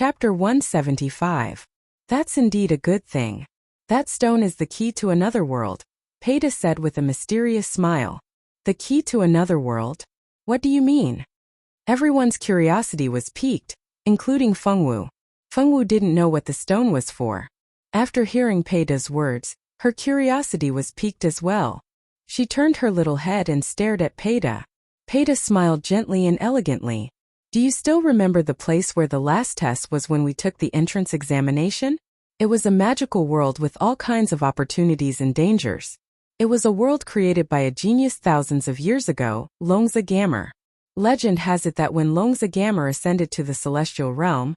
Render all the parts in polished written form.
Chapter 175. That's indeed a good thing. That stone is the key to another world, Peita said with a mysterious smile. The key to another world? What do you mean? Everyone's curiosity was piqued, including Fengwu. Fengwu didn't know what the stone was for. After hearing Peita's words, her curiosity was piqued as well. She turned her little head and stared at Peita. Peita smiled gently and elegantly. Do you still remember the place where the last test was when we took the entrance examination? It was a magical world with all kinds of opportunities and dangers. It was a world created by a genius thousands of years ago, Longzhi Gamer. Legend has it that when Longzhi Gamer ascended to the celestial realm,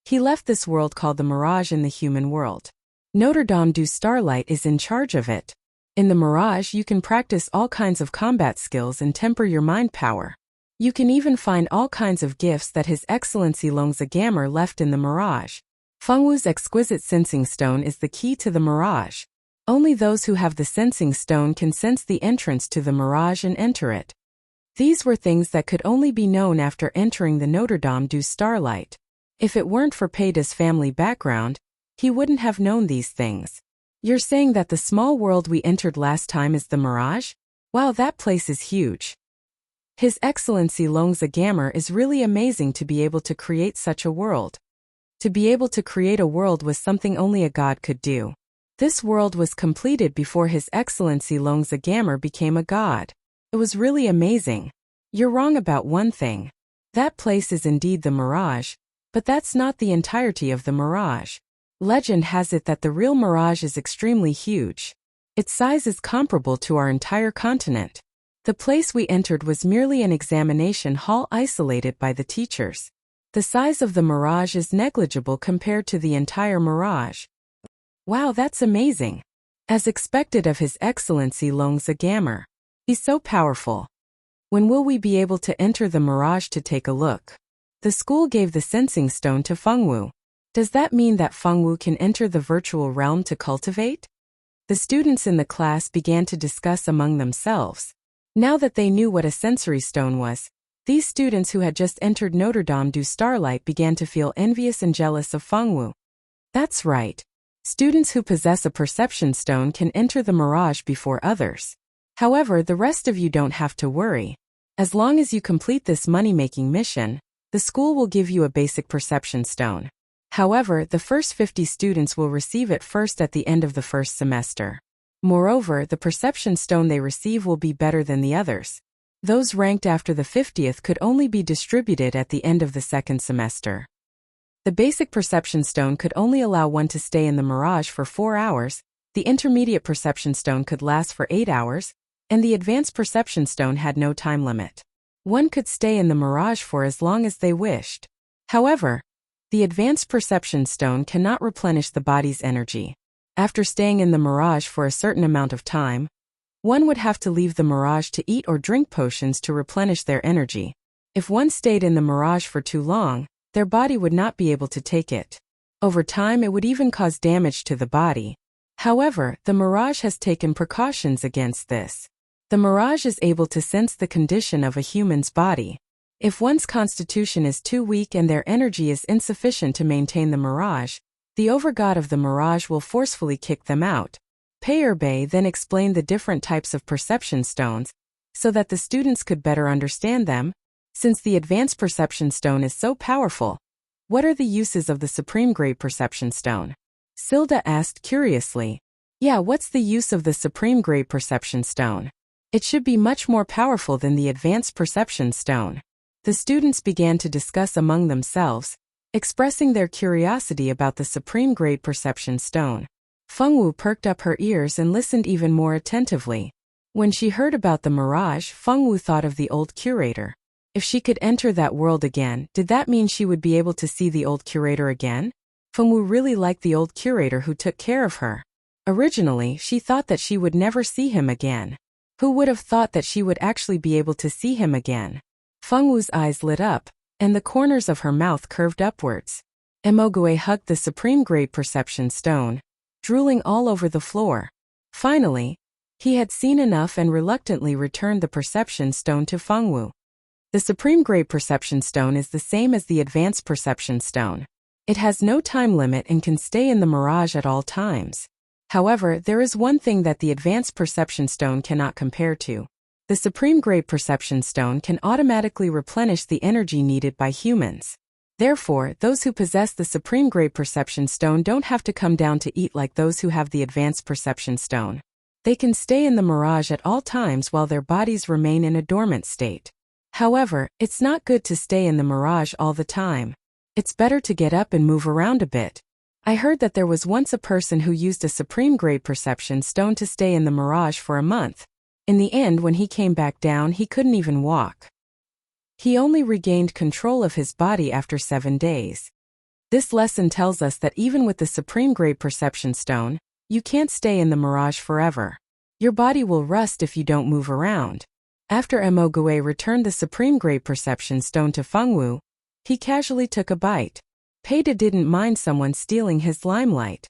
he left this world called the Mirage in the human world. Notre Dame du Starlight is in charge of it. In the Mirage you can practice all kinds of combat skills and temper your mind power. You can even find all kinds of gifts that His Excellency Longzhi Gamer left in the Mirage. Fengwu's exquisite sensing stone is the key to the Mirage. Only those who have the sensing stone can sense the entrance to the Mirage and enter it. These were things that could only be known after entering the Notre Dame du Starlight. If it weren't for Peita's family background, he wouldn't have known these things. You're saying that the small world we entered last time is the Mirage? Wow, that place is huge. His Excellency Longzhi Gamer is really amazing to be able to create such a world. To be able to create a world was something only a god could do. This world was completed before His Excellency Longzhi Gamer became a god. It was really amazing. You're wrong about one thing. That place is indeed the Mirage, but that's not the entirety of the Mirage. Legend has it that the real Mirage is extremely huge. Its size is comparable to our entire continent. The place we entered was merely an examination hall isolated by the teachers. The size of the Mirage is negligible compared to the entire Mirage. Wow, that's amazing. As expected of His Excellency Longzhi Gamer. He's so powerful. When will we be able to enter the Mirage to take a look? The school gave the sensing stone to Fengwu. Does that mean that Fengwu can enter the virtual realm to cultivate? The students in the class began to discuss among themselves. Now that they knew what a sensory stone was, these students who had just entered Notre Dame du Starlight began to feel envious and jealous of Fengwu. That's right. Students who possess a perception stone can enter the Mirage before others. However, the rest of you don't have to worry. As long as you complete this money-making mission, the school will give you a basic perception stone. However, the first 50 students will receive it first at the end of the first semester. Moreover, the perception stone they receive will be better than the others. Those ranked after the 50th could only be distributed at the end of the second semester. The basic perception stone could only allow one to stay in the Mirage for 4 hours, the intermediate perception stone could last for 8 hours, and the advanced perception stone had no time limit. One could stay in the Mirage for as long as they wished. However, the advanced perception stone cannot replenish the body's energy. After staying in the Mirage for a certain amount of time, one would have to leave the Mirage to eat or drink potions to replenish their energy. If one stayed in the Mirage for too long, their body would not be able to take it. Over time it would even cause damage to the body. However, the Mirage has taken precautions against this. The Mirage is able to sense the condition of a human's body. If one's constitution is too weak and their energy is insufficient to maintain the Mirage, the overgod of the Mirage will forcefully kick them out. Peyerbay then explained the different types of perception stones, so that the students could better understand them. Since the advanced perception stone is so powerful, what are the uses of the supreme grade perception stone? Silda asked curiously. Yeah, what's the use of the supreme grade perception stone? It should be much more powerful than the advanced perception stone. The students began to discuss among themselves, expressing their curiosity about the supreme grade perception stone. Fengwu perked up her ears and listened even more attentively. When she heard about the Mirage, Fengwu thought of the old curator. If she could enter that world again, did that mean she would be able to see the old curator again? Fengwu really liked the old curator who took care of her. Originally, she thought that she would never see him again. Who would have thought that she would actually be able to see him again? Fengwu's eyes lit up, and the corners of her mouth curved upwards. Emogue hugged the supreme grade perception stone, drooling all over the floor. Finally, he had seen enough and reluctantly returned the perception stone to Fengwu. The supreme grade perception stone is the same as the advanced perception stone. It has no time limit and can stay in the mirage at all times. However, there is one thing that the Advanced Perception Stone cannot compare to. The Supreme Grade Perception Stone can automatically replenish the energy needed by humans. Therefore, those who possess the Supreme Grade Perception Stone don't have to come down to eat like those who have the Advanced Perception Stone. They can stay in the mirage at all times while their bodies remain in a dormant state. However, it's not good to stay in the mirage all the time. It's better to get up and move around a bit. I heard that there was once a person who used a Supreme Grade Perception Stone to stay in the mirage for a month. In the end, when he came back down, he couldn't even walk. He only regained control of his body after 7 days. This lesson tells us that even with the Supreme Grade Perception Stone, you can't stay in the mirage forever. Your body will rust if you don't move around. After Emogue returned the Supreme Grade Perception Stone to Fengwu, he casually took a bite. Peida didn't mind someone stealing his limelight.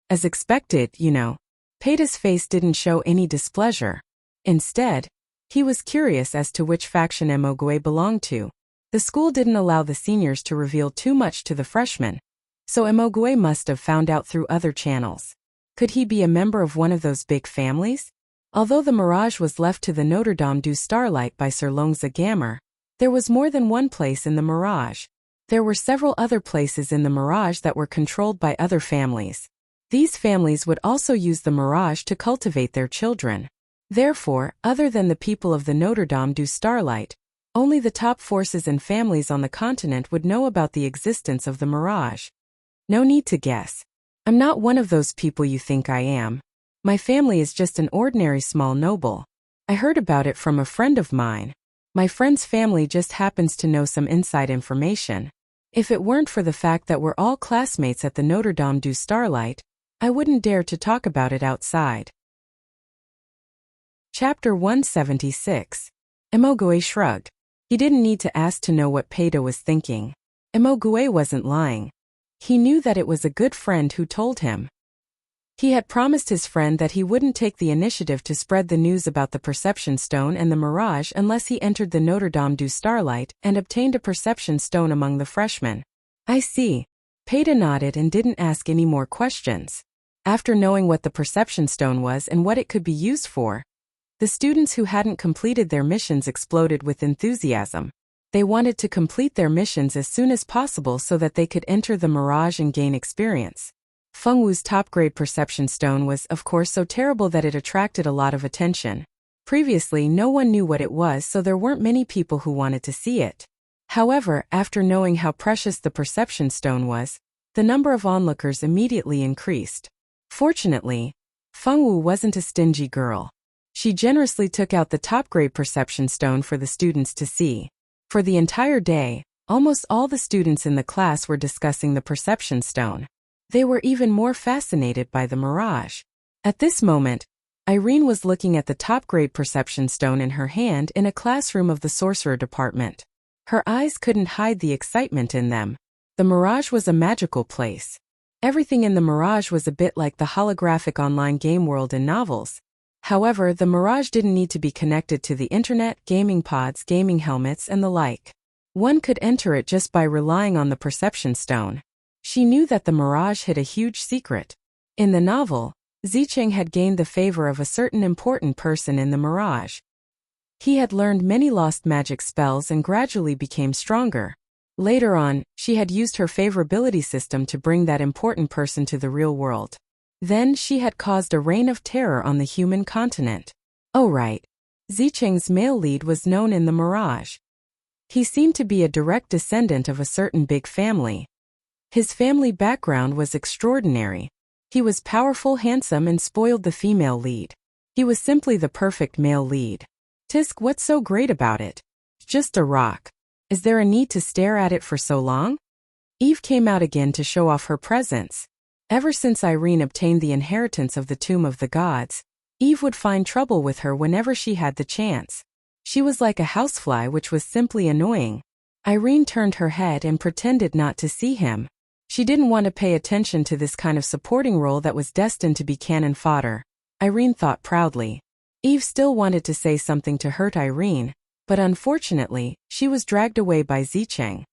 As expected, Peida's face didn't show any displeasure. Instead, he was curious as to which faction Emogue belonged to. The school didn't allow the seniors to reveal too much to the freshmen, so Emogue must have found out through other channels. Could he be a member of one of those big families? Although the mirage was left to the Notre Dame du Starlight by Sir Longza Gamer, there was more than one place in the mirage. There were several other places in the mirage that were controlled by other families. These families would also use the mirage to cultivate their children. Therefore, other than the people of the Notre Dame du Starlight, only the top forces and families on the continent would know about the existence of the mirage. No need to guess. I'm not one of those people you think I am. My family is just an ordinary small noble. I heard about it from a friend of mine. My friend's family just happens to know some inside information. If it weren't for the fact that we're all classmates at the Notre Dame du Starlight, I wouldn't dare to talk about it outside. Chapter 176. Emogue shrugged. He didn't need to ask to know what Peida was thinking. Emogue wasn't lying. He knew that it was a good friend who told him. He had promised his friend that he wouldn't take the initiative to spread the news about the Perception Stone and the Mirage unless he entered the Notre Dame du Starlight and obtained a Perception Stone among the freshmen. I see. Peida nodded and didn't ask any more questions. After knowing what the Perception Stone was and what it could be used for, the students who hadn't completed their missions exploded with enthusiasm. They wanted to complete their missions as soon as possible so that they could enter the Mirage and gain experience. Fengwu's top-grade Perception Stone was, of course, so terrible that it attracted a lot of attention. Previously, no one knew what it was, so there weren't many people who wanted to see it. However, after knowing how precious the Perception Stone was, the number of onlookers immediately increased. Fortunately, Fengwu wasn't a stingy girl. She generously took out the top-grade Perception Stone for the students to see. For the entire day, almost all the students in the class were discussing the Perception Stone. They were even more fascinated by the Mirage. At this moment, Irene was looking at the top-grade Perception Stone in her hand in a classroom of the Sorcerer Department. Her eyes couldn't hide the excitement in them. The Mirage was a magical place. Everything in the Mirage was a bit like the holographic online game world in novels. However, the Mirage didn't need to be connected to the internet, gaming pods, gaming helmets, and the like. One could enter it just by relying on the Perception Stone. She knew that the Mirage hid a huge secret. In the novel, Zicheng had gained the favor of a certain important person in the Mirage. He had learned many lost magic spells and gradually became stronger. Later on, she had used her favorability system to bring that important person to the real world. Then she had caused a reign of terror on the human continent. Oh right. Zicheng's male lead was known in the Mirage. He seemed to be a direct descendant of a certain big family. His family background was extraordinary. He was powerful, handsome, and spoiled the female lead. He was simply the perfect male lead. Tisk, what's so great about it? Just a rock. Is there a need to stare at it for so long? Eve came out again to show off her presence. Ever since Irene obtained the inheritance of the Tomb of the Gods, Eve would find trouble with her whenever she had the chance. She was like a housefly, which was simply annoying. Irene turned her head and pretended not to see him. She didn't want to pay attention to this kind of supporting role that was destined to be cannon fodder. Irene thought proudly. Eve still wanted to say something to hurt Irene, but unfortunately, she was dragged away by Zicheng.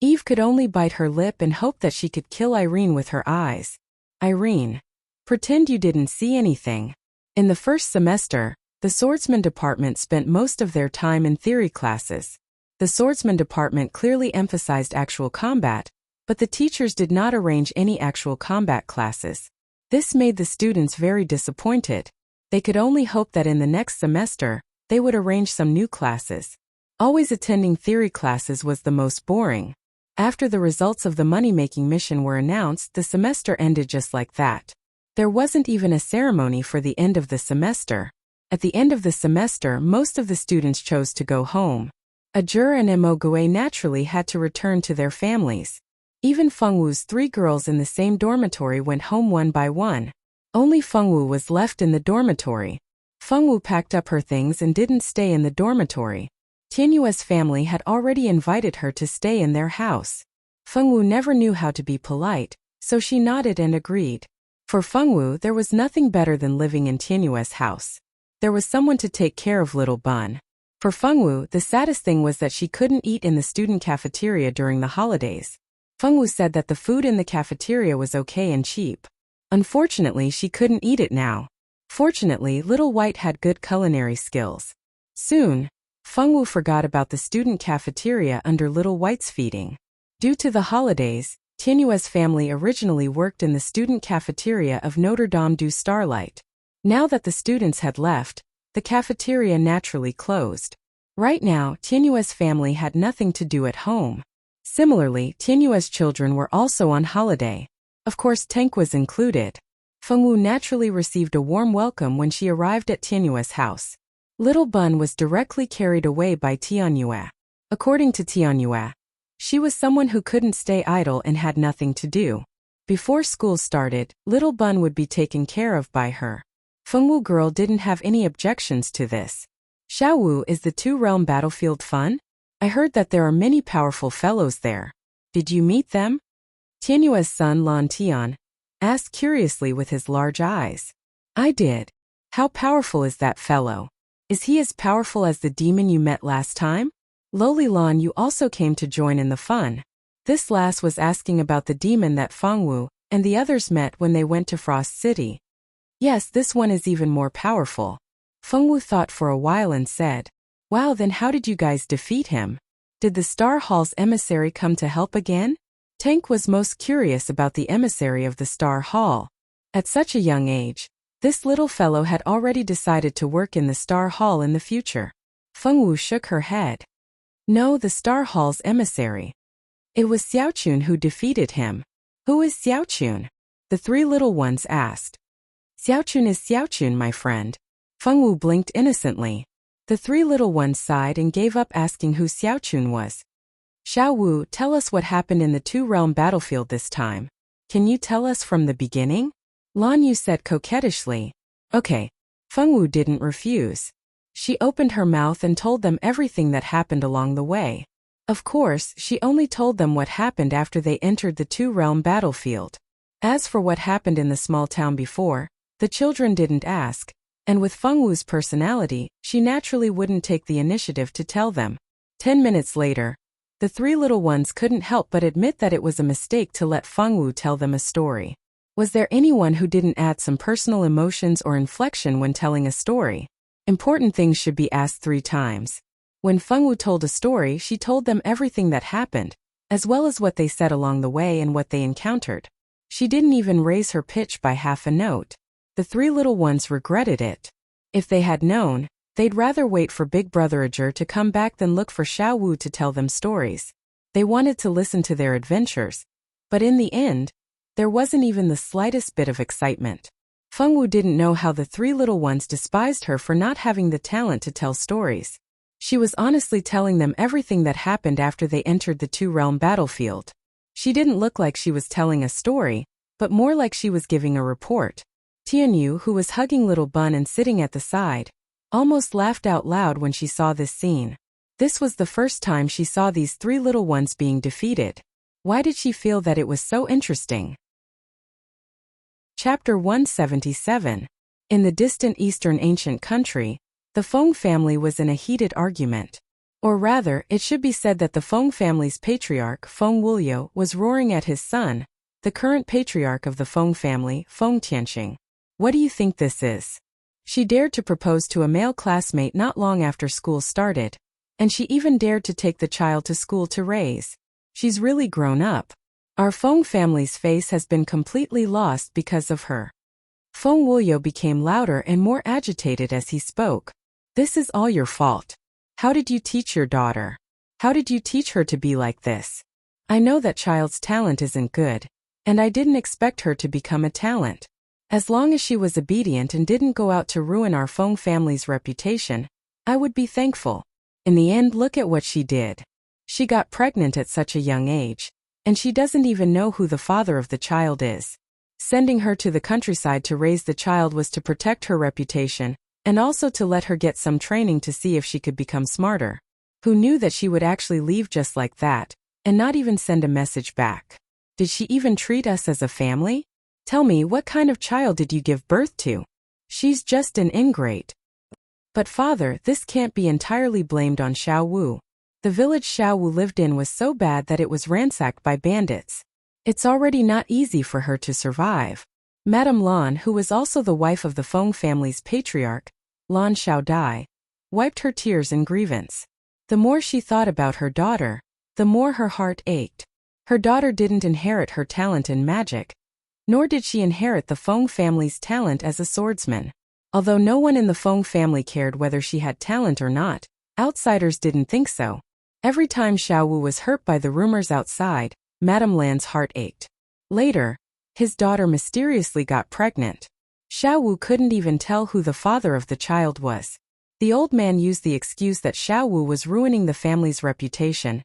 Eve could only bite her lip and hope that she could kill Irene with her eyes. Irene. Pretend you didn't see anything. In the first semester, the swordsman department spent most of their time in theory classes. The swordsman department clearly emphasized actual combat, but the teachers did not arrange any actual combat classes. This made the students very disappointed. They could only hope that in the next semester, they would arrange some new classes. Always attending theory classes was the most boring. After the results of the money-making mission were announced, the semester ended just like that. There wasn't even a ceremony for the end of the semester. At the end of the semester, most of the students chose to go home. Ajur and Mogue naturally had to return to their families. Even Fengwu's 3 girls in the same dormitory went home one by one. Only Fengwu was left in the dormitory. Fengwu packed up her things and didn't stay in the dormitory. Tianyue's family had already invited her to stay in their house. Fengwu never knew how to be polite, so she nodded and agreed. For Fengwu, there was nothing better than living in Tianyue's house. There was someone to take care of little Bun. For Fengwu, the saddest thing was that she couldn't eat in the student cafeteria during the holidays. Fengwu said that the food in the cafeteria was okay and cheap. Unfortunately, she couldn't eat it now. Fortunately, Little White had good culinary skills. Soon, Fengwu forgot about the student cafeteria under Little White's feeding. Due to the holidays, Tianyue's family originally worked in the student cafeteria of Notre Dame du Starlight. Now that the students had left, the cafeteria naturally closed. Right now, Tianyue's family had nothing to do at home. Similarly, Tianyue's children were also on holiday. Of course, Tank was included. Fengwu naturally received a warm welcome when she arrived at Tianyue's house. Little Bun was directly carried away by Tianyue. According to Tianyue, she was someone who couldn't stay idle and had nothing to do. Before school started, Little Bun would be taken care of by her. Fengwu girl didn't have any objections to this. Xiaowu, is the two-realm battlefield fun? I heard that there are many powerful fellows there. Did you meet them? Tianyue's son Lan Tian asked curiously with his large eyes. I did. How powerful is that fellow? Is he as powerful as the demon you met last time? Loli Lan, you also came to join in the fun. This last was asking about the demon that Fengwu and the others met when they went to Frost City. Yes, this one is even more powerful. Fengwu thought for a while and said, wow, then how did you guys defeat him? Did the Star Hall's emissary come to help again? Tank was most curious about the emissary of the Star Hall. At such a young age, this little fellow had already decided to work in the Star Hall in the future. Fengwu shook her head. No, the Star Hall's emissary. It was Xiaochun who defeated him. Who is Xiaochun? The 3 little ones asked. Xiaochun is Xiaochun, my friend. Fengwu blinked innocently. The 3 little ones sighed and gave up asking who Xiaochun was. Xiaowu, tell us what happened in the two-realm battlefield this time. Can you tell us from the beginning? Lan Yu said coquettishly. Okay. Fengwu didn't refuse. She opened her mouth and told them everything that happened along the way. Of course, she only told them what happened after they entered the two-realm battlefield. As for what happened in the small town before, the children didn't ask, and with Fengwu's personality, she naturally wouldn't take the initiative to tell them. 10 minutes later, the 3 little ones couldn't help but admit that it was a mistake to let Fengwu tell them a story. Was there anyone who didn't add some personal emotions or inflection when telling a story? Important things should be asked 3 times. When Fengwu told a story, she told them everything that happened, as well as what they said along the way and what they encountered. She didn't even raise her pitch by half a note. The 3 little ones regretted it. If they had known, they'd rather wait for Big Brother Ajur to come back than look for Xiaowu to tell them stories. They wanted to listen to their adventures. But in the end, there wasn't even the slightest bit of excitement. Fengwu didn't know how the 3 little ones despised her for not having the talent to tell stories. She was honestly telling them everything that happened after they entered the two-realm battlefield. She didn't look like she was telling a story, but more like she was giving a report. Tianyu, who was hugging little Bun and sitting at the side, almost laughed out loud when she saw this scene. This was the first time she saw these 3 little ones being defeated. Why did she feel that it was so interesting? Chapter 177. In the distant eastern ancient country, the Feng family was in a heated argument. Or rather, it should be said that the Feng family's patriarch, Feng Wuliu, was roaring at his son, the current patriarch of the Feng family, Feng Tianqing. What do you think this is? She dared to propose to a male classmate not long after school started, and she even dared to take the child to school to raise. She's really grown up. Our Feng family's face has been completely lost because of her. Feng Wuliu became louder and more agitated as he spoke. This is all your fault. How did you teach your daughter? How did you teach her to be like this? I know that child's talent isn't good, and I didn't expect her to become a talent. As long as she was obedient and didn't go out to ruin our Feng family's reputation, I would be thankful. In the end, look at what she did. She got pregnant at such a young age, and she doesn't even know who the father of the child is. Sending her to the countryside to raise the child was to protect her reputation, and also to let her get some training to see if she could become smarter. Who knew that she would actually leave just like that, and not even send a message back? Did she even treat us as a family? Tell me, what kind of child did you give birth to? She's just an ingrate. But father, this can't be entirely blamed on Xiao Wu. The village Xiao Wu lived in was so bad that it was ransacked by bandits. It's already not easy for her to survive. Madame Lan, who was also the wife of the Feng family's patriarch, Lan Xiaodai, wiped her tears in grievance. The more she thought about her daughter, the more her heart ached. Her daughter didn't inherit her talent in magic, nor did she inherit the Feng family's talent as a swordsman. Although no one in the Feng family cared whether she had talent or not, outsiders didn't think so. Every time Xiao Wu was hurt by the rumors outside, Madame Lan's heart ached. Later, his daughter mysteriously got pregnant. Xiao Wu couldn't even tell who the father of the child was. The old man used the excuse that Xiao Wu was ruining the family's reputation,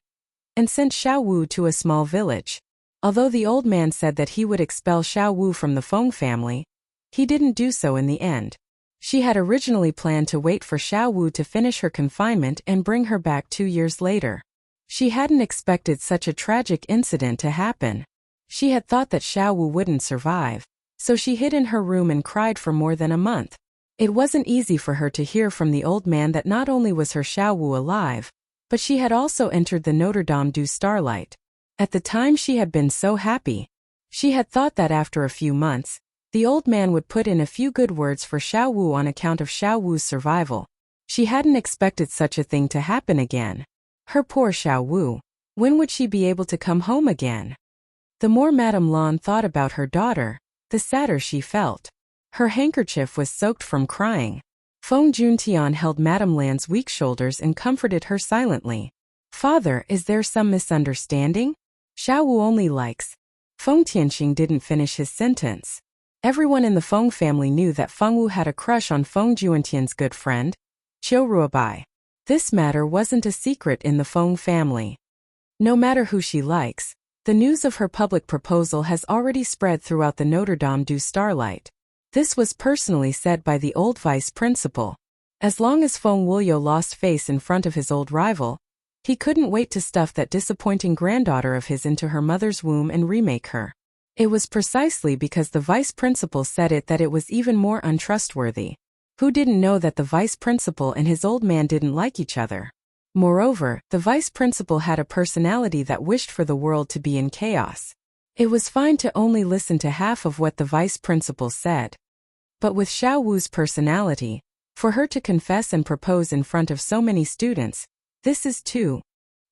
and sent Xiao Wu to a small village. Although the old man said that he would expel Xiao Wu from the Feng family, he didn't do so in the end. She had originally planned to wait for Xiao Wu to finish her confinement and bring her back 2 years later. She hadn't expected such a tragic incident to happen. She had thought that Xiao Wu wouldn't survive, so she hid in her room and cried for more than a month. It wasn't easy for her to hear from the old man that not only was her Xiao Wu alive, but she had also entered the Notre Dame du Starlight. At the time she had been so happy. She had thought that after a few months, the old man would put in a few good words for Xiao Wu on account of Xiao Wu's survival. She hadn't expected such a thing to happen again. Her poor Xiao Wu. When would she be able to come home again? The more Madame Lan thought about her daughter, the sadder she felt. Her handkerchief was soaked from crying. Feng Juntian held Madame Lan's weak shoulders and comforted her silently. Father, is there some misunderstanding? Xiao Wu only likes. Feng Tianqing didn't finish his sentence. Everyone in the Feng family knew that Feng Wu had a crush on Feng Juantian's good friend, Qiu Ruobai. This matter wasn't a secret in the Feng family. No matter who she likes, the news of her public proposal has already spread throughout the Notre Dame du Starlight. This was personally said by the old vice principal. As long as Feng Wuliu lost face in front of his old rival, he couldn't wait to stuff that disappointing granddaughter of his into her mother's womb and remake her. It was precisely because the vice principal said it that it was even more untrustworthy. Who didn't know that the vice principal and his old man didn't like each other? Moreover, the vice principal had a personality that wished for the world to be in chaos. It was fine to only listen to half of what the vice principal said. But with Xiao Wu's personality, for her to confess and propose in front of so many students, this is too.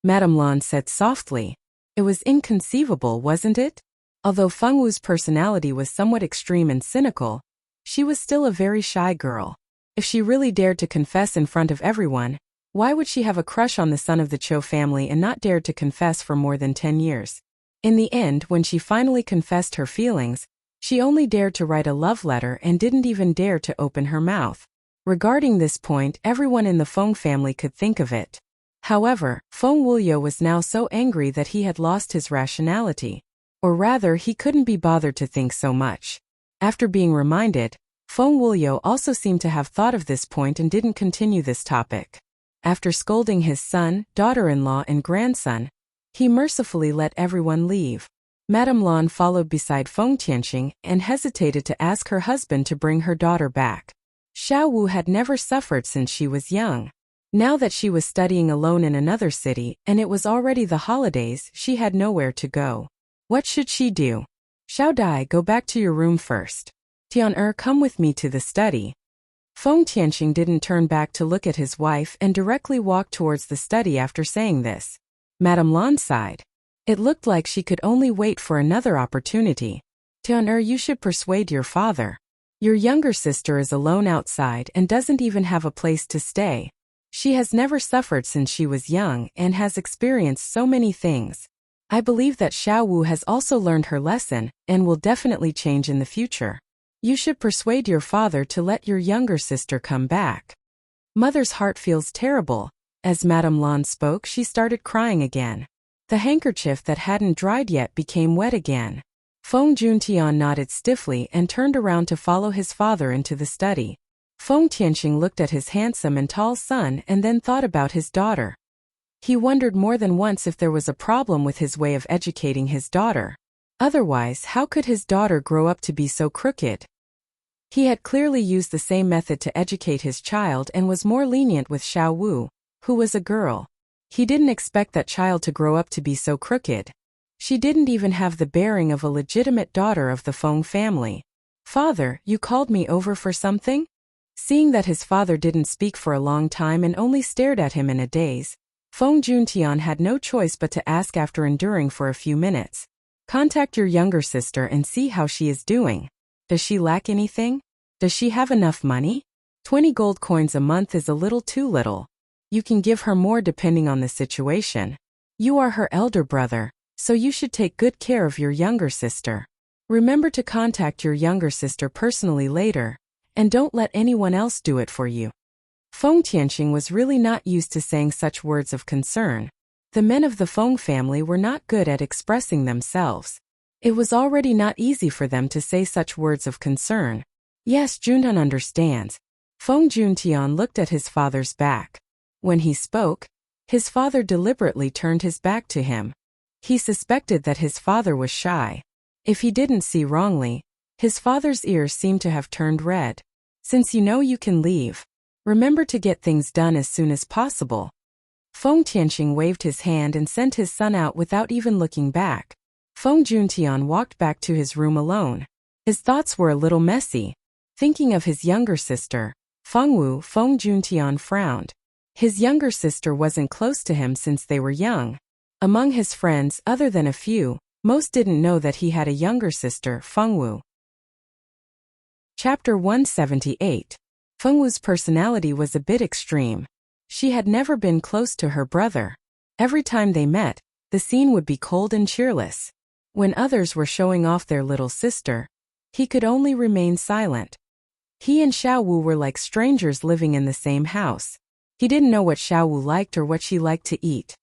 Madame Lan said softly. It was inconceivable, wasn't it? Although Feng Wu's personality was somewhat extreme and cynical, she was still a very shy girl. If she really dared to confess in front of everyone, why would she have a crush on the son of the Zhou family and not dared to confess for more than 10 years? In the end, when she finally confessed her feelings, she only dared to write a love letter and didn't even dare to open her mouth. Regarding this point, everyone in the Feng family could think of it. However, Feng Wuliu was now so angry that he had lost his rationality. Or rather, he couldn't be bothered to think so much. After being reminded, Feng Wuliu also seemed to have thought of this point and didn't continue this topic. After scolding his son, daughter-in-law and grandson, he mercifully let everyone leave. Madame Lan followed beside Feng Tianqing and hesitated to ask her husband to bring her daughter back. Xiao Wu had never suffered since she was young. Now that she was studying alone in another city, and it was already the holidays, she had nowhere to go. What should she do? Xiao Dai, go back to your room first. Tian come with me to the study. Feng Tianxing didn't turn back to look at his wife and directly walked towards the study after saying this. Madame Lan sighed. It looked like she could only wait for another opportunity. Tian you should persuade your father. Your younger sister is alone outside and doesn't even have a place to stay. She has never suffered since she was young and has experienced so many things. I believe that Xiao Wu has also learned her lesson and will definitely change in the future. You should persuade your father to let your younger sister come back. Mother's heart feels terrible. As Madame Lan spoke, she started crying again. The handkerchief that hadn't dried yet became wet again. Feng Juntian nodded stiffly and turned around to follow his father into the study. Feng Tianxing looked at his handsome and tall son and then thought about his daughter. He wondered more than once if there was a problem with his way of educating his daughter. Otherwise, how could his daughter grow up to be so crooked? He had clearly used the same method to educate his child and was more lenient with Xiao Wu, who was a girl. He didn't expect that child to grow up to be so crooked. She didn't even have the bearing of a legitimate daughter of the Feng family. Father, you called me over for something? Seeing that his father didn't speak for a long time and only stared at him in a daze, Feng Juntian had no choice but to ask after enduring for a few minutes. Contact your younger sister and see how she is doing. Does she lack anything? Does she have enough money? 20 gold coins a month is a little too little. You can give her more depending on the situation. You are her elder brother, so you should take good care of your younger sister. Remember to contact your younger sister personally later, and don't let anyone else do it for you. Feng Tianxing was really not used to saying such words of concern. The men of the Feng family were not good at expressing themselves. It was already not easy for them to say such words of concern. Yes, Junhan understands. Feng Juntian looked at his father's back. When he spoke, his father deliberately turned his back to him. He suspected that his father was shy. If he didn't see wrongly, his father's ears seemed to have turned red. Since you know you can leave, remember to get things done as soon as possible. Feng Tianxing waved his hand and sent his son out without even looking back. Feng Juntian walked back to his room alone. His thoughts were a little messy. Thinking of his younger sister, Feng Juntian frowned. His younger sister wasn't close to him since they were young. Among his friends, other than a few, most didn't know that he had a younger sister, Feng Wu. Chapter 178. Feng Wu's personality was a bit extreme. She had never been close to her brother. Every time they met, the scene would be cold and cheerless. When others were showing off their little sister, he could only remain silent. He and Xiao Wu were like strangers living in the same house. He didn't know what Xiao Wu liked or what she liked to eat.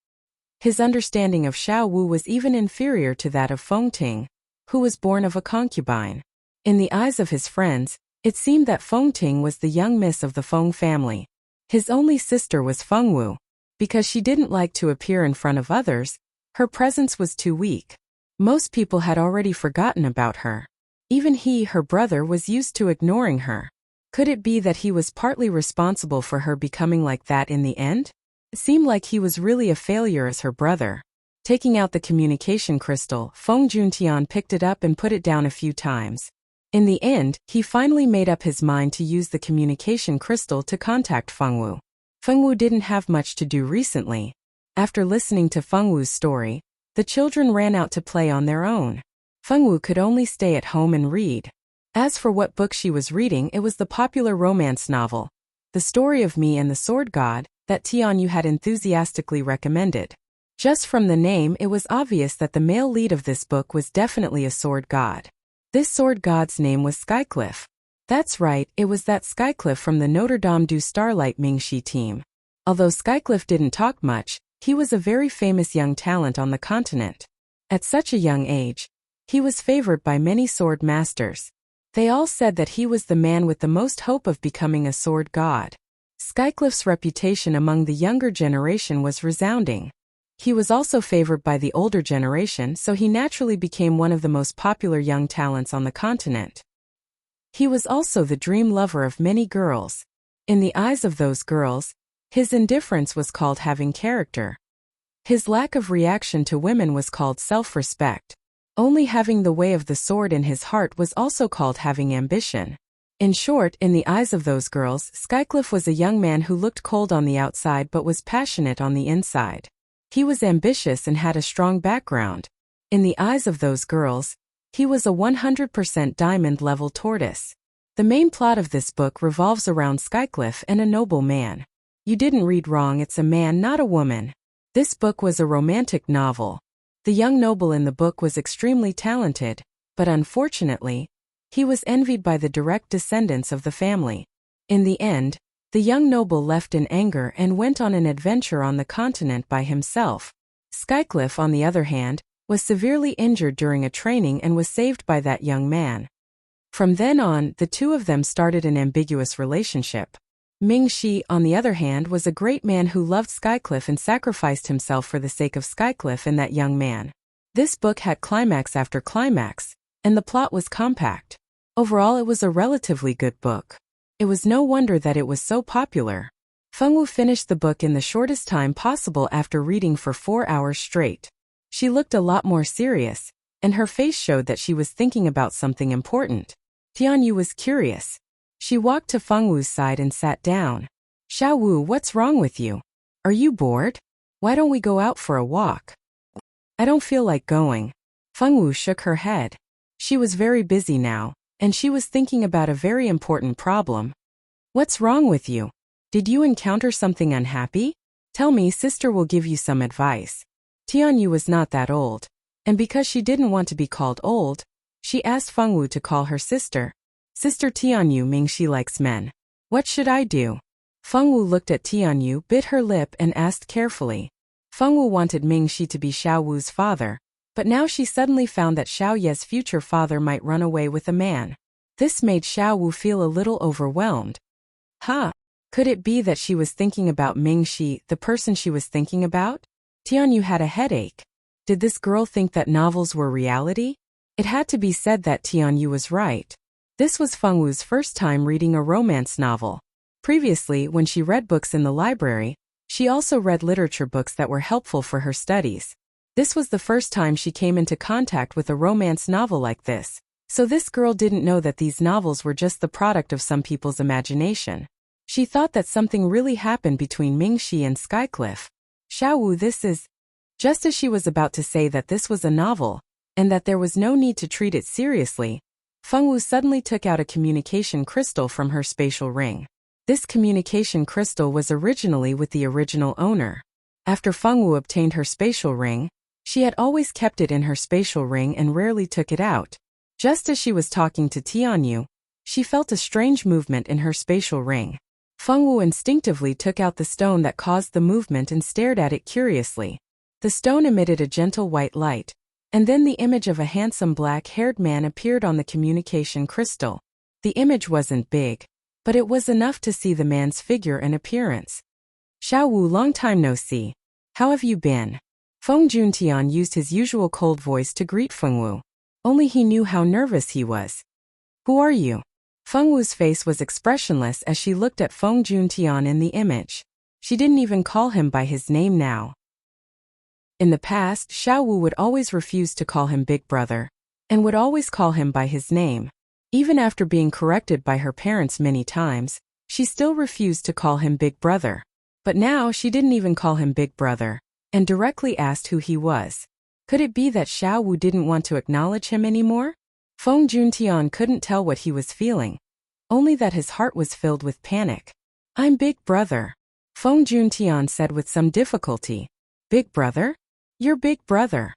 His understanding of Xiao Wu was even inferior to that of Feng Ting, who was born of a concubine. In the eyes of his friends, it seemed that Feng Ting was the young miss of the Feng family. His only sister was Feng Wu. Because she didn't like to appear in front of others, her presence was too weak. Most people had already forgotten about her. Even he, her brother, was used to ignoring her. Could it be that he was partly responsible for her becoming like that in the end? It seemed like he was really a failure as her brother. Taking out the communication crystal, Feng Juntian picked it up and put it down a few times. In the end, he finally made up his mind to use the communication crystal to contact Feng Wu. Feng Wu didn't have much to do recently. After listening to Feng Wu's story, the children ran out to play on their own. Feng Wu could only stay at home and read. As for what book she was reading, it was the popular romance novel, The Story of Me and the Sword God, that Tianyu had enthusiastically recommended. Just from the name, it was obvious that the male lead of this book was definitely a sword god. This sword god's name was Skycliff. That's right, it was that Skycliff from the Notre Dame du Starlight Mingxi team. Although Skycliff didn't talk much, he was a very famous young talent on the continent. At such a young age, he was favored by many sword masters. They all said that he was the man with the most hope of becoming a sword god. Skycliff's reputation among the younger generation was resounding. He was also favored by the older generation, so he naturally became one of the most popular young talents on the continent. He was also the dream lover of many girls. In the eyes of those girls, His indifference was called having character. His lack of reaction to women was called self-respect. Only having the way of the sword in his heart was also called having ambition. In short, in the eyes of those girls, Skycliff was a young man who looked cold on the outside but was passionate on the inside. He was ambitious and had a strong background. In the eyes of those girls, he was a 100% diamond-level tortoise. The main plot of this book revolves around Skycliff and a noble man. You didn't read wrong, it's a man, not a woman. This book was a romantic novel. The young noble in the book was extremely talented, but unfortunately, he was envied by the direct descendants of the family. In the end, the young noble left in anger and went on an adventure on the continent by himself. Skycliff, on the other hand, was severely injured during a training and was saved by that young man. From then on, the two of them started an ambiguous relationship. Ming Shi, on the other hand, was a great man who loved Skycliff and sacrificed himself for the sake of Skycliff and that young man. This book had climax after climax, and the plot was compact. Overall, it was a relatively good book. It was no wonder that it was so popular. Fengwu finished the book in the shortest time possible after reading for 4 hours straight. She looked a lot more serious, and her face showed that she was thinking about something important. Tianyu was curious. She walked to Fengwu's side and sat down. Xiaowu, what's wrong with you? Are you bored? Why don't we go out for a walk? I don't feel like going. Fengwu shook her head. She was very busy now, and she was thinking about a very important problem. What's wrong with you? Did you encounter something unhappy? Tell me, sister will give you some advice. Tianyu was not that old, and because she didn't want to be called old, she asked Fengwu to call her sister. Sister Tianyu, Mingxi likes men. What should I do? Fengwu looked at Tianyu, bit her lip and asked carefully. Fengwu wanted Mingxi to be Xiaowu's father, but now she suddenly found that Xiao Ye's future father might run away with a man. This made Xiaowu feel a little overwhelmed. Could it be that she was thinking about Mingxi, the person she was thinking about? Tianyu had a headache. Did this girl think that novels were reality? It had to be said that Tianyu was right. This was Fengwu's first time reading a romance novel. Previously, when she read books in the library, she also read literature books that were helpful for her studies. This was the first time she came into contact with a romance novel like this, so this girl didn't know that these novels were just the product of some people's imagination. She thought that something really happened between Mingxi and Skycliff. Xiaowu, this is... Just as she was about to say that this was a novel, and that there was no need to treat it seriously, Fengwu suddenly took out a communication crystal from her spatial ring. This communication crystal was originally with the original owner. After Fengwu obtained her spatial ring, she had always kept it in her spatial ring and rarely took it out. Just as she was talking to Tianyu, she felt a strange movement in her spatial ring. Fengwu instinctively took out the stone that caused the movement and stared at it curiously. The stone emitted a gentle white light, and then the image of a handsome black-haired man appeared on the communication crystal. The image wasn't big, but it was enough to see the man's figure and appearance. Xiaowu, long time no see. How have you been? Feng Juntian used his usual cold voice to greet Fengwu. Only he knew how nervous he was. Who are you? Fengwu's face was expressionless as she looked at Feng Juntian in the image. She didn't even call him by his name now. In the past, Xiaowu would always refuse to call him Big Brother, and would always call him by his name. Even after being corrected by her parents many times, she still refused to call him Big Brother. But now she didn't even call him Big Brother, and directly asked who he was. Could it be that Xiaowu didn't want to acknowledge him anymore? Feng Juntian couldn't tell what he was feeling, only that his heart was filled with panic. I'm Big Brother, Feng Juntian said with some difficulty. Big Brother? You're Big Brother.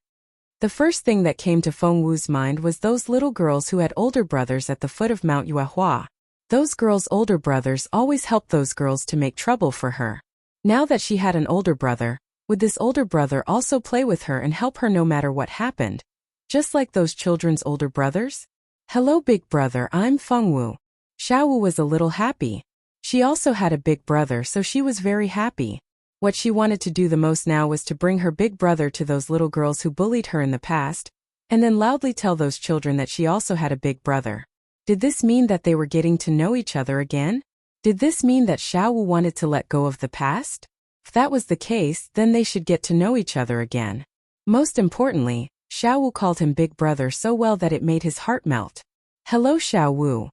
The first thing that came to Fengwu's mind was those little girls who had older brothers at the foot of Mount Yuehua. Those girls' older brothers always helped those girls to make trouble for her. Now that she had an older brother, would this older brother also play with her and help her no matter what happened? Just like those children's older brothers? Hello Big Brother, I'm Fengwu. Xiaowu was a little happy. She also had a big brother, so she was very happy. What she wanted to do the most now was to bring her big brother to those little girls who bullied her in the past, and then loudly tell those children that she also had a big brother. Did this mean that they were getting to know each other again? Did this mean that Xiao Wu wanted to let go of the past? If that was the case, then they should get to know each other again. Most importantly, Xiao Wu called him big brother so well that it made his heart melt. Hello Xiao Wu.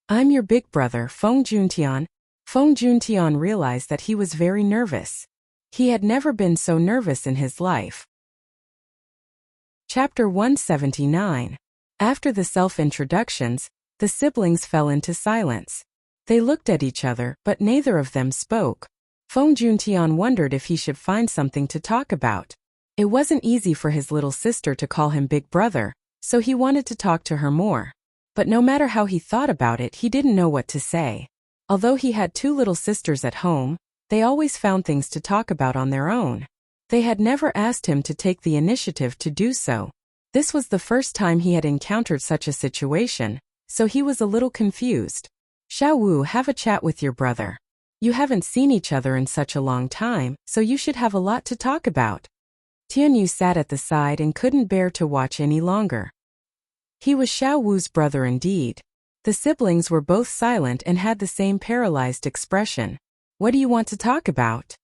I'm your big brother, Feng Juntian. Feng Juntian realized that he was very nervous. He had never been so nervous in his life. Chapter 179. After the self-introductions, the siblings fell into silence. They looked at each other, but neither of them spoke. Feng Juntian wondered if he should find something to talk about. It wasn't easy for his little sister to call him big brother, so he wanted to talk to her more. But no matter how he thought about it, he didn't know what to say. Although he had two little sisters at home, they always found things to talk about on their own. They had never asked him to take the initiative to do so. This was the first time he had encountered such a situation, so he was a little confused. Xiao Wu, have a chat with your brother. You haven't seen each other in such a long time, so you should have a lot to talk about. Tianyu sat at the side and couldn't bear to watch any longer. He was Xiao Wu's brother indeed. The siblings were both silent and had the same paralyzed expression. What do you want to talk about?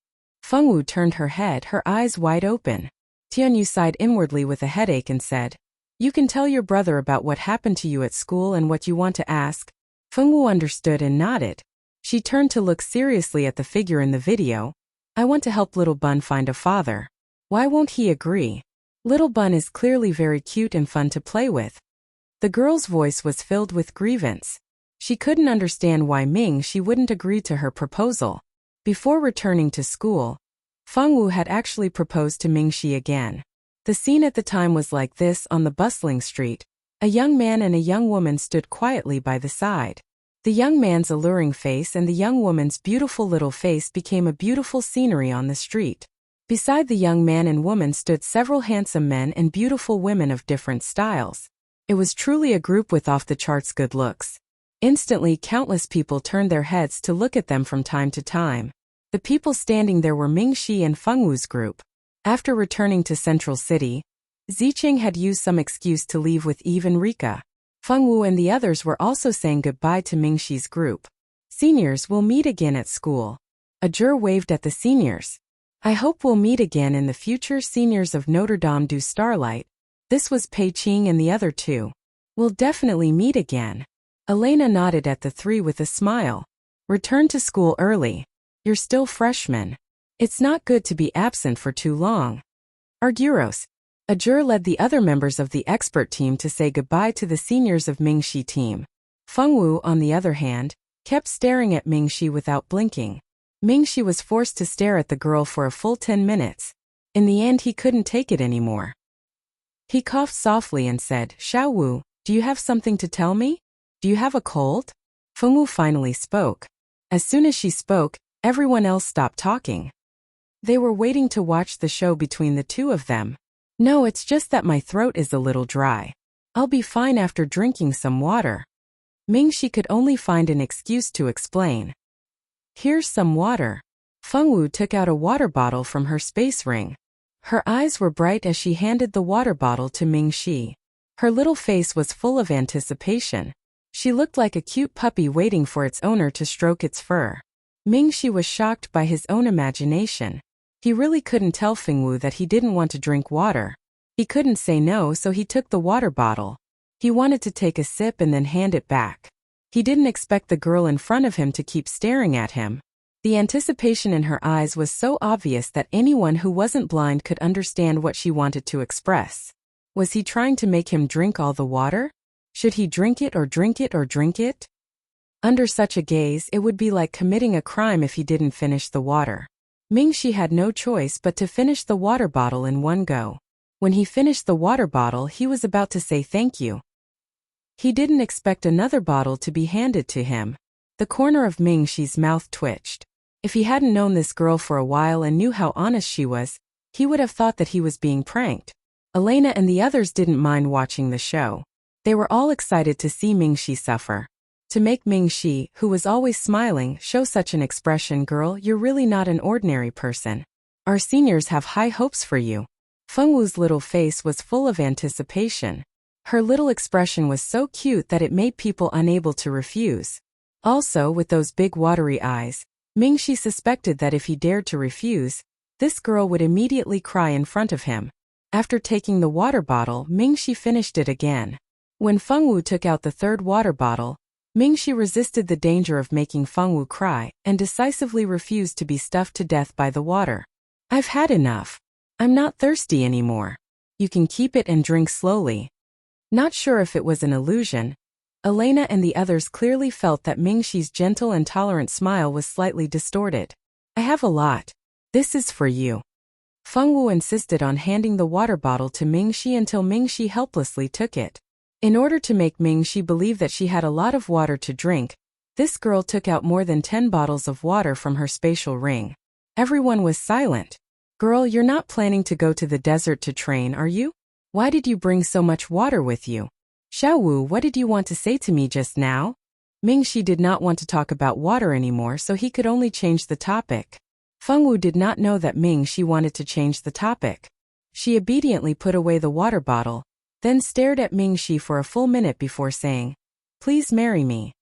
Feng Wu turned her head, her eyes wide open. Tianyu sighed inwardly with a headache and said, You can tell your brother about what happened to you at school and what you want to ask. Feng Wu understood and nodded. She turned to look seriously at the figure in the video. I want to help Little Bun find a father. Why won't he agree? Little Bun is clearly very cute and fun to play with. The girl's voice was filled with grievance. She couldn't understand why Ming-Shi wouldn't agree to her proposal. Before returning to school, Feng Wu had actually proposed to Ming-Shi again. The scene at the time was like this on the bustling street. A young man and a young woman stood quietly by the side. The young man's alluring face and the young woman's beautiful little face became a beautiful scenery on the street. Beside the young man and woman stood several handsome men and beautiful women of different styles. It was truly a group with off-the-charts good looks. Instantly, countless people turned their heads to look at them from time to time. The people standing there were Ming-Shi and Feng Wu's group. After returning to Central City, Ziqing had used some excuse to leave with Eve and Rika. Feng Wu and the others were also saying goodbye to Ming-Shi's group. Seniors, will meet again at school. A juror waved at the seniors. I hope we'll meet again in the future, seniors of Notre Dame du Starlight. This was Pei Qing and the other two. We'll definitely meet again. Elena nodded at the three with a smile. Return to school early. You're still freshmen. It's not good to be absent for too long. Arguros. A juror led the other members of the expert team to say goodbye to the seniors of Ming-Shi team. Feng Wu, on the other hand, kept staring at Ming-Shi without blinking. Ming-Shi was forced to stare at the girl for a full 10 minutes. In the end, he couldn't take it anymore. He coughed softly and said, Xiao Wu, do you have something to tell me? Do you have a cold? Feng Wu finally spoke. As soon as she spoke, everyone else stopped talking. They were waiting to watch the show between the two of them. No, it's just that my throat is a little dry. I'll be fine after drinking some water. Ming-Shi could only find an excuse to explain. Here's some water. Feng Wu took out a water bottle from her space ring. Her eyes were bright as she handed the water bottle to Ming-Shi. Her little face was full of anticipation. She looked like a cute puppy waiting for its owner to stroke its fur. Ming-Shi was shocked by his own imagination. He really couldn't tell Feng Wu that he didn't want to drink water. He couldn't say no, so he took the water bottle. He wanted to take a sip and then hand it back. He didn't expect the girl in front of him to keep staring at him. The anticipation in her eyes was so obvious that anyone who wasn't blind could understand what she wanted to express. Was he trying to make him drink all the water? Should he drink it or drink it or drink it? Under such a gaze, it would be like committing a crime if he didn't finish the water. Ming-Shi had no choice but to finish the water bottle in one go. When he finished the water bottle, he was about to say thank you. He didn't expect another bottle to be handed to him. The corner of Ming-Shi's mouth twitched. If he hadn't known this girl for a while and knew how honest she was, he would have thought that he was being pranked. Elena and the others didn't mind watching the show. They were all excited to see Ming-Shi suffer. To make Ming-Shi, who was always smiling, show such an expression, girl, you're really not an ordinary person. Our seniors have high hopes for you. Feng Wu's little face was full of anticipation. Her little expression was so cute that it made people unable to refuse. Also, with those big watery eyes, Mingxi suspected that if he dared to refuse, this girl would immediately cry in front of him. After taking the water bottle, Mingxi finished it again. When Fengwu took out the third water bottle, Mingxi resisted the danger of making Fengwu cry and decisively refused to be stuffed to death by the water. I've had enough. I'm not thirsty anymore. You can keep it and drink slowly. Not sure if it was an illusion, Elena and the others clearly felt that Mingxi's gentle and tolerant smile was slightly distorted. I have a lot. This is for you. Fengwu insisted on handing the water bottle to Mingxi until Mingxi helplessly took it. In order to make Mingxi believe that she had a lot of water to drink, this girl took out more than 10 bottles of water from her spatial ring. Everyone was silent. Girl, you're not planning to go to the desert to train, are you? Why did you bring so much water with you? Xiaowu, what did you want to say to me just now? Mingxi did not want to talk about water anymore, so he could only change the topic. Fengwu did not know that Mingxi wanted to change the topic. She obediently put away the water bottle, then stared at Mingxi for a full minute before saying, "Please marry me."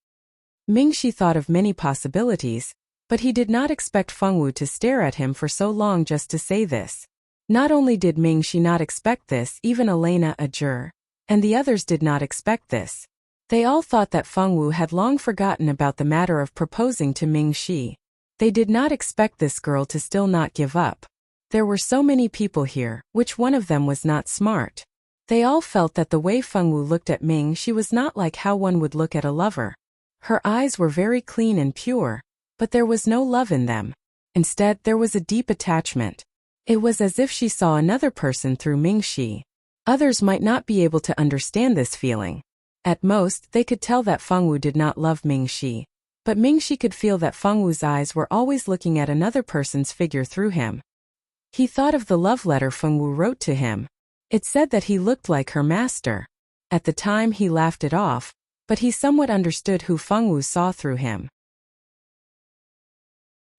Mingxi thought of many possibilities, but he did not expect Fengwu to stare at him for so long just to say this. Not only did Mingxi not expect this, even Elena, Ajur, and the others did not expect this. They all thought that Fengwu had long forgotten about the matter of proposing to Mingxi. They did not expect this girl to still not give up. There were so many people here, which one of them was not smart? They all felt that the way Fengwu looked at Mingxi was not like how one would look at a lover. Her eyes were very clean and pure, but there was no love in them. Instead, there was a deep attachment. It was as if she saw another person through Mingxi. Others might not be able to understand this feeling. At most, they could tell that Fengwu did not love Mingxi. But Mingxi could feel that Fengwu's eyes were always looking at another person's figure through him. He thought of the love letter Fengwu wrote to him. It said that he looked like her master. At the time he laughed it off, but he somewhat understood who Fengwu saw through him.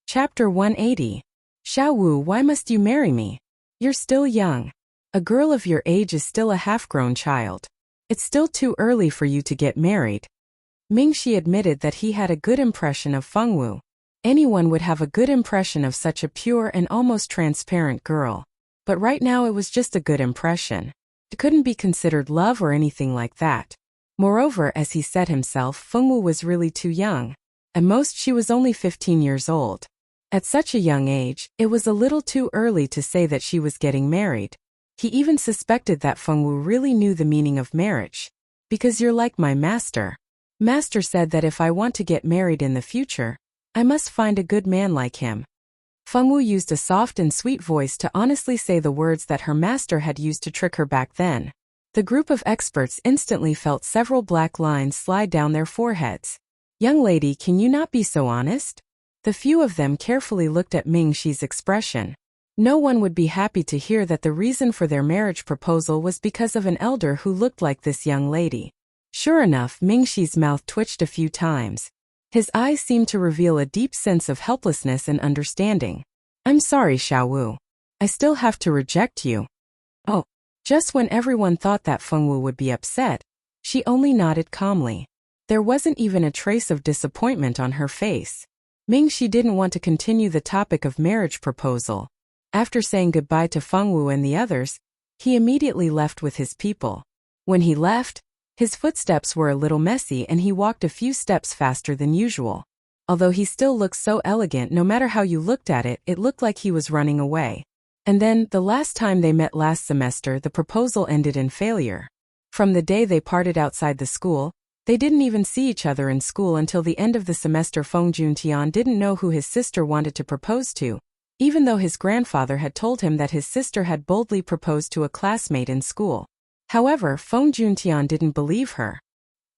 Chapter 180. Xiaowu, why must you marry me? You're still young. A girl of your age is still a half-grown child. It's still too early for you to get married. Mingxi admitted that he had a good impression of Fengwu. Anyone would have a good impression of such a pure and almost transparent girl. But right now it was just a good impression. It couldn't be considered love or anything like that. Moreover, as he said himself, Fengwu was really too young. At most she was only 15 years old. At such a young age, it was a little too early to say that she was getting married. He even suspected that Fengwu really knew the meaning of marriage. Because you're like my master. Master said that if I want to get married in the future, I must find a good man like him. Fengwu used a soft and sweet voice to honestly say the words that her master had used to trick her back then. The group of experts instantly felt several black lines slide down their foreheads. Young lady, can you not be so honest? The few of them carefully looked at Mingxi's expression. No one would be happy to hear that the reason for their marriage proposal was because of an elder who looked like this young lady. Sure enough, Mingxi's mouth twitched a few times. His eyes seemed to reveal a deep sense of helplessness and understanding. I'm sorry, Xiaowu. I still have to reject you. Oh. Just when everyone thought that Fengwu would be upset, she only nodded calmly. There wasn't even a trace of disappointment on her face. Mingxi didn't want to continue the topic of marriage proposal. After saying goodbye to Fengwu and the others, he immediately left with his people. When he left, his footsteps were a little messy and he walked a few steps faster than usual. Although he still looked so elegant, no matter how you looked at it, it looked like he was running away. And then, the last time they met last semester, the proposal ended in failure. From the day they parted outside the school, they didn't even see each other in school until the end of the semester. Feng Juntian didn't know who his sister wanted to propose to, even though his grandfather had told him that his sister had boldly proposed to a classmate in school. However, Feng Juntian didn't believe her.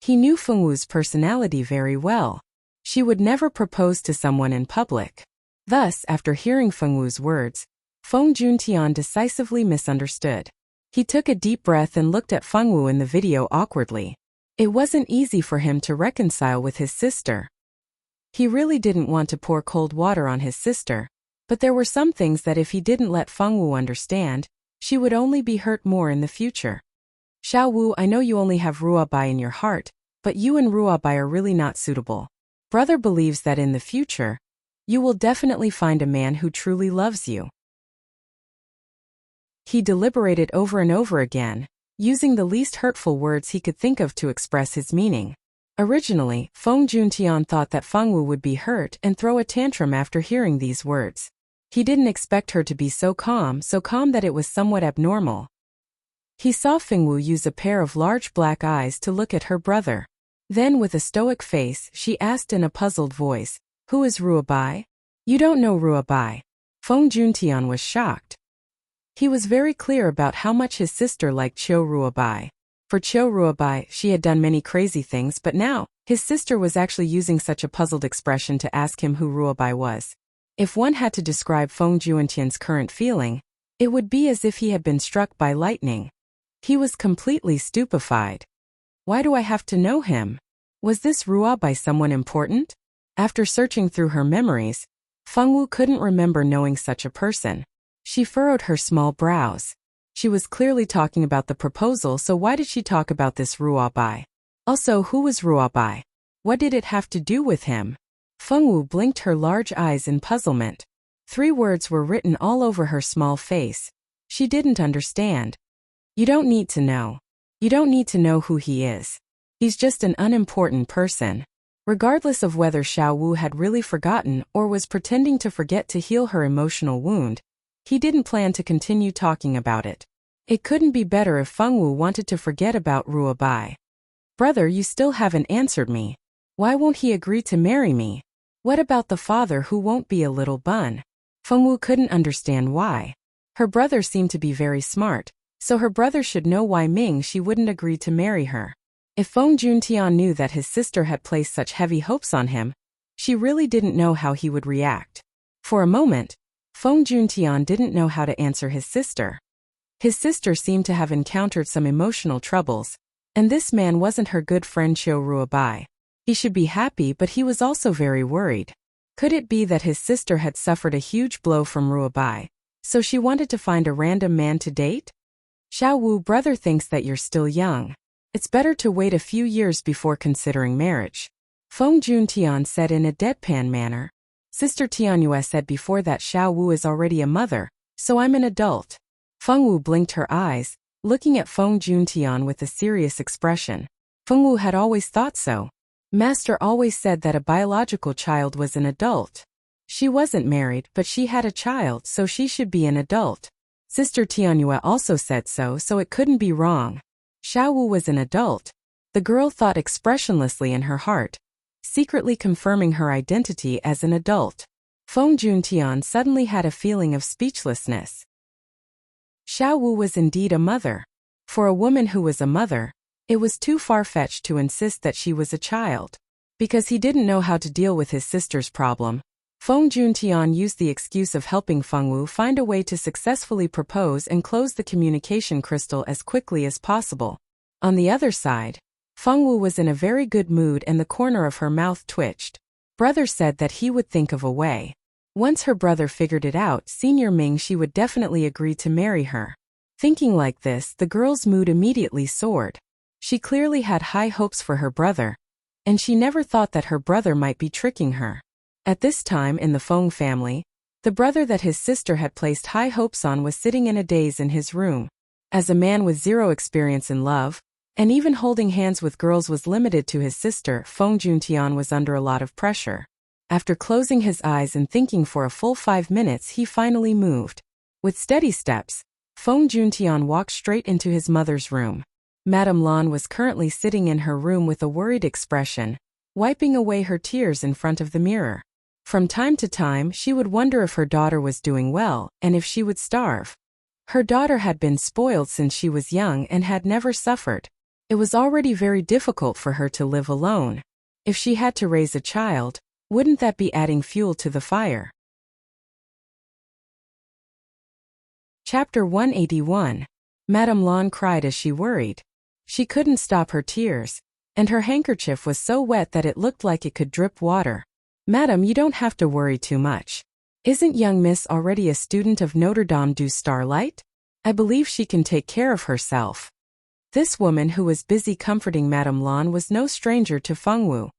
He knew Fengwu's personality very well. She would never propose to someone in public. Thus, after hearing Fengwu's words, Feng Juntian decisively misunderstood. He took a deep breath and looked at Fengwu in the video awkwardly. It wasn't easy for him to reconcile with his sister. He really didn't want to pour cold water on his sister, but there were some things that if he didn't let Fengwu understand, she would only be hurt more in the future. Xiaowu, I know you only have Ruobai in your heart, but you and Ruobai are really not suitable. Brother believes that in the future, you will definitely find a man who truly loves you. He deliberated over and over again, using the least hurtful words he could think of to express his meaning. Originally, Feng Juntian thought that Fengwu would be hurt and throw a tantrum after hearing these words. He didn't expect her to be so calm that it was somewhat abnormal. He saw Fengwu use a pair of large black eyes to look at her brother. Then with a stoic face, she asked in a puzzled voice, "Who is Ruobai?" "You don't know Ruobai." Feng Juntian was shocked. He was very clear about how much his sister liked Qiu Ruobai. For Qiu Ruobai, she had done many crazy things, but now, his sister was actually using such a puzzled expression to ask him who Ruobai was. If one had to describe Feng Juntian's current feeling, it would be as if he had been struck by lightning. He was completely stupefied. Why do I have to know him? Was this Ruobai someone important? After searching through her memories, Fengwu couldn't remember knowing such a person. She furrowed her small brows. She was clearly talking about the proposal, so why did she talk about this Ruobai? Also, who was Ruobai? What did it have to do with him? Fengwu blinked her large eyes in puzzlement. 3 words were written all over her small face. She didn't understand. You don't need to know. You don't need to know who he is. He's just an unimportant person. Regardless of whether Xiao Wu had really forgotten or was pretending to forget to heal her emotional wound, he didn't plan to continue talking about it. It couldn't be better if Fengwu wanted to forget about Ruobai. Brother, you still haven't answered me. Why won't he agree to marry me? What about the father who won't be a little bun? Fengwu couldn't understand why. Her brother seemed to be very smart, so her brother should know why she wouldn't agree to marry her. If Feng Juntian knew that his sister had placed such heavy hopes on him, she really didn't know how he would react. For a moment, Feng Juntian didn't know how to answer his sister. His sister seemed to have encountered some emotional troubles, and this man wasn't her good friend Qiu Ruobai. He should be happy, but he was also very worried. Could it be that his sister had suffered a huge blow from Ruobai, so she wanted to find a random man to date? Xiao Wu, brother thinks that you're still young. It's better to wait a few years before considering marriage. Feng Juntian said in a deadpan manner. Sister Tianyue said before that Xiao Wu is already a mother, so I'm an adult. Fengwu blinked her eyes, looking at Feng Juntian with a serious expression. Fengwu had always thought so. Master always said that a biological child was an adult. She wasn't married, but she had a child, so she should be an adult. Sister Tianyue also said so, so it couldn't be wrong. Xiao Wu was an adult. The girl thought expressionlessly in her heart, secretly confirming her identity as an adult. Feng Juntian suddenly had a feeling of speechlessness. Xiao Wu was indeed a mother. For a woman who was a mother, it was too far-fetched to insist that she was a child. Because he didn't know how to deal with his sister's problem, Feng Juntian used the excuse of helping Fengwu find a way to successfully propose and close the communication crystal as quickly as possible. On the other side, Fengwu was in a very good mood and the corner of her mouth twitched. Brother said that he would think of a way. Once her brother figured it out, Senior Ming, she would definitely agree to marry her. Thinking like this, the girl's mood immediately soared. She clearly had high hopes for her brother, and she never thought that her brother might be tricking her. At this time in the Feng family, the brother that his sister had placed high hopes on was sitting in a daze in his room. As a man with zero experience in love, and even holding hands with girls was limited to his sister, Feng Juntian was under a lot of pressure. After closing his eyes and thinking for a full 5 minutes, he finally moved. With steady steps, Feng Juntian walked straight into his mother's room. Madame Lan was currently sitting in her room with a worried expression, wiping away her tears in front of the mirror. From time to time, she would wonder if her daughter was doing well and if she would starve. Her daughter had been spoiled since she was young and had never suffered. It was already very difficult for her to live alone. If she had to raise a child, wouldn't that be adding fuel to the fire? Chapter 181. Madame Lan cried as she worried. She couldn't stop her tears, and her handkerchief was so wet that it looked like it could drip water. Madam, you don't have to worry too much. Isn't young Miss already a student of Notre Dame du Starlight? I believe she can take care of herself. This woman who was busy comforting Madame Lan was no stranger to Fengwu.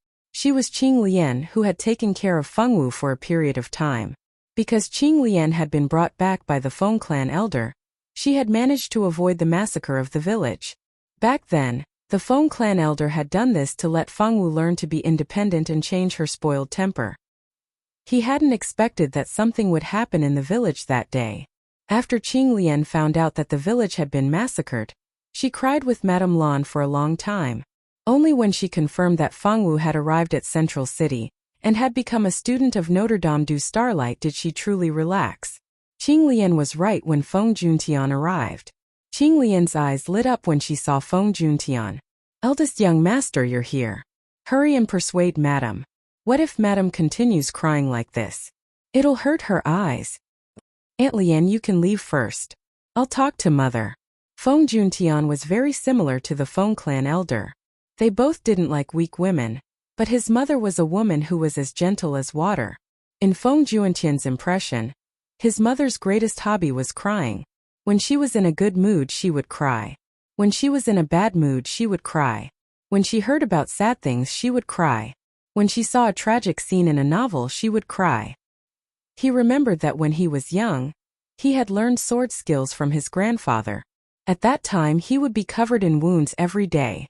She was Qing Lian, who had taken care of Fengwu for a period of time. Because Qing Lian had been brought back by the Feng clan elder, she had managed to avoid the massacre of the village. Back then, the Feng clan elder had done this to let Fengwu learn to be independent and change her spoiled temper. He hadn't expected that something would happen in the village that day. After Qing Lian found out that the village had been massacred, she cried with Madame Lan for a long time. Only when she confirmed that Fengwu had arrived at Central City and had become a student of Notre Dame du Starlight did she truly relax. Qing Lian was right when Feng Juntian arrived. Qing Lian's eyes lit up when she saw Feng Juntian. "Eldest young master, you're here. Hurry and persuade Madame. What if Madame continues crying like this? It'll hurt her eyes. Aunt Lian, you can leave first. I'll talk to Mother." Feng Juntian was very similar to the Feng clan elder. They both didn't like weak women, but his mother was a woman who was as gentle as water. In Feng Juntian's impression, his mother's greatest hobby was crying. When she was in a good mood she would cry. When she was in a bad mood she would cry. When she heard about sad things she would cry. When she saw a tragic scene in a novel she would cry. He remembered that when he was young, he had learned sword skills from his grandfather. At that time he would be covered in wounds every day.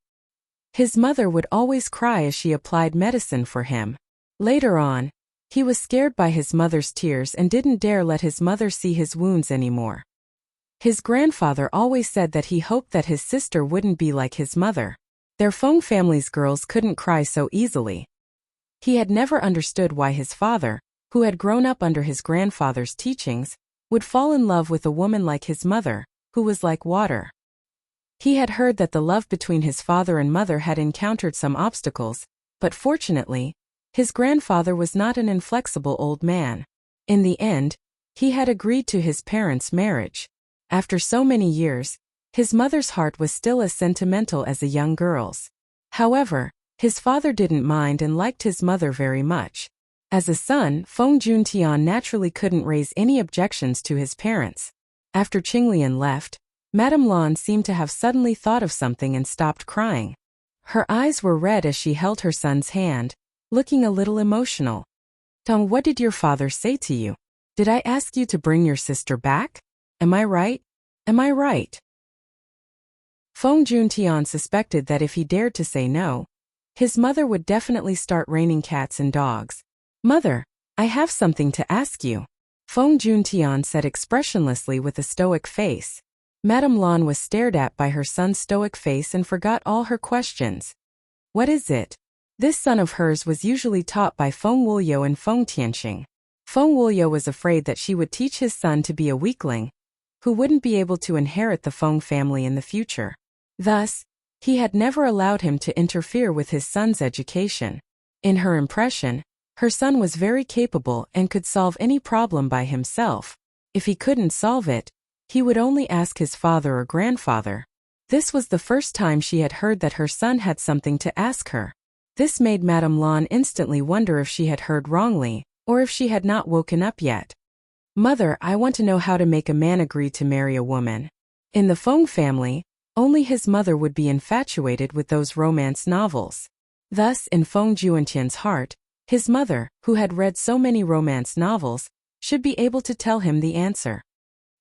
His mother would always cry as she applied medicine for him. Later on, he was scared by his mother's tears and didn't dare let his mother see his wounds anymore. His grandfather always said that he hoped that his sister wouldn't be like his mother. Their Feng family's girls couldn't cry so easily. He had never understood why his father, who had grown up under his grandfather's teachings, would fall in love with a woman like his mother, who was like water. He had heard that the love between his father and mother had encountered some obstacles, but fortunately, his grandfather was not an inflexible old man. In the end, he had agreed to his parents' marriage. After so many years, his mother's heart was still as sentimental as a young girl's. However, his father didn't mind and liked his mother very much. As a son, Feng Juntian naturally couldn't raise any objections to his parents. After Qing Lian left, Madame Lan seemed to have suddenly thought of something and stopped crying. Her eyes were red as she held her son's hand, looking a little emotional. "Dong, what did your father say to you? Did I ask you to bring your sister back? Am I right? Am I right?" Feng Juntian suspected that if he dared to say no, his mother would definitely start raining cats and dogs. "Mother, I have something to ask you," Feng Juntian said expressionlessly with a stoic face. Madame Lan was stared at by her son's stoic face and forgot all her questions. "What is it?" This son of hers was usually taught by Feng Wuliu and Feng Tianxing. Feng Wuliu was afraid that she would teach his son to be a weakling, who wouldn't be able to inherit the Feng family in the future. Thus, he had never allowed him to interfere with his son's education. In her impression, her son was very capable and could solve any problem by himself. If he couldn't solve it, he would only ask his father or grandfather. This was the first time she had heard that her son had something to ask her. This made Madame Lan instantly wonder if she had heard wrongly, or if she had not woken up yet. "Mother, I want to know how to make a man agree to marry a woman." In the Feng family, only his mother would be infatuated with those romance novels. Thus, in Feng Juntian's heart, his mother, who had read so many romance novels, should be able to tell him the answer.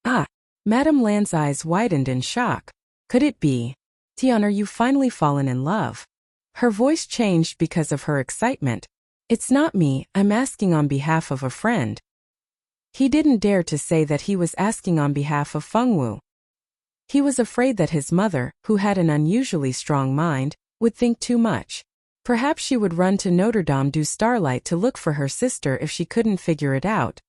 "Ah!" Madame Lan's eyes widened in shock. "Could it be? Tian, are you finally fallen in love?" Her voice changed because of her excitement. "It's not me, I'm asking on behalf of a friend." He didn't dare to say that he was asking on behalf of Fengwu. He was afraid that his mother, who had an unusually strong mind, would think too much. Perhaps she would run to Notre Dame du Starlight to look for her sister if she couldn't figure it out.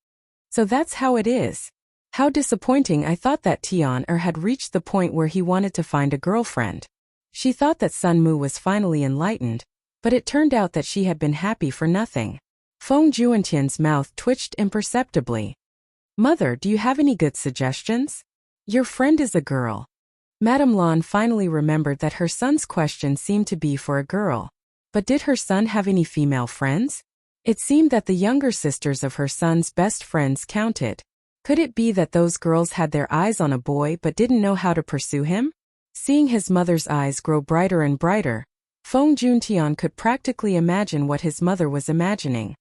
So that's how it is. How disappointing. I thought that Tian had reached the point where he wanted to find a girlfriend. She thought that Sun Mu was finally enlightened, but it turned out that she had been happy for nothing. Feng Juntian's mouth twitched imperceptibly. "Mother, do you have any good suggestions? Your friend is a girl." Madame Lan finally remembered that her son's question seemed to be for a girl. But did her son have any female friends? It seemed that the younger sisters of her son's best friends counted. Could it be that those girls had their eyes on a boy but didn't know how to pursue him? Seeing his mother's eyes grow brighter and brighter, Feng Juntian could practically imagine what his mother was imagining.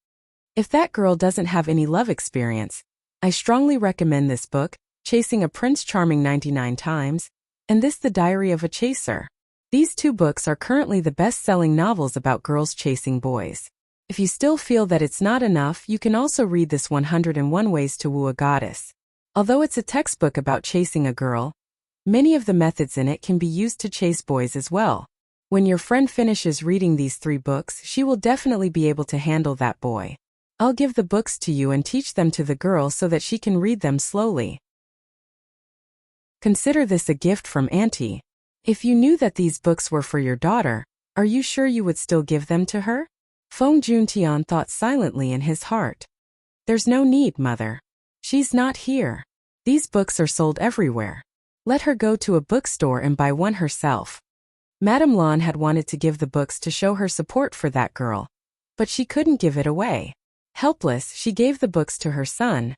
If that girl doesn't have any love experience, I strongly recommend this book, Chasing a Prince Charming 99 Times, and this The Diary of a Chaser. These two books are currently the best-selling novels about girls chasing boys. If you still feel that it's not enough, you can also read this 101 Ways to Woo a Goddess. Although it's a textbook about chasing a girl, many of the methods in it can be used to chase boys as well. When your friend finishes reading these 3 books, she will definitely be able to handle that boy. I'll give the books to you and teach them to the girl so that she can read them slowly. Consider this a gift from Auntie. If you knew that these books were for your daughter, are you sure you would still give them to her? Feng Juntian thought silently in his heart. There's no need, Mother. She's not here. These books are sold everywhere. Let her go to a bookstore and buy one herself. Madame Lan had wanted to give the books to show her support for that girl, but she couldn't give it away. Helpless, she gave the books to her son,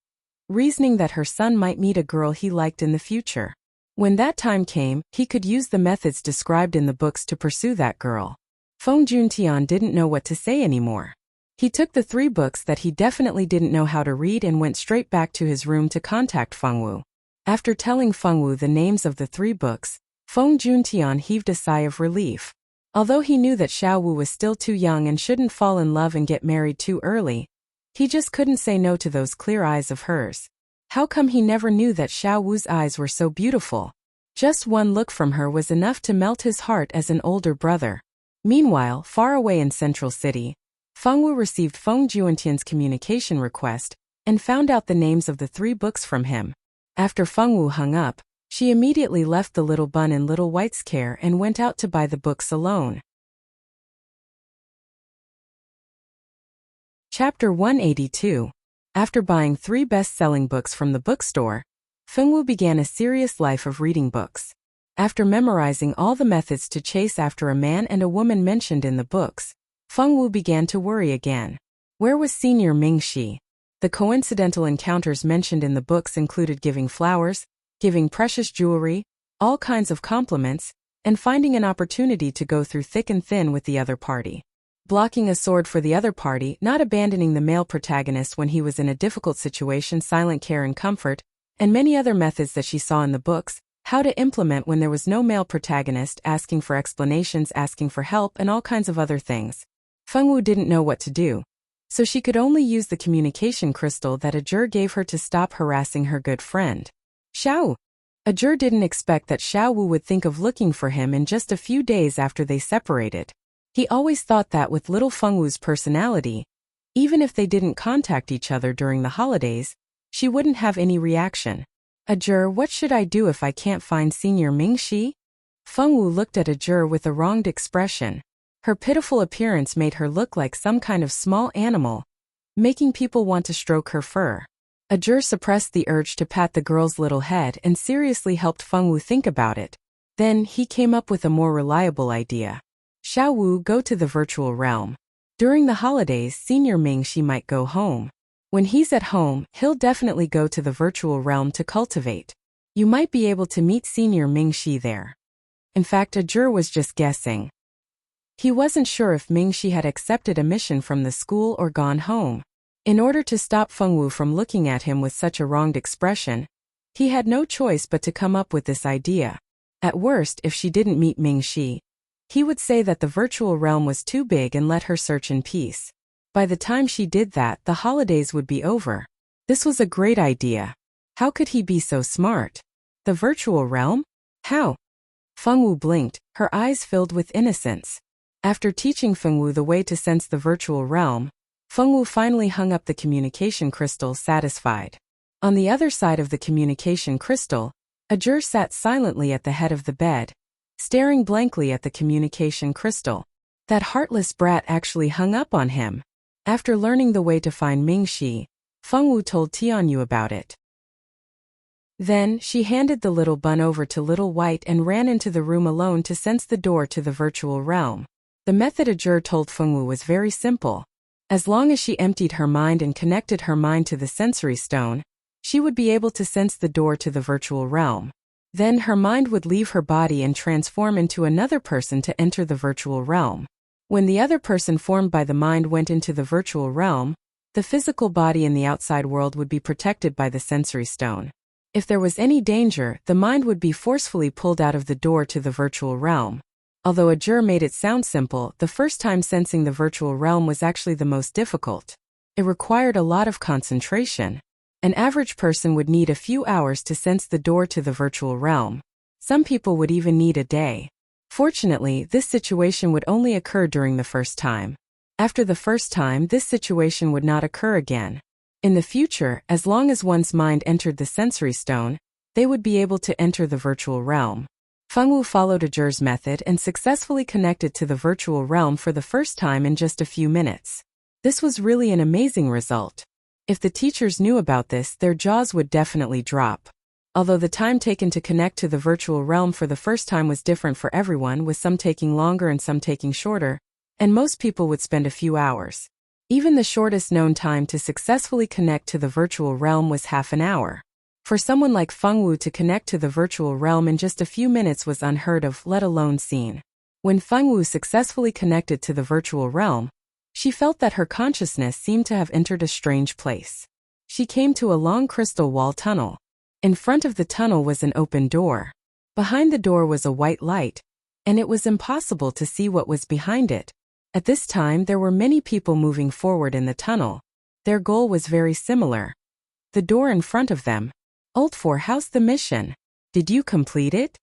reasoning that her son might meet a girl he liked in the future. When that time came, he could use the methods described in the books to pursue that girl. Feng Juntian didn't know what to say anymore. He took the 3 books that he definitely didn't know how to read and went straight back to his room to contact Fengwu. After telling Fengwu the names of the 3 books, Feng Juntian heaved a sigh of relief. Although he knew that Xiaowu was still too young and shouldn't fall in love and get married too early, he just couldn't say no to those clear eyes of hers. How come he never knew that Xiaowu's eyes were so beautiful? Just one look from her was enough to melt his heart as an older brother. Meanwhile, far away in Central City, Fengwu received Feng Juntian's communication request and found out the names of the 3 books from him. After Fengwu hung up, she immediately left the little bun in Little White's care and went out to buy the books alone. Chapter 182. After buying 3 best-selling books from the bookstore, Fengwu began a serious life of reading books. After memorizing all the methods to chase after a man and a woman mentioned in the books, Fengwu began to worry again. Where was Senior Mingxi? The coincidental encounters mentioned in the books included giving flowers, giving precious jewelry, all kinds of compliments, and finding an opportunity to go through thick and thin with the other party. Blocking a sword for the other party, not abandoning the male protagonist when he was in a difficult situation, silent care and comfort, and many other methods that she saw in the books, how to implement when there was no male protagonist, asking for explanations, asking for help, and all kinds of other things. Fengwu didn't know what to do, so she could only use the communication crystal that Ajur gave her to stop harassing her good friend. Xiao. Ajur didn't expect that Xiaowu would think of looking for him in just a few days after they separated. He always thought that with little Fengwu's personality, even if they didn't contact each other during the holidays, she wouldn't have any reaction. Ajur, what should I do if I can't find Senior Mingxi? Fengwu looked at Ajur with a wronged expression. Her pitiful appearance made her look like some kind of small animal, making people want to stroke her fur. Ajur suppressed the urge to pat the girl's little head and seriously helped Fengwu think about it. Then, he came up with a more reliable idea. Xiaowu, go to the virtual realm. During the holidays, Senior Mingxi might go home. When he's at home, he'll definitely go to the virtual realm to cultivate. You might be able to meet Senior Mingxi there. In fact, Ajur was just guessing. He wasn't sure if Mingxi had accepted a mission from the school or gone home. In order to stop Fengwu from looking at him with such a wronged expression, he had no choice but to come up with this idea. At worst, if she didn't meet Mingxi, he would say that the virtual realm was too big and let her search in peace. By the time she did that, the holidays would be over. This was a great idea. How could he be so smart? The virtual realm? How? Fengwu blinked, her eyes filled with innocence. After teaching Fengwu the way to sense the virtual realm, Fengwu finally hung up the communication crystal, satisfied. On the other side of the communication crystal, Ajur sat silently at the head of the bed, staring blankly at the communication crystal. That heartless brat actually hung up on him. After learning the way to find Mingxi, Fengwu told Tianyu about it. Then, she handed the little bun over to Little White and ran into the room alone to sense the door to the virtual realm. The method Ajur told Fengwu was very simple. As long as she emptied her mind and connected her mind to the sensory stone, she would be able to sense the door to the virtual realm. Then her mind would leave her body and transform into another person to enter the virtual realm. When the other person formed by the mind went into the virtual realm, the physical body in the outside world would be protected by the sensory stone. If there was any danger, the mind would be forcefully pulled out of the door to the virtual realm. Although Ajur made it sound simple, the first time sensing the virtual realm was actually the most difficult. It required a lot of concentration. An average person would need a few hours to sense the door to the virtual realm. Some people would even need a day. Fortunately, this situation would only occur during the first time. After the first time, this situation would not occur again. In the future, as long as one's mind entered the sensory stone, they would be able to enter the virtual realm. Fengwu followed Ajur's method and successfully connected to the virtual realm for the first time in just a few minutes. This was really an amazing result. If the teachers knew about this, their jaws would definitely drop. Although the time taken to connect to the virtual realm for the first time was different for everyone, with some taking longer and some taking shorter, and most people would spend a few hours. Even the shortest known time to successfully connect to the virtual realm was half an hour. For someone like Fengwu to connect to the virtual realm in just a few minutes was unheard of, let alone seen. When Fengwu successfully connected to the virtual realm, she felt that her consciousness seemed to have entered a strange place. She came to a long crystal wall tunnel. In front of the tunnel was an open door. Behind the door was a white light, and it was impossible to see what was behind it. At this time, there were many people moving forward in the tunnel. Their goal was very similar. The door in front of them. Old Four, how's the mission? Did you complete it?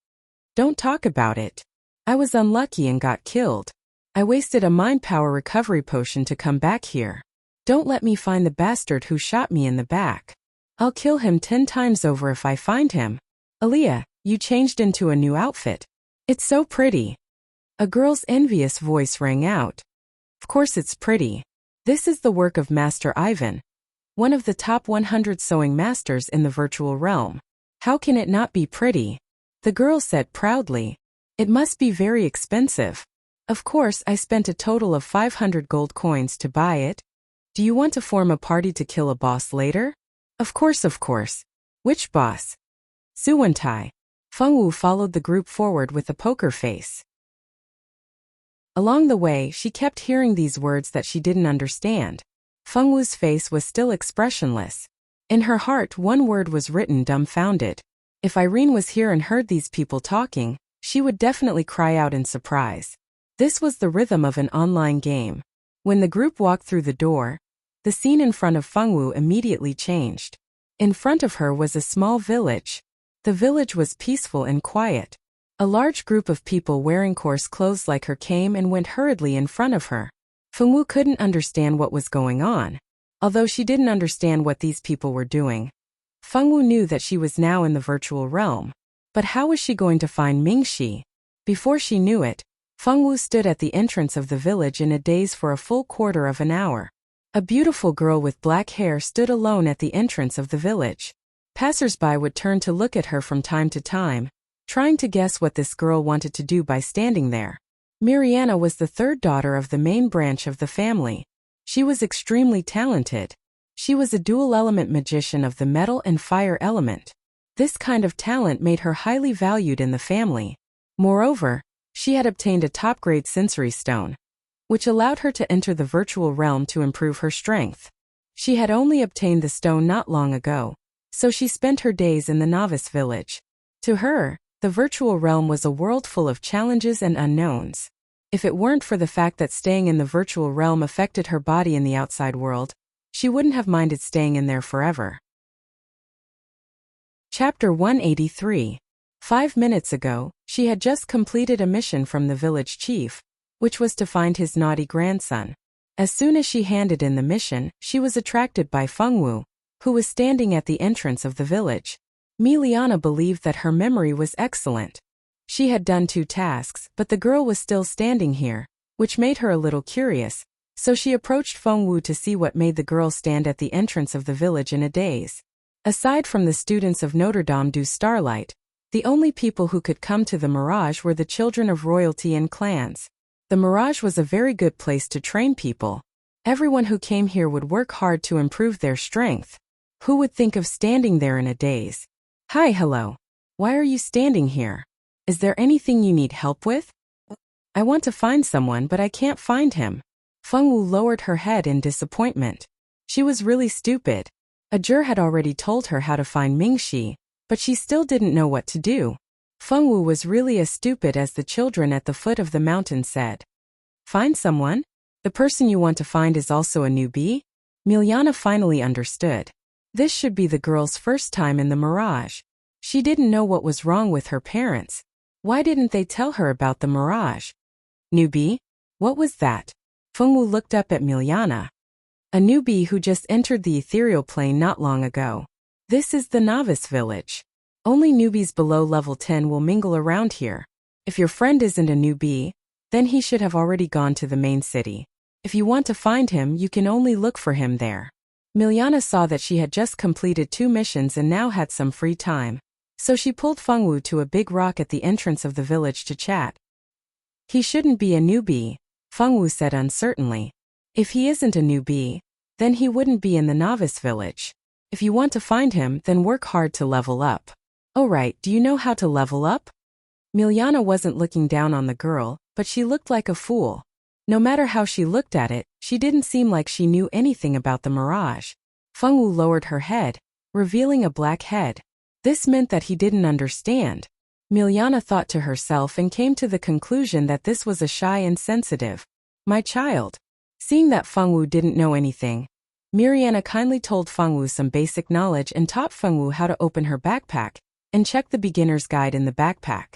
Don't talk about it. I was unlucky and got killed. I wasted a mind power recovery potion to come back here. Don't let me find the bastard who shot me in the back. I'll kill him 10 times over if I find him. Aaliyah, you changed into a new outfit. It's so pretty. A girl's envious voice rang out. Of course it's pretty. This is the work of Master Ivan, one of the top 100 sewing masters in the virtual realm. How can it not be pretty? The girl said proudly. It must be very expensive. Of course, I spent a total of 500 gold coins to buy it. Do you want to form a party to kill a boss later? Of course, of course. Which boss? Suwantai. Fengwu followed the group forward with a poker face. Along the way, she kept hearing these words that she didn't understand. Fengwu's face was still expressionless. In her heart, one word was written, dumbfounded. If Irene was here and heard these people talking, she would definitely cry out in surprise. This was the rhythm of an online game. When the group walked through the door, the scene in front of Fengwu immediately changed. In front of her was a small village. The village was peaceful and quiet. A large group of people wearing coarse clothes like her came and went hurriedly in front of her. Fengwu couldn't understand what was going on. Although she didn't understand what these people were doing, Fengwu knew that she was now in the virtual realm. But how was she going to find Mingxi? Before she knew it, Fengwu stood at the entrance of the village in a daze for a full quarter of an hour. A beautiful girl with black hair stood alone at the entrance of the village. Passers-by would turn to look at her from time to time, trying to guess what this girl wanted to do by standing there. Mariana was the third daughter of the main branch of the family. She was extremely talented. She was a dual-element magician of the metal and fire element. This kind of talent made her highly valued in the family. Moreover, she had obtained a top-grade sensory stone, which allowed her to enter the virtual realm to improve her strength. She had only obtained the stone not long ago, so she spent her days in the novice village. To her, the virtual realm was a world full of challenges and unknowns. If it weren't for the fact that staying in the virtual realm affected her body in the outside world, she wouldn't have minded staying in there forever. Chapter 183. 5 minutes ago, she had just completed a mission from the village chief, which was to find his naughty grandson. As soon as she handed in the mission, she was attracted by Fengwu, who was standing at the entrance of the village. Miliana believed that her memory was excellent. She had done 2 tasks, but the girl was still standing here, which made her a little curious, so she approached Fengwu to see what made the girl stand at the entrance of the village in a daze. Aside from the students of Notre Dame du Starlight, the only people who could come to the Mirage were the children of royalty and clans. The Mirage was a very good place to train people. Everyone who came here would work hard to improve their strength. Who would think of standing there in a daze? Hi, hello. Why are you standing here? Is there anything you need help with? I want to find someone but I can't find him. Fengwu lowered her head in disappointment. She was really stupid. Ajur had already told her how to find Mingxi, but she still didn't know what to do. Fengwu was really as stupid as the children at the foot of the mountain said. Find someone? The person you want to find is also a newbie? Milyana finally understood. This should be the girl's first time in the mirage. She didn't know what was wrong with her parents. Why didn't they tell her about the mirage? Newbie? What was that? Fengwu looked up at Milyana. A newbie who just entered the ethereal plane not long ago. This is the novice village. Only newbies below level 10 will mingle around here. If your friend isn't a newbie, then he should have already gone to the main city. If you want to find him, you can only look for him there. Milyana saw that she had just completed 2 missions and now had some free time. So she pulled Fengwu to a big rock at the entrance of the village to chat. He shouldn't be a newbie, Fengwu said uncertainly. If he isn't a newbie, then he wouldn't be in the novice village. If you want to find him, then work hard to level up. Oh right, do you know how to level up? Milyana wasn't looking down on the girl, but she looked like a fool. No matter how she looked at it, she didn't seem like she knew anything about the mirage. Fengwu lowered her head, revealing a black head. This meant that he didn't understand. Milyana thought to herself and came to the conclusion that this was a shy and sensitive. My child. Seeing that Fengwu didn't know anything, Miryana kindly told Fengwu some basic knowledge and taught Fengwu how to open her backpack and check the beginner's guide in the backpack.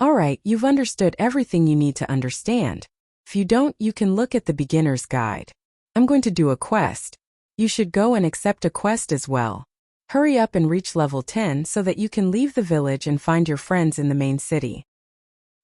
Alright, you've understood everything you need to understand. If you don't, you can look at the beginner's guide. I'm going to do a quest. You should go and accept a quest as well. Hurry up and reach level 10 so that you can leave the village and find your friends in the main city.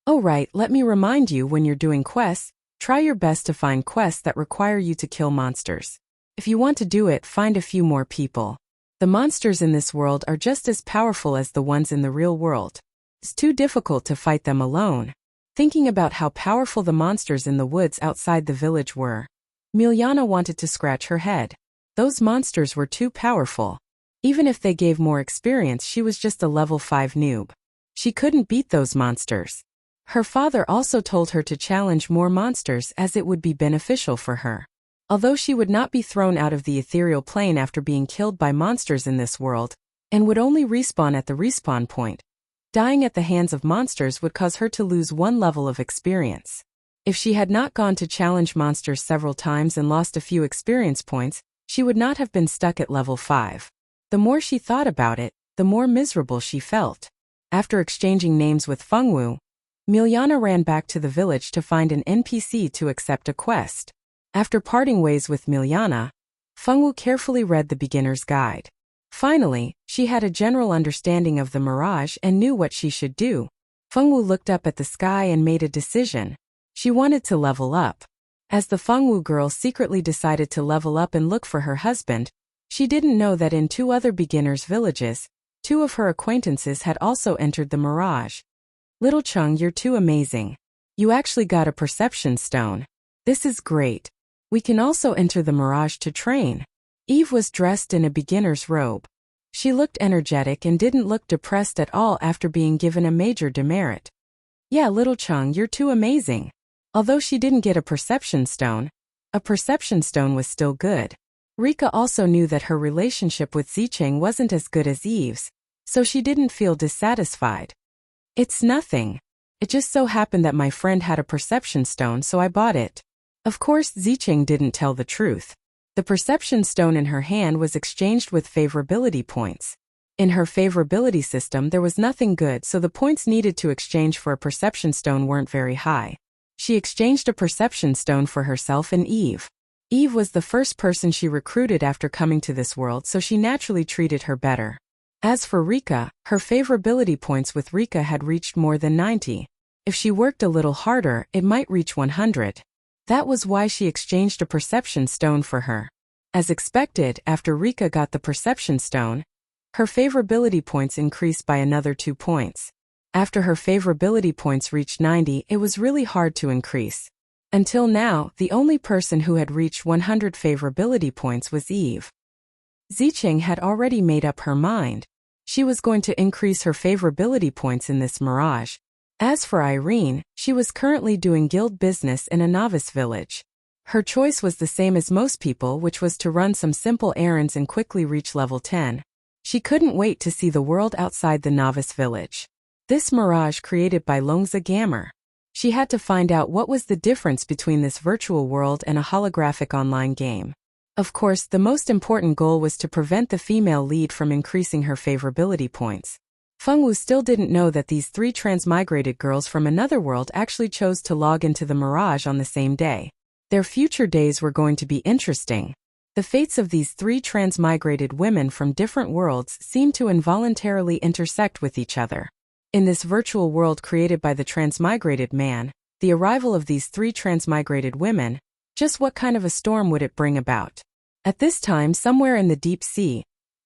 Oh right, let me remind you, when you're doing quests, try your best to find quests that require you to kill monsters. If you want to do it, find a few more people. The monsters in this world are just as powerful as the ones in the real world. It's too difficult to fight them alone. Thinking about how powerful the monsters in the woods outside the village were, Milyana wanted to scratch her head. Those monsters were too powerful. Even if they gave more experience, she was just a level 5 noob. She couldn't beat those monsters. Her father also told her to challenge more monsters as it would be beneficial for her. Although she would not be thrown out of the ethereal plane after being killed by monsters in this world, and would only respawn at the respawn point, dying at the hands of monsters would cause her to lose 1 level of experience. If she had not gone to challenge monsters several times and lost a few experience points, she would not have been stuck at level 5. The more she thought about it, the more miserable she felt. After exchanging names with Fengwu, Milyana ran back to the village to find an NPC to accept a quest. After parting ways with Milyana, Fengwu carefully read the beginner's guide. Finally, she had a general understanding of the mirage and knew what she should do. Fengwu looked up at the sky and made a decision. She wanted to level up. As the Fengwu girl secretly decided to level up and look for her husband, she didn't know that in 2 other beginners' villages, 2 of her acquaintances had also entered the mirage. Little Chung, you're too amazing. You actually got a perception stone. This is great. We can also enter the mirage to train. Eve was dressed in a beginner's robe. She looked energetic and didn't look depressed at all after being given a major demerit. Yeah, Little Chung, you're too amazing. Although she didn't get a perception stone was still good. Rika also knew that her relationship with Zicheng wasn't as good as Eve's, so she didn't feel dissatisfied. It's nothing. It just so happened that my friend had a perception stone, so I bought it. Of course, Zicheng didn't tell the truth. The perception stone in her hand was exchanged with favorability points. In her favorability system, there was nothing good, so the points needed to exchange for a perception stone weren't very high. She exchanged a perception stone for herself and Eve. Eve was the first person she recruited after coming to this world, so she naturally treated her better. As for Rika, her favorability points with Rika had reached more than 90. If she worked a little harder, it might reach 100. That was why she exchanged a perception stone for her. As expected, after Rika got the perception stone, her favorability points increased by another 2 points. After her favorability points reached 90, it was really hard to increase. Until now, the only person who had reached 100 favorability points was Eve. Zicheng had already made up her mind. She was going to increase her favorability points in this mirage. As for Irene, she was currently doing guild business in a novice village. Her choice was the same as most people, which was to run some simple errands and quickly reach level 10. She couldn't wait to see the world outside the novice village. This mirage created by Longza Gamer. She had to find out what was the difference between this virtual world and a holographic online game. Of course, the most important goal was to prevent the female lead from increasing her favorability points. Fengwu still didn't know that these 3 transmigrated girls from another world actually chose to log into the mirage on the same day. Their future days were going to be interesting. The fates of these 3 transmigrated women from different worlds seemed to involuntarily intersect with each other. In this virtual world created by the transmigrated man, the arrival of these 3 transmigrated women, just what kind of a storm would it bring about? At this time, somewhere in the deep sea,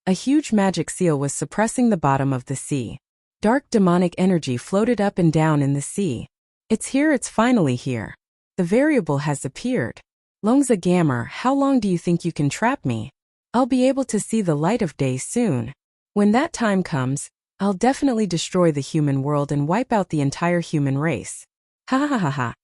a huge magic seal was suppressing the bottom of the sea. Dark demonic energy floated up and down in the sea. It's here, it's finally here. The variable has appeared. Longza Gamer, how long do you think you can trap me? I'll be able to see the light of day soon. When that time comes, I'll definitely destroy the human world and wipe out the entire human race. Ha ha ha ha.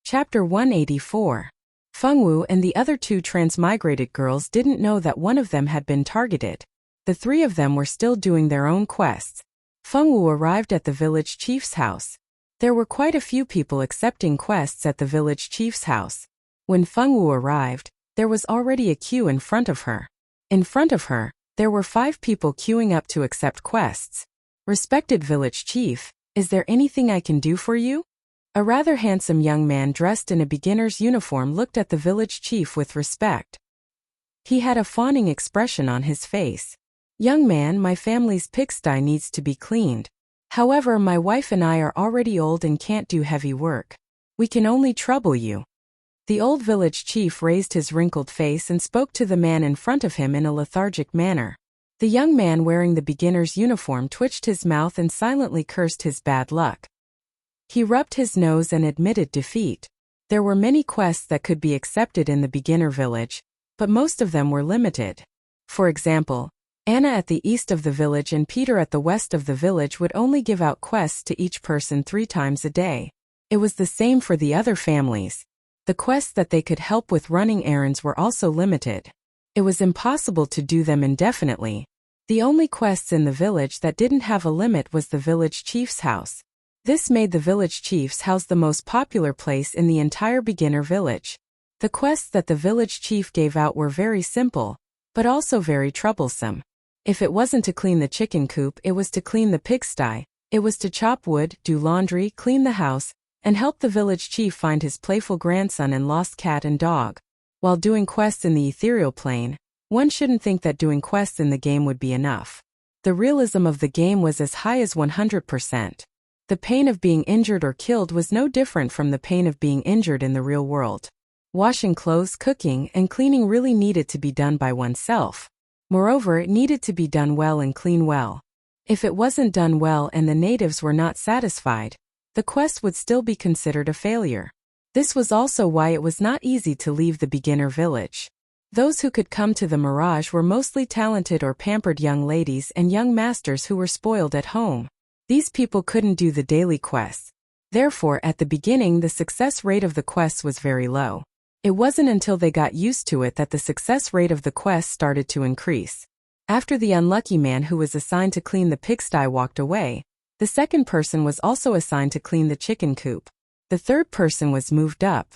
Chapter 184. Fengwu and the other 2 transmigrated girls didn't know that one of them had been targeted. The 3 of them were still doing their own quests. Fengwu arrived at the village chief's house. There were quite a few people accepting quests at the village chief's house. When Fengwu arrived, there was already a queue in front of her. In front of her, there were 5 people queuing up to accept quests. Respected village chief, is there anything I can do for you? A rather handsome young man dressed in a beginner's uniform looked at the village chief with respect. He had a fawning expression on his face. Young man, my family's pigsty needs to be cleaned. However, my wife and I are already old and can't do heavy work. We can only trouble you. The old village chief raised his wrinkled face and spoke to the man in front of him in a lethargic manner. The young man wearing the beginner's uniform twitched his mouth and silently cursed his bad luck. He rubbed his nose and admitted defeat. There were many quests that could be accepted in the beginner village, but most of them were limited. For example, Anna at the east of the village and Peter at the west of the village would only give out quests to each person 3 times a day. It was the same for the other families. The quests that they could help with running errands were also limited. It was impossible to do them indefinitely. The only quests in the village that didn't have a limit was the village chief's house. This made the village chief's house the most popular place in the entire beginner village. The quests that the village chief gave out were very simple, but also very troublesome. If it wasn't to clean the chicken coop, it was to clean the pigsty, it was to chop wood, do laundry, clean the house, and help the village chief find his playful grandson and lost cat and dog. While doing quests in the ethereal plane, one shouldn't think that doing quests in the game would be enough. The realism of the game was as high as 100%. The pain of being injured or killed was no different from the pain of being injured in the real world. Washing clothes, cooking, and cleaning really needed to be done by oneself. Moreover, it needed to be done well and clean well. If it wasn't done well and the natives were not satisfied, the quest would still be considered a failure. This was also why it was not easy to leave the beginner village. Those who could come to the Mirage were mostly talented or pampered young ladies and young masters who were spoiled at home. These people couldn't do the daily quests. Therefore, at the beginning the success rate of the quests was very low. It wasn't until they got used to it that the success rate of the quests started to increase. After the unlucky man who was assigned to clean the pigsty walked away, the second person was also assigned to clean the chicken coop. The third person was moved up.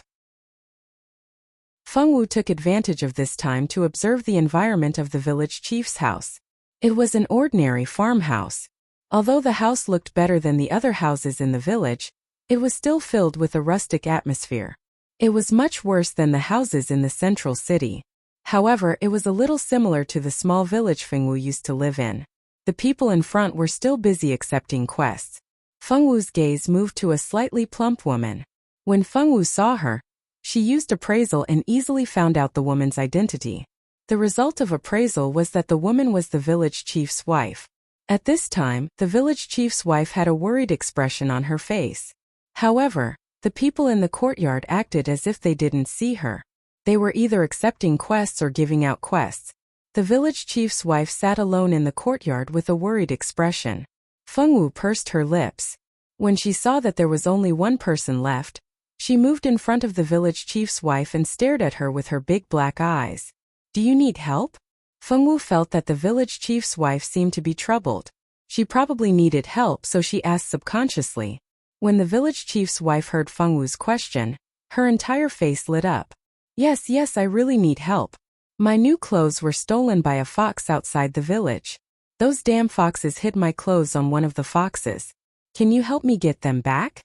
Fengwu took advantage of this time to observe the environment of the village chief's house. It was an ordinary farmhouse. Although the house looked better than the other houses in the village, it was still filled with a rustic atmosphere. It was much worse than the houses in the central city. However, it was a little similar to the small village Fengwu used to live in. The people in front were still busy accepting quests. Fengwu's gaze moved to a slightly plump woman. When Fengwu saw her, she used appraisal and easily found out the woman's identity. The result of appraisal was that the woman was the village chief's wife. At this time, the village chief's wife had a worried expression on her face. However, the people in the courtyard acted as if they didn't see her. They were either accepting quests or giving out quests. The village chief's wife sat alone in the courtyard with a worried expression. Fengwu pursed her lips. When she saw that there was only one person left, she moved in front of the village chief's wife and stared at her with her big black eyes. Do you need help? Fengwu felt that the village chief's wife seemed to be troubled. She probably needed help, so she asked subconsciously. When the village chief's wife heard Fengwu's question, her entire face lit up. Yes, I really need help. My new clothes were stolen by a fox outside the village. Those damn foxes hid my clothes on one of the foxes. Can you help me get them back?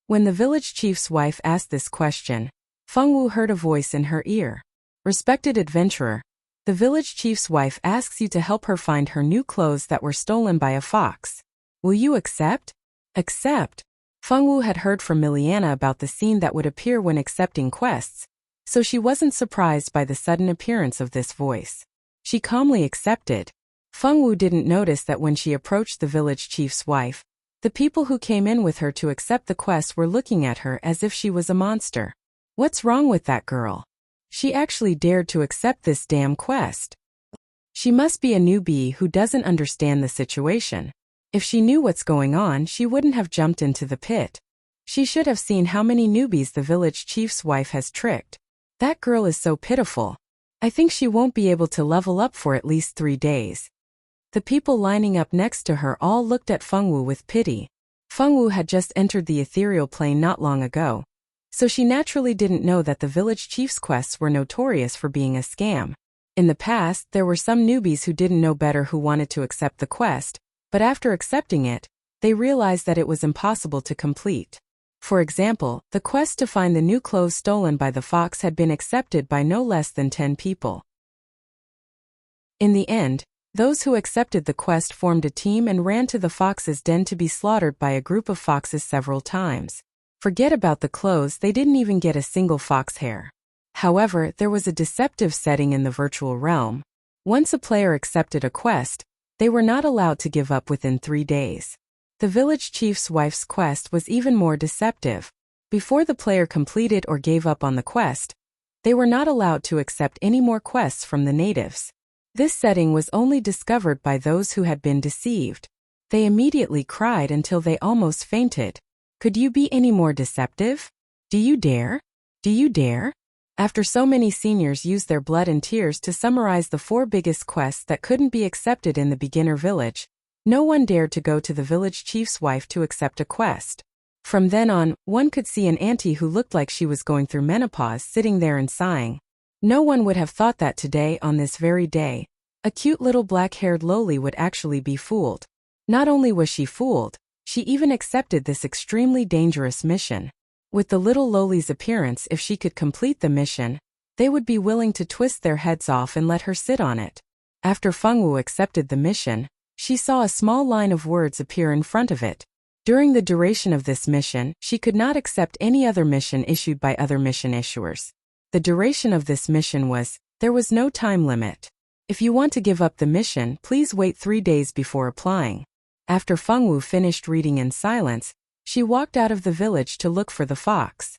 When the village chief's wife asked this question, Fengwu heard a voice in her ear. Respected adventurer, the village chief's wife asks you to help her find her new clothes that were stolen by a fox. Will you accept? Accept. Fengwu had heard from Miliana about the scene that would appear when accepting quests, so she wasn't surprised by the sudden appearance of this voice. She calmly accepted. Fengwu didn't notice that when she approached the village chief's wife, the people who came in with her to accept the quest were looking at her as if she was a monster. What's wrong with that girl? She actually dared to accept this damn quest. She must be a newbie who doesn't understand the situation. If she knew what's going on, she wouldn't have jumped into the pit. She should have seen how many newbies the village chief's wife has tricked. That girl is so pitiful. I think she won't be able to level up for at least 3 days. The people lining up next to her all looked at Fengwu with pity. Fengwu had just entered the ethereal plane not long ago, so she naturally didn't know that the village chief's quests were notorious for being a scam. In the past, there were some newbies who didn't know better who wanted to accept the quest, but after accepting it, they realized that it was impossible to complete. For example, the quest to find the new clothes stolen by the fox had been accepted by no less than 10 people. In the end, those who accepted the quest formed a team and ran to the fox's den to be slaughtered by a group of foxes several times. Forget about the clothes, they didn't even get a single fox hair. However, there was a deceptive setting in the virtual realm. Once a player accepted a quest, they were not allowed to give up within 3 days. The village chief's wife's quest was even more deceptive. Before the player completed or gave up on the quest, they were not allowed to accept any more quests from the natives. This setting was only discovered by those who had been deceived. They immediately cried until they almost fainted. Could you be any more deceptive? Do you dare? Do you dare? After so many seniors used their blood and tears to summarize the 4 biggest quests that couldn't be accepted in the beginner village, no one dared to go to the village chief's wife to accept a quest. From then on, one could see an auntie who looked like she was going through menopause sitting there and sighing. No one would have thought that today, on this very day, a cute little black-haired loli would actually be fooled. Not only was she fooled, she even accepted this extremely dangerous mission. With the little loli's appearance, if she could complete the mission, they would be willing to twist their heads off and let her sit on it. After Fengwu accepted the mission, she saw a small line of words appear in front of it. During the duration of this mission, she could not accept any other mission issued by other mission issuers. The duration of this mission was, there was no time limit. If you want to give up the mission, please wait 3 days before applying. After Fengwu finished reading in silence, she walked out of the village to look for the fox.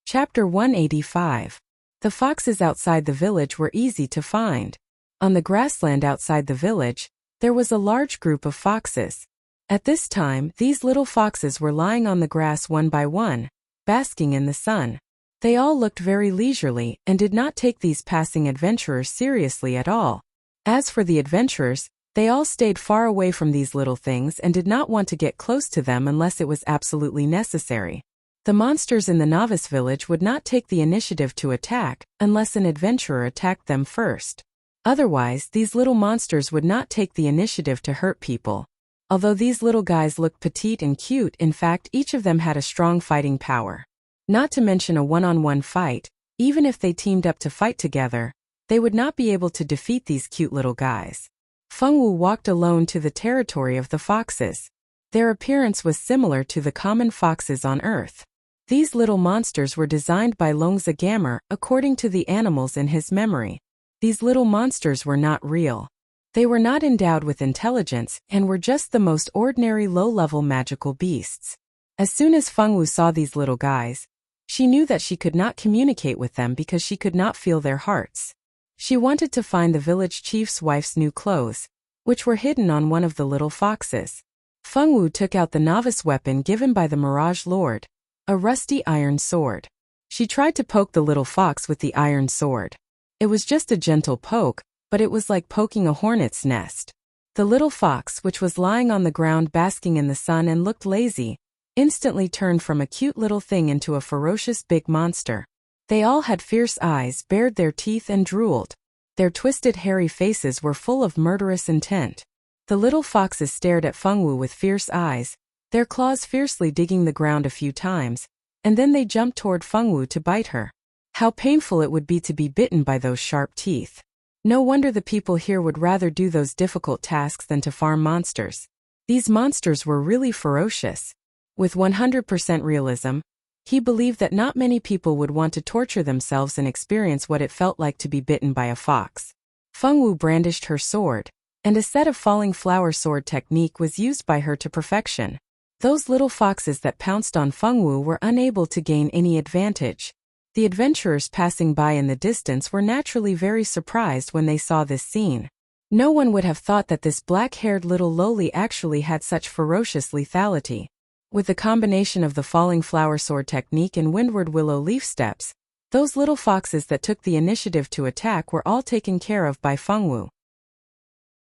Chapter 185. The foxes outside the village were easy to find. On the grassland outside the village, there was a large group of foxes. At this time, these little foxes were lying on the grass one by one, basking in the sun. They all looked very leisurely and did not take these passing adventurers seriously at all. As for the adventurers, they all stayed far away from these little things and did not want to get close to them unless it was absolutely necessary. The monsters in the novice village would not take the initiative to attack unless an adventurer attacked them first. Otherwise, these little monsters would not take the initiative to hurt people. Although these little guys looked petite and cute, in fact, each of them had a strong fighting power. Not to mention a one-on-one fight, even if they teamed up to fight together, they would not be able to defeat these cute little guys. Fengwu walked alone to the territory of the foxes. Their appearance was similar to the common foxes on Earth. These little monsters were designed by Longza Gamer according to the animals in his memory. These little monsters were not real. They were not endowed with intelligence and were just the most ordinary low-level magical beasts. As soon as Fengwu saw these little guys, she knew that she could not communicate with them because she could not feel their hearts. She wanted to find the village chief's wife's new clothes, which were hidden on one of the little foxes. Feng Wu took out the novice weapon given by the Mirage Lord, a rusty iron sword. She tried to poke the little fox with the iron sword. It was just a gentle poke, but it was like poking a hornet's nest. The little fox, which was lying on the ground basking in the sun and looked lazy, instantly turned from a cute little thing into a ferocious big monster. They all had fierce eyes, bared their teeth and drooled. Their twisted hairy faces were full of murderous intent. The little foxes stared at Feng Wu with fierce eyes, their claws fiercely digging the ground a few times, and then they jumped toward Feng Wu to bite her. How painful it would be to be bitten by those sharp teeth. No wonder the people here would rather do those difficult tasks than to farm monsters. These monsters were really ferocious. With 100% realism, he believed that not many people would want to torture themselves and experience what it felt like to be bitten by a fox. Feng Wu brandished her sword, and a set of falling flower sword technique was used by her to perfection. Those little foxes that pounced on Feng Wu were unable to gain any advantage. The adventurers passing by in the distance were naturally very surprised when they saw this scene. No one would have thought that this black-haired little loli actually had such ferocious lethality. With the combination of the falling flower sword technique and windward willow leaf steps, those little foxes that took the initiative to attack were all taken care of by Feng Wu.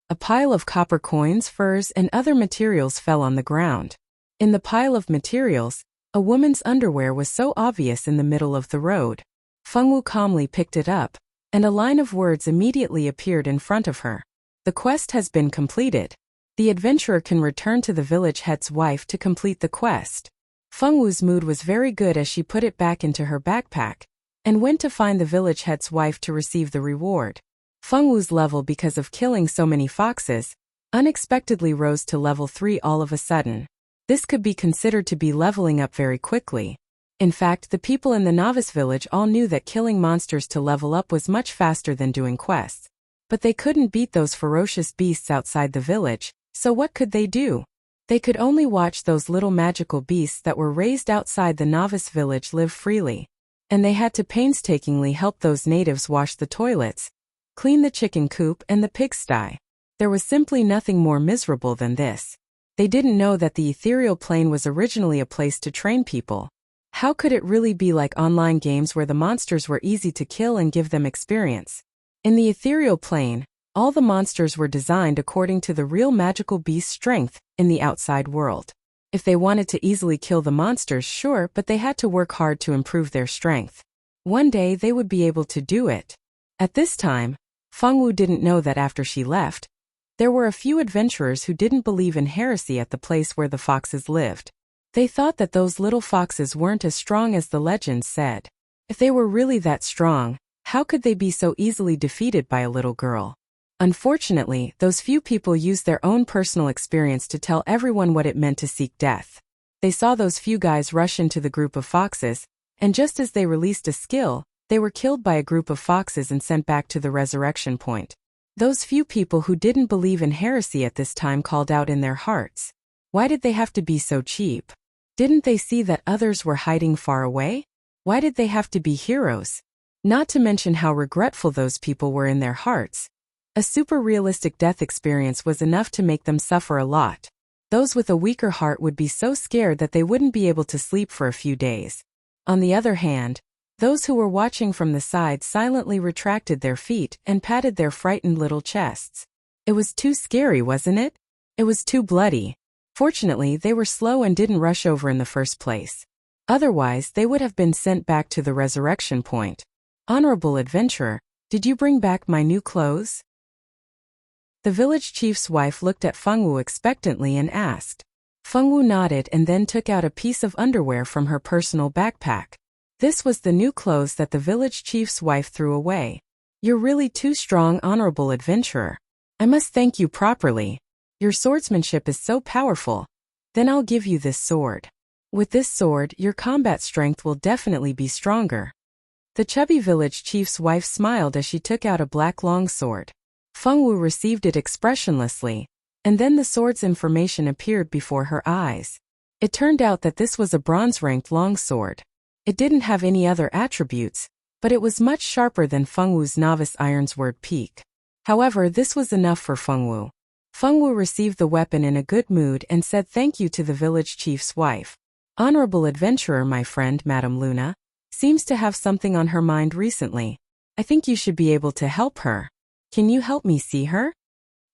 A pile of copper coins, furs, and other materials fell on the ground. In the pile of materials, a woman's underwear was so obvious in the middle of the road. Feng Wu calmly picked it up, and a line of words immediately appeared in front of her. The quest has been completed. The adventurer can return to the village head's wife to complete the quest. Feng Wu's mood was very good as she put it back into her backpack, and went to find the village head's wife to receive the reward. Feng Wu's level, because of killing so many foxes, unexpectedly rose to level 3 all of a sudden. This could be considered to be leveling up very quickly. In fact, the people in the novice village all knew that killing monsters to level up was much faster than doing quests. But they couldn't beat those ferocious beasts outside the village, so what could they do? They could only watch those little magical beasts that were raised outside the novice village live freely. And they had to painstakingly help those natives wash the toilets, clean the chicken coop and the pigsty. There was simply nothing more miserable than this. They didn't know that the ethereal plane was originally a place to train people. How could it really be like online games where the monsters were easy to kill and give them experience? In the ethereal plane, all the monsters were designed according to the real magical beast's strength in the outside world. If they wanted to easily kill the monsters, sure, but they had to work hard to improve their strength. One day they would be able to do it. At this time, Feng Wu didn't know that after she left, there were a few adventurers who didn't believe in heresy at the place where the foxes lived. They thought that those little foxes weren't as strong as the legends said. If they were really that strong, how could they be so easily defeated by a little girl? Unfortunately, those few people used their own personal experience to tell everyone what it meant to seek death. They saw those few guys rush into the group of foxes, and just as they released a skill, they were killed by a group of foxes and sent back to the resurrection point. Those few people who didn't believe in heresy at this time called out in their hearts. Why did they have to be so cheap? Didn't they see that others were hiding far away? Why did they have to be heroes? Not to mention how regretful those people were in their hearts. A super realistic death experience was enough to make them suffer a lot. Those with a weaker heart would be so scared that they wouldn't be able to sleep for a few days. On the other hand, those who were watching from the side silently retracted their feet and patted their frightened little chests. It was too scary, wasn't it? It was too bloody. Fortunately, they were slow and didn't rush over in the first place. Otherwise, they would have been sent back to the resurrection point. Honorable adventurer, did you bring back my new clothes? The village chief's wife looked at Feng Wu expectantly and asked. Feng Wu nodded and then took out a piece of underwear from her personal backpack. This was the new clothes that the village chief's wife threw away. You're really too strong, honorable adventurer. I must thank you properly. Your swordsmanship is so powerful. Then I'll give you this sword. With this sword, your combat strength will definitely be stronger. The chubby village chief's wife smiled as she took out a black longsword. Feng Wu received it expressionlessly, and then the sword's information appeared before her eyes. It turned out that this was a bronze-ranked longsword. It didn't have any other attributes, but it was much sharper than Fengwu's novice iron's word peak. However, this was enough for Fengwu. Fengwu received the weapon in a good mood and said thank you to the village chief's wife. Honorable adventurer, my friend, Madame Luna, seems to have something on her mind recently. I think you should be able to help her. Can you help me see her?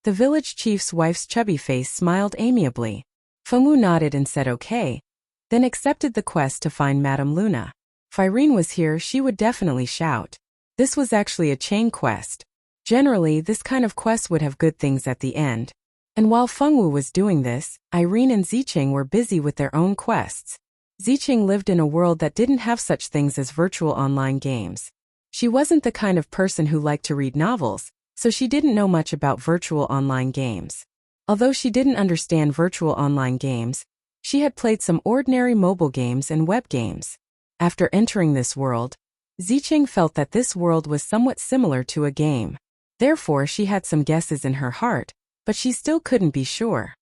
The village chief's wife's chubby face smiled amiably. Fengwu nodded and said okay, then accepted the quest to find Madame Luna. If Irene was here, she would definitely shout. This was actually a chain quest. Generally, this kind of quest would have good things at the end. And while Fengwu was doing this, Irene and Ziqing were busy with their own quests. Ziqing lived in a world that didn't have such things as virtual online games. She wasn't the kind of person who liked to read novels, so she didn't know much about virtual online games. Although she didn't understand virtual online games, she had played some ordinary mobile games and web games. After entering this world, Ziqing felt that this world was somewhat similar to a game. Therefore, she had some guesses in her heart, but she still couldn't be sure.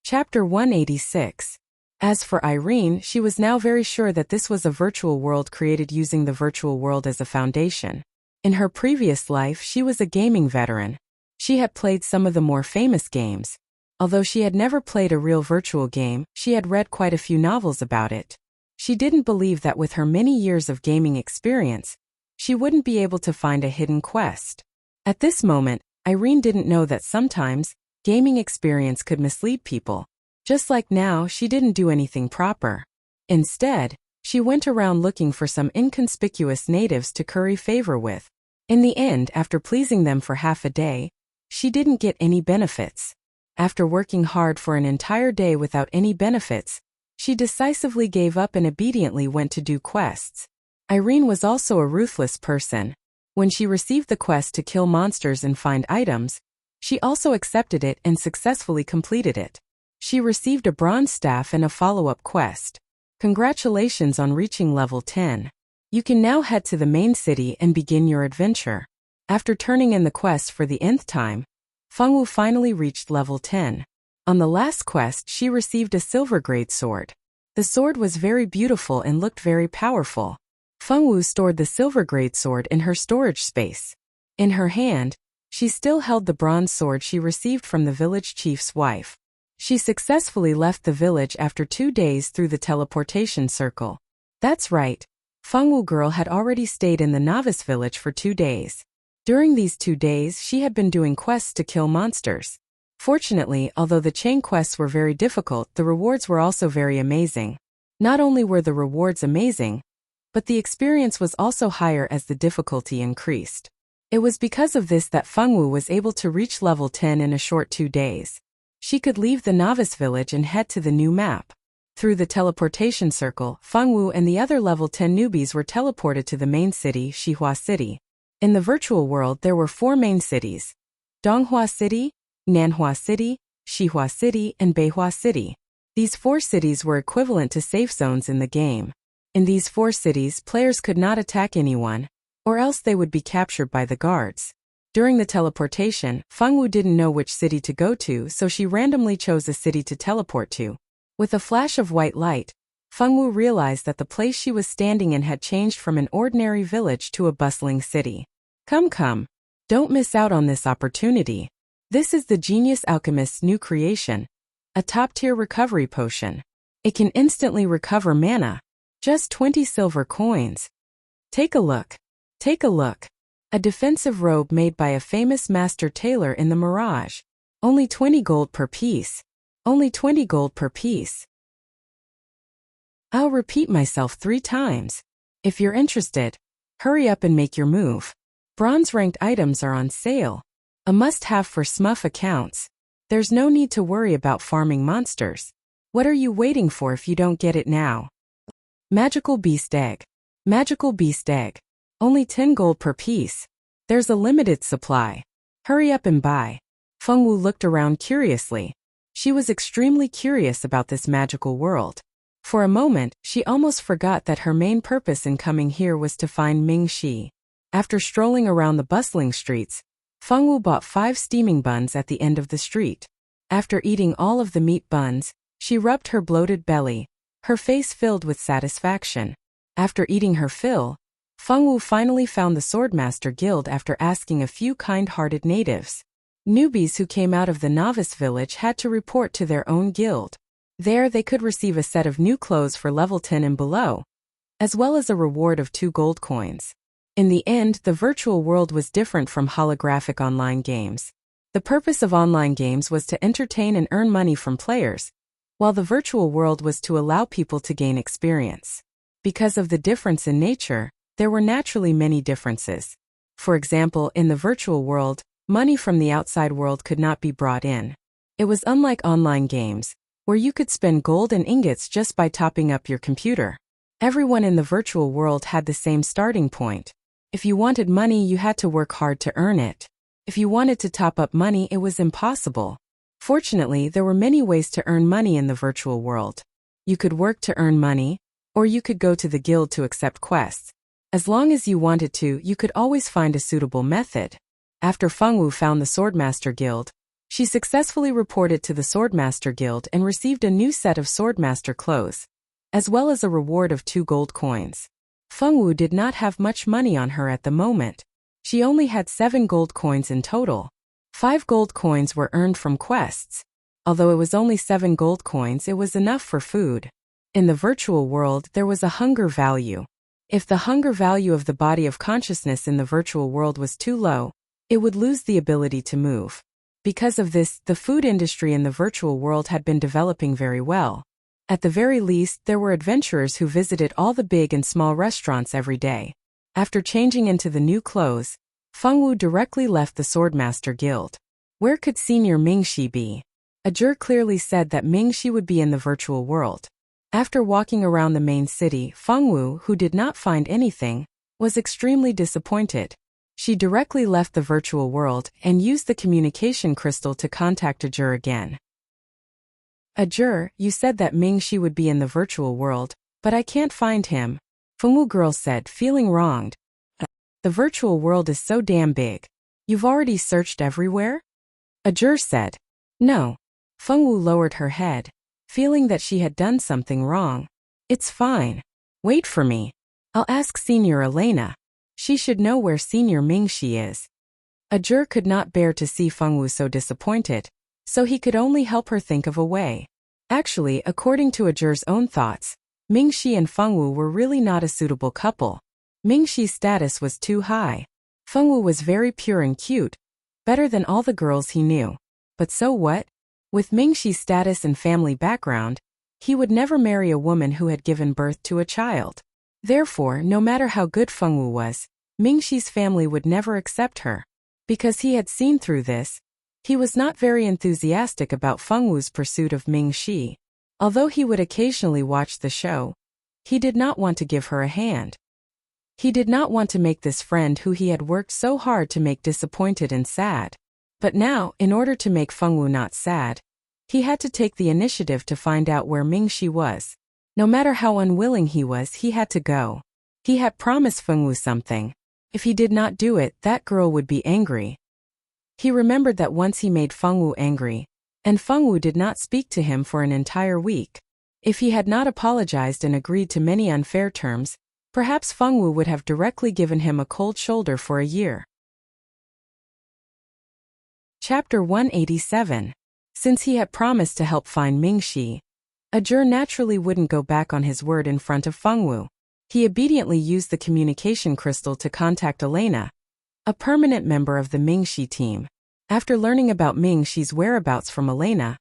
Chapter 186. As for Irene, she was now very sure that this was a virtual world created using the virtual world as a foundation. In her previous life, she was a gaming veteran. She had played some of the more famous games. Although she had never played a real virtual game, she had read quite a few novels about it. She didn't believe that with her many years of gaming experience, she wouldn't be able to find a hidden quest. At this moment, Irene didn't know that sometimes, gaming experience could mislead people. Just like now, she didn't do anything proper. Instead, she went around looking for some inconspicuous natives to curry favor with. In the end, after pleasing them for half a day, she didn't get any benefits. After working hard for an entire day without any benefits, she decisively gave up and obediently went to do quests. Irene was also a ruthless person. When she received the quest to kill monsters and find items, she also accepted it and successfully completed it. She received a bronze staff and a follow-up quest. Congratulations on reaching level 10. You can now head to the main city and begin your adventure. After turning in the quest for the nth time, Fengwu finally reached level 10. On the last quest, she received a silver grade sword. The sword was very beautiful and looked very powerful. Fengwu stored the silver grade sword in her storage space. In her hand, she still held the bronze sword she received from the village chief's wife. She successfully left the village after 2 days through the teleportation circle. That's right, Fengwu girl had already stayed in the novice village for 2 days. During these 2 days, she had been doing quests to kill monsters. Fortunately, although the chain quests were very difficult, the rewards were also very amazing. Not only were the rewards amazing, but the experience was also higher as the difficulty increased. It was because of this that Fengwu was able to reach level 10 in a short 2 days. She could leave the novice village and head to the new map. Through the teleportation circle, Fengwu and the other level 10 newbies were teleported to the main city, Xihua City. In the virtual world, there were 4 main cities: Donghua City, Nanhua City, Xihua City, and Beihua City. These 4 cities were equivalent to safe zones in the game. In these 4 cities, players could not attack anyone, or else they would be captured by the guards. During the teleportation, Fengwu didn't know which city to go to, so she randomly chose a city to teleport to. With a flash of white light, Fengwu realized that the place she was standing in had changed from an ordinary village to a bustling city. Come, don't miss out on this opportunity. This is the genius alchemist's new creation, a top-tier recovery potion. It can instantly recover mana. Just 20 silver coins. Take a look. A defensive robe made by a famous master tailor in the Mirage. Only 20 gold per piece. I'll repeat myself 3 times. If you're interested, hurry up and make your move. Bronze-ranked items are on sale. A must-have for Smurf accounts. There's no need to worry about farming monsters. What are you waiting for if you don't get it now? Magical Beast Egg. Only 10 gold per piece. There's a limited supply. Hurry up and buy. Fengwu looked around curiously. She was extremely curious about this magical world. For a moment, she almost forgot that her main purpose in coming here was to find Ming Shi. After strolling around the bustling streets, Fengwu bought 5 steaming buns at the end of the street. After eating all of the meat buns, she rubbed her bloated belly, her face filled with satisfaction. After eating her fill, Feng Wu finally found the Swordmaster Guild after asking a few kind-hearted natives. Newbies who came out of the novice village had to report to their own guild. There they could receive a set of new clothes for level 10 and below, as well as a reward of 2 gold coins. In the end, the virtual world was different from holographic online games. The purpose of online games was to entertain and earn money from players, while the virtual world was to allow people to gain experience. Because of the difference in nature, there were naturally many differences. For example, in the virtual world, money from the outside world could not be brought in. It was unlike online games, where you could spend gold and ingots just by topping up your computer. Everyone in the virtual world had the same starting point. If you wanted money, you had to work hard to earn it. If you wanted to top up money, it was impossible. Fortunately, there were many ways to earn money in the virtual world. You could work to earn money, or you could go to the guild to accept quests. As long as you wanted to, you could always find a suitable method. After Feng Wu found the Swordmaster Guild, she successfully reported to the Swordmaster Guild and received a new set of Swordmaster clothes, as well as a reward of 2 gold coins. Feng Wu did not have much money on her at the moment. She only had 7 gold coins in total. 5 gold coins were earned from quests. Although it was only 7 gold coins, it was enough for food. In the virtual world, there was a hunger value. If the hunger value of the body of consciousness in the virtual world was too low, it would lose the ability to move. Because of this, the food industry in the virtual world had been developing very well. At the very least, there were adventurers who visited all the big and small restaurants every day. After changing into the new clothes, Feng Wu directly left the Swordmaster Guild. Where could Senior Mingxi be? Ajur clearly said that Mingxi would be in the virtual world. After walking around the main city, Feng Wu, who did not find anything, was extremely disappointed. She directly left the virtual world and used the communication crystal to contact Ajur again. Ajur, you said that Mingxi would be in the virtual world, but I can't find him. Feng Wu girl said, feeling wronged. The virtual world is so damn big. You've already searched everywhere? Ajur said. No. Feng Wu lowered her head, feeling that she had done something wrong. It's fine. Wait for me. I'll ask Senior Elena. She should know where Senior Mingxi is. Ajur could not bear to see Feng Wu so disappointed, so he could only help her think of a way. Actually, according to Ajur's own thoughts, Mingxi and Feng Wu were really not a suitable couple. Mingxi's status was too high. Feng Wu was very pure and cute, better than all the girls he knew. But so what? With Mingxi's status and family background, he would never marry a woman who had given birth to a child. Therefore, no matter how good Feng Wu was, Mingxi's family would never accept her. Because he had seen through this, he was not very enthusiastic about Feng Wu's pursuit of Mingxi. Although he would occasionally watch the show, he did not want to give her a hand. He did not want to make this friend who he had worked so hard to make disappointed and sad. But now, in order to make Feng Wu not sad, he had to take the initiative to find out where Mingxi was. No matter how unwilling he was, he had to go. He had promised Feng Wu something. If he did not do it, that girl would be angry. He remembered that once he made Feng Wu angry, and Feng Wu did not speak to him for an entire week. If he had not apologized and agreed to many unfair terms, perhaps Feng Wu would have directly given him a cold shoulder for a year. Chapter 187. Since he had promised to help find Mingxi, Ajur naturally wouldn't go back on his word in front of Feng Wu. He obediently used the communication crystal to contact Elena, a permanent member of the Mingxi team. After learning about Mingxi's whereabouts from Elena,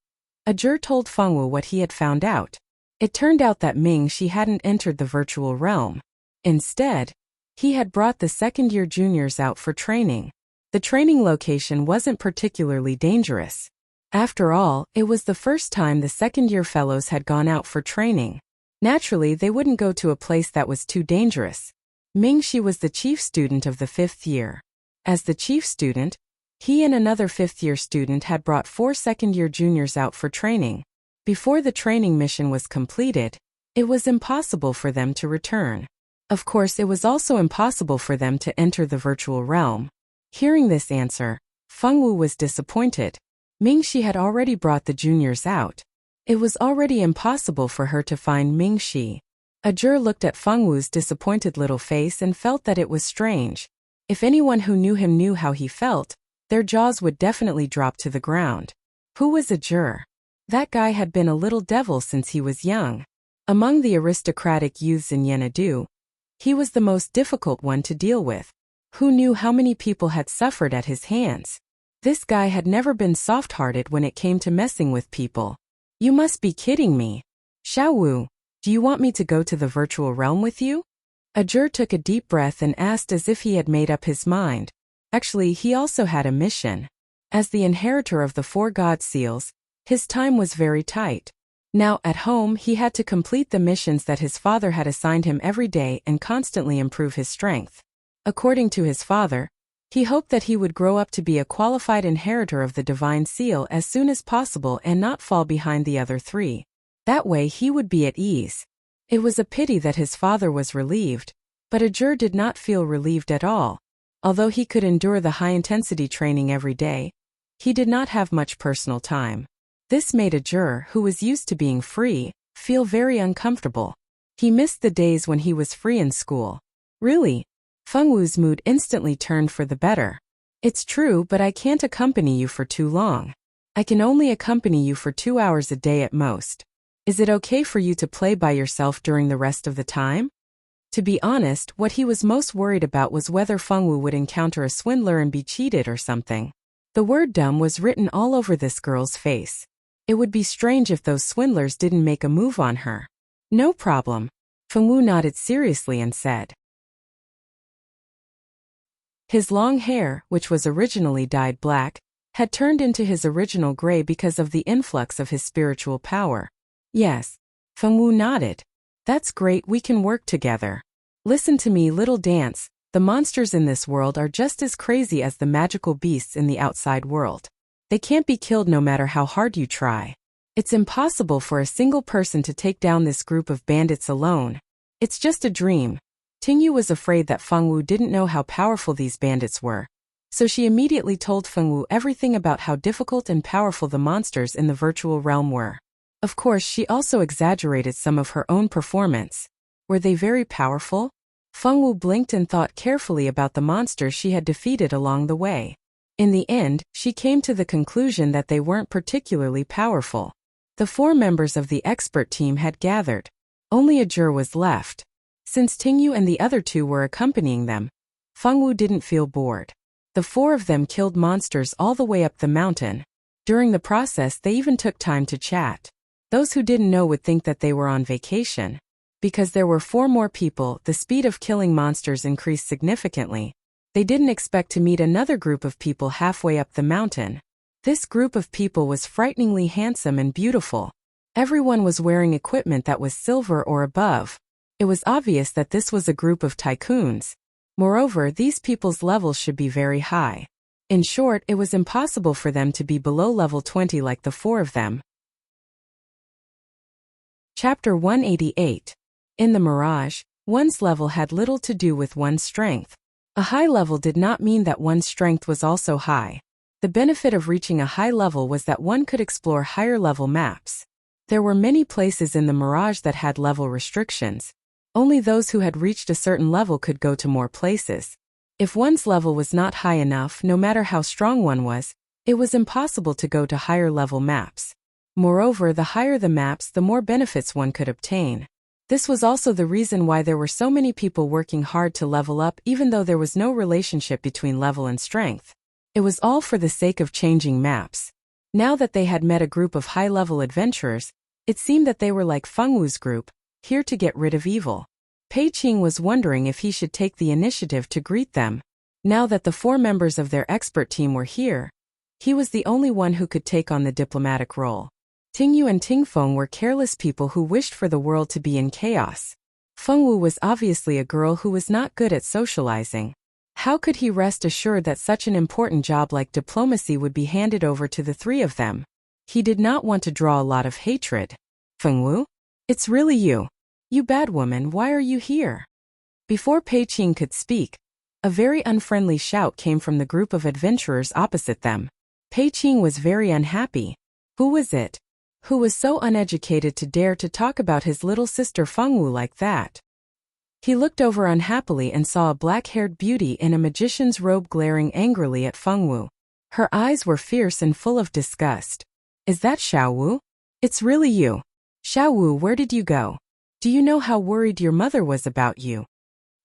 Ajur told Feng Wu what he had found out. It turned out that Mingxi hadn't entered the virtual realm. Instead, he had brought the second-year juniors out for training. The training location wasn't particularly dangerous. After all, it was the first time the second-year fellows had gone out for training. Naturally, they wouldn't go to a place that was too dangerous. Mingxi was the chief student of the 5th year. As the chief student, he and another 5th-year student had brought 4 second-year juniors out for training. Before the training mission was completed, it was impossible for them to return. Of course, it was also impossible for them to enter the virtual realm. Hearing this answer, Feng Wu was disappointed. Mingxi had already brought the juniors out. It was already impossible for her to find Mingxi. Ajur looked at Feng Wu's disappointed little face and felt that it was strange. If anyone who knew him knew how he felt, their jaws would definitely drop to the ground. Who was Ajur? That guy had been a little devil since he was young. Among the aristocratic youths in Yenadu, he was the most difficult one to deal with. Who knew how many people had suffered at his hands? This guy had never been soft-hearted when it came to messing with people. You must be kidding me. Xiao Wu, do you want me to go to the virtual realm with you? Ajur took a deep breath and asked as if he had made up his mind. Actually, he also had a mission. As the inheritor of the 4 god seals, his time was very tight. Now, at home, he had to complete the missions that his father had assigned him every day and constantly improve his strength. According to his father, he hoped that he would grow up to be a qualified inheritor of the divine seal as soon as possible and not fall behind the other 3. That way he would be at ease. It was a pity that his father was relieved, but Ajur did not feel relieved at all. Although he could endure the high-intensity training every day, he did not have much personal time. This made Ajur, who was used to being free, feel very uncomfortable. He missed the days when he was free in school. Really? Feng Wu's mood instantly turned for the better. It's true, but I can't accompany you for too long. I can only accompany you for 2 hours a day at most. Is it okay for you to play by yourself during the rest of the time? To be honest, what he was most worried about was whether Feng Wu would encounter a swindler and be cheated or something. The word dumb was written all over this girl's face. It would be strange if those swindlers didn't make a move on her. No problem. Feng Wu nodded seriously and said. His long hair, which was originally dyed black, had turned into his original gray because of the influx of his spiritual power. Yes. Feng Wu nodded. That's great, we can work together. Listen to me, little dance. The monsters in this world are just as crazy as the magical beasts in the outside world. They can't be killed no matter how hard you try. It's impossible for a single person to take down this group of bandits alone. It's just a dream. Tingyu was afraid that Feng Wu didn't know how powerful these bandits were. So she immediately told Feng Wu everything about how difficult and powerful the monsters in the virtual realm were. Of course, she also exaggerated some of her own performance. Were they very powerful? Feng Wu blinked and thought carefully about the monsters she had defeated along the way. In the end, she came to the conclusion that they weren't particularly powerful. The 4 members of the expert team had gathered. Only Ajur was left. Since Tingyu and the other 2 were accompanying them, Feng Wu didn't feel bored. The 4 of them killed monsters all the way up the mountain. During the process, they even took time to chat. Those who didn't know would think that they were on vacation. Because there were 4 more people, the speed of killing monsters increased significantly. They didn't expect to meet another group of people halfway up the mountain. This group of people was frighteningly handsome and beautiful. Everyone was wearing equipment that was silver or above. It was obvious that this was a group of tycoons. Moreover, these people's levels should be very high. In short, it was impossible for them to be below level 20 like the 4 of them. Chapter 188. In the Mirage, one's level had little to do with one's strength. A high level did not mean that one's strength was also high. The benefit of reaching a high level was that one could explore higher level maps. There were many places in the Mirage that had level restrictions. Only those who had reached a certain level could go to more places. If one's level was not high enough, no matter how strong one was, it was impossible to go to higher level maps. Moreover, the higher the maps, the more benefits one could obtain. This was also the reason why there were so many people working hard to level up even though there was no relationship between level and strength. It was all for the sake of changing maps. Now that they had met a group of high-level adventurers, it seemed that they were like Feng Wu's group, here to get rid of evil. Pei Qing was wondering if he should take the initiative to greet them. Now that the 4 members of their expert team were here, he was the only one who could take on the diplomatic role. Tingyu and Tingfeng were careless people who wished for the world to be in chaos. Feng Wu was obviously a girl who was not good at socializing. How could he rest assured that such an important job like diplomacy would be handed over to the 3 of them? He did not want to draw a lot of hatred. Feng Wu? It's really you. You bad woman, why are you here? Before Pei Qing could speak, a very unfriendly shout came from the group of adventurers opposite them. Pei Qing was very unhappy. Who was it? Who was so uneducated to dare to talk about his little sister Fengwu like that? He looked over unhappily and saw a black-haired beauty in a magician's robe glaring angrily at Fengwu. Her eyes were fierce and full of disgust. Is that Xiaowu? It's really you. Xiaowu, where did you go? Do you know how worried your mother was about you?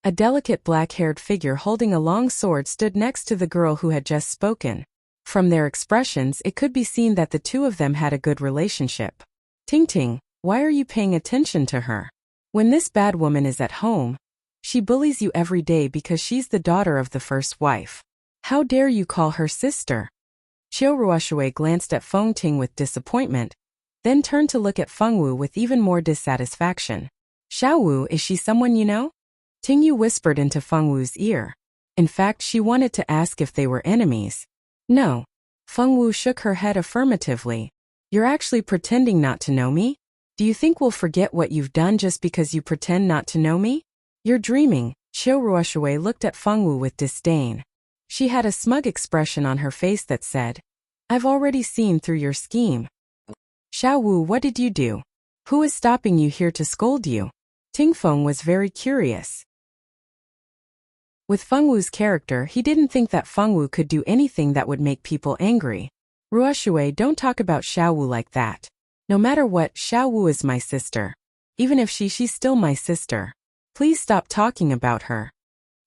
A delicate black-haired figure holding a long sword stood next to the girl who had just spoken. From their expressions, it could be seen that the two of them had a good relationship. Ting Ting, why are you paying attention to her? When this bad woman is at home, she bullies you every day because she's the daughter of the first wife. How dare you call her sister? Qiu Ruoshui glanced at Feng Ting with disappointment, then turned to look at Fengwu with even more dissatisfaction. Xiaowu, is she someone you know? Tingyu whispered into Fengwu's ear. In fact, she wanted to ask if they were enemies. No. Fengwu shook her head affirmatively. You're actually pretending not to know me? Do you think we'll forget what you've done just because you pretend not to know me? You're dreaming. Qiu Ruoshui looked at Fengwu with disdain. She had a smug expression on her face that said, I've already seen through your scheme. Xiaowu, what did you do? Who is stopping you here to scold you? Tingfeng was very curious. With Fengwu's character, he didn't think that Fengwu could do anything that would make people angry. Ruoshui, don't talk about Xiaowu like that. No matter what, Xiaowu is my sister. Even if she's still my sister. Please stop talking about her.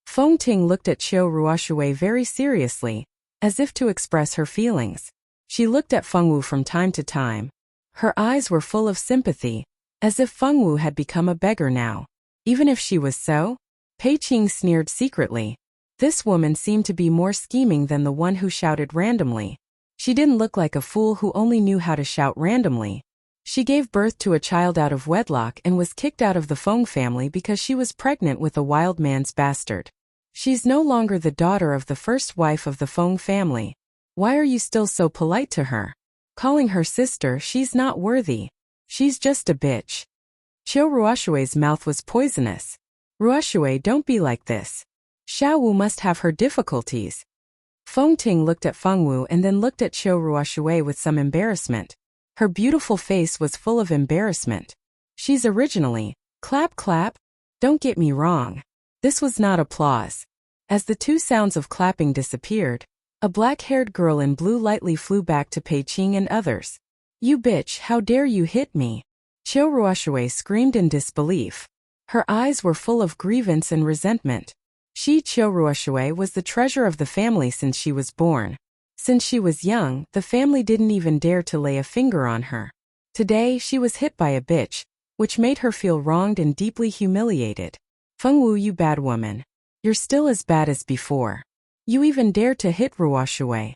Feng Ting looked at Qiu Ruoshui very seriously, as if to express her feelings. She looked at Fengwu from time to time. Her eyes were full of sympathy, as if Fengwu had become a beggar now. Even if she was so? Pei Qing sneered secretly. This woman seemed to be more scheming than the one who shouted randomly. She didn't look like a fool who only knew how to shout randomly. She gave birth to a child out of wedlock and was kicked out of the Feng family because she was pregnant with a wild man's bastard. She's no longer the daughter of the first wife of the Feng family. Why are you still so polite to her? Calling her sister, she's not worthy. She's just a bitch. Qiu Ruoshui's mouth was poisonous. Ruoshui, don't be like this. Xiaowu must have her difficulties. Feng Ting looked at Fengwu and then looked at Qiu Ruoshui with some embarrassment. Her beautiful face was full of embarrassment. She's originally, clap clap. Don't get me wrong. This was not applause. As the two sounds of clapping disappeared, a black-haired girl in blue lightly flew back to Pei Qing and others. You bitch, how dare you hit me? Qiu Ruoshui screamed in disbelief. Her eyes were full of grievance and resentment. Qiu Ruoshui was the treasure of the family since she was born. Since she was young, the family didn't even dare to lay a finger on her. Today, she was hit by a bitch, which made her feel wronged and deeply humiliated. Fengwu, you bad woman. You're still as bad as before. You even dared to hit Ruoshui.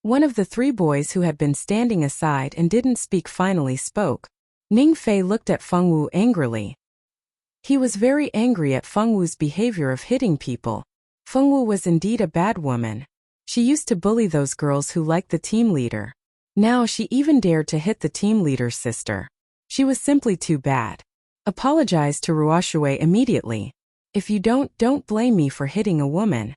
One of the three boys who had been standing aside and didn't speak finally spoke. Ning Fei looked at Fengwu angrily. He was very angry at Fengwu's behavior of hitting people. Fengwu was indeed a bad woman. She used to bully those girls who liked the team leader. Now she even dared to hit the team leader's sister. She was simply too bad. Apologize to Ruoshui immediately. If you don't blame me for hitting a woman.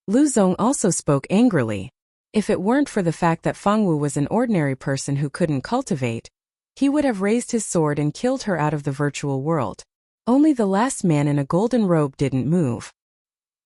Lu Zong also spoke angrily. If it weren't for the fact that Fengwu was an ordinary person who couldn't cultivate, he would have raised his sword and killed her out of the virtual world. Only the last man in a golden robe didn't move.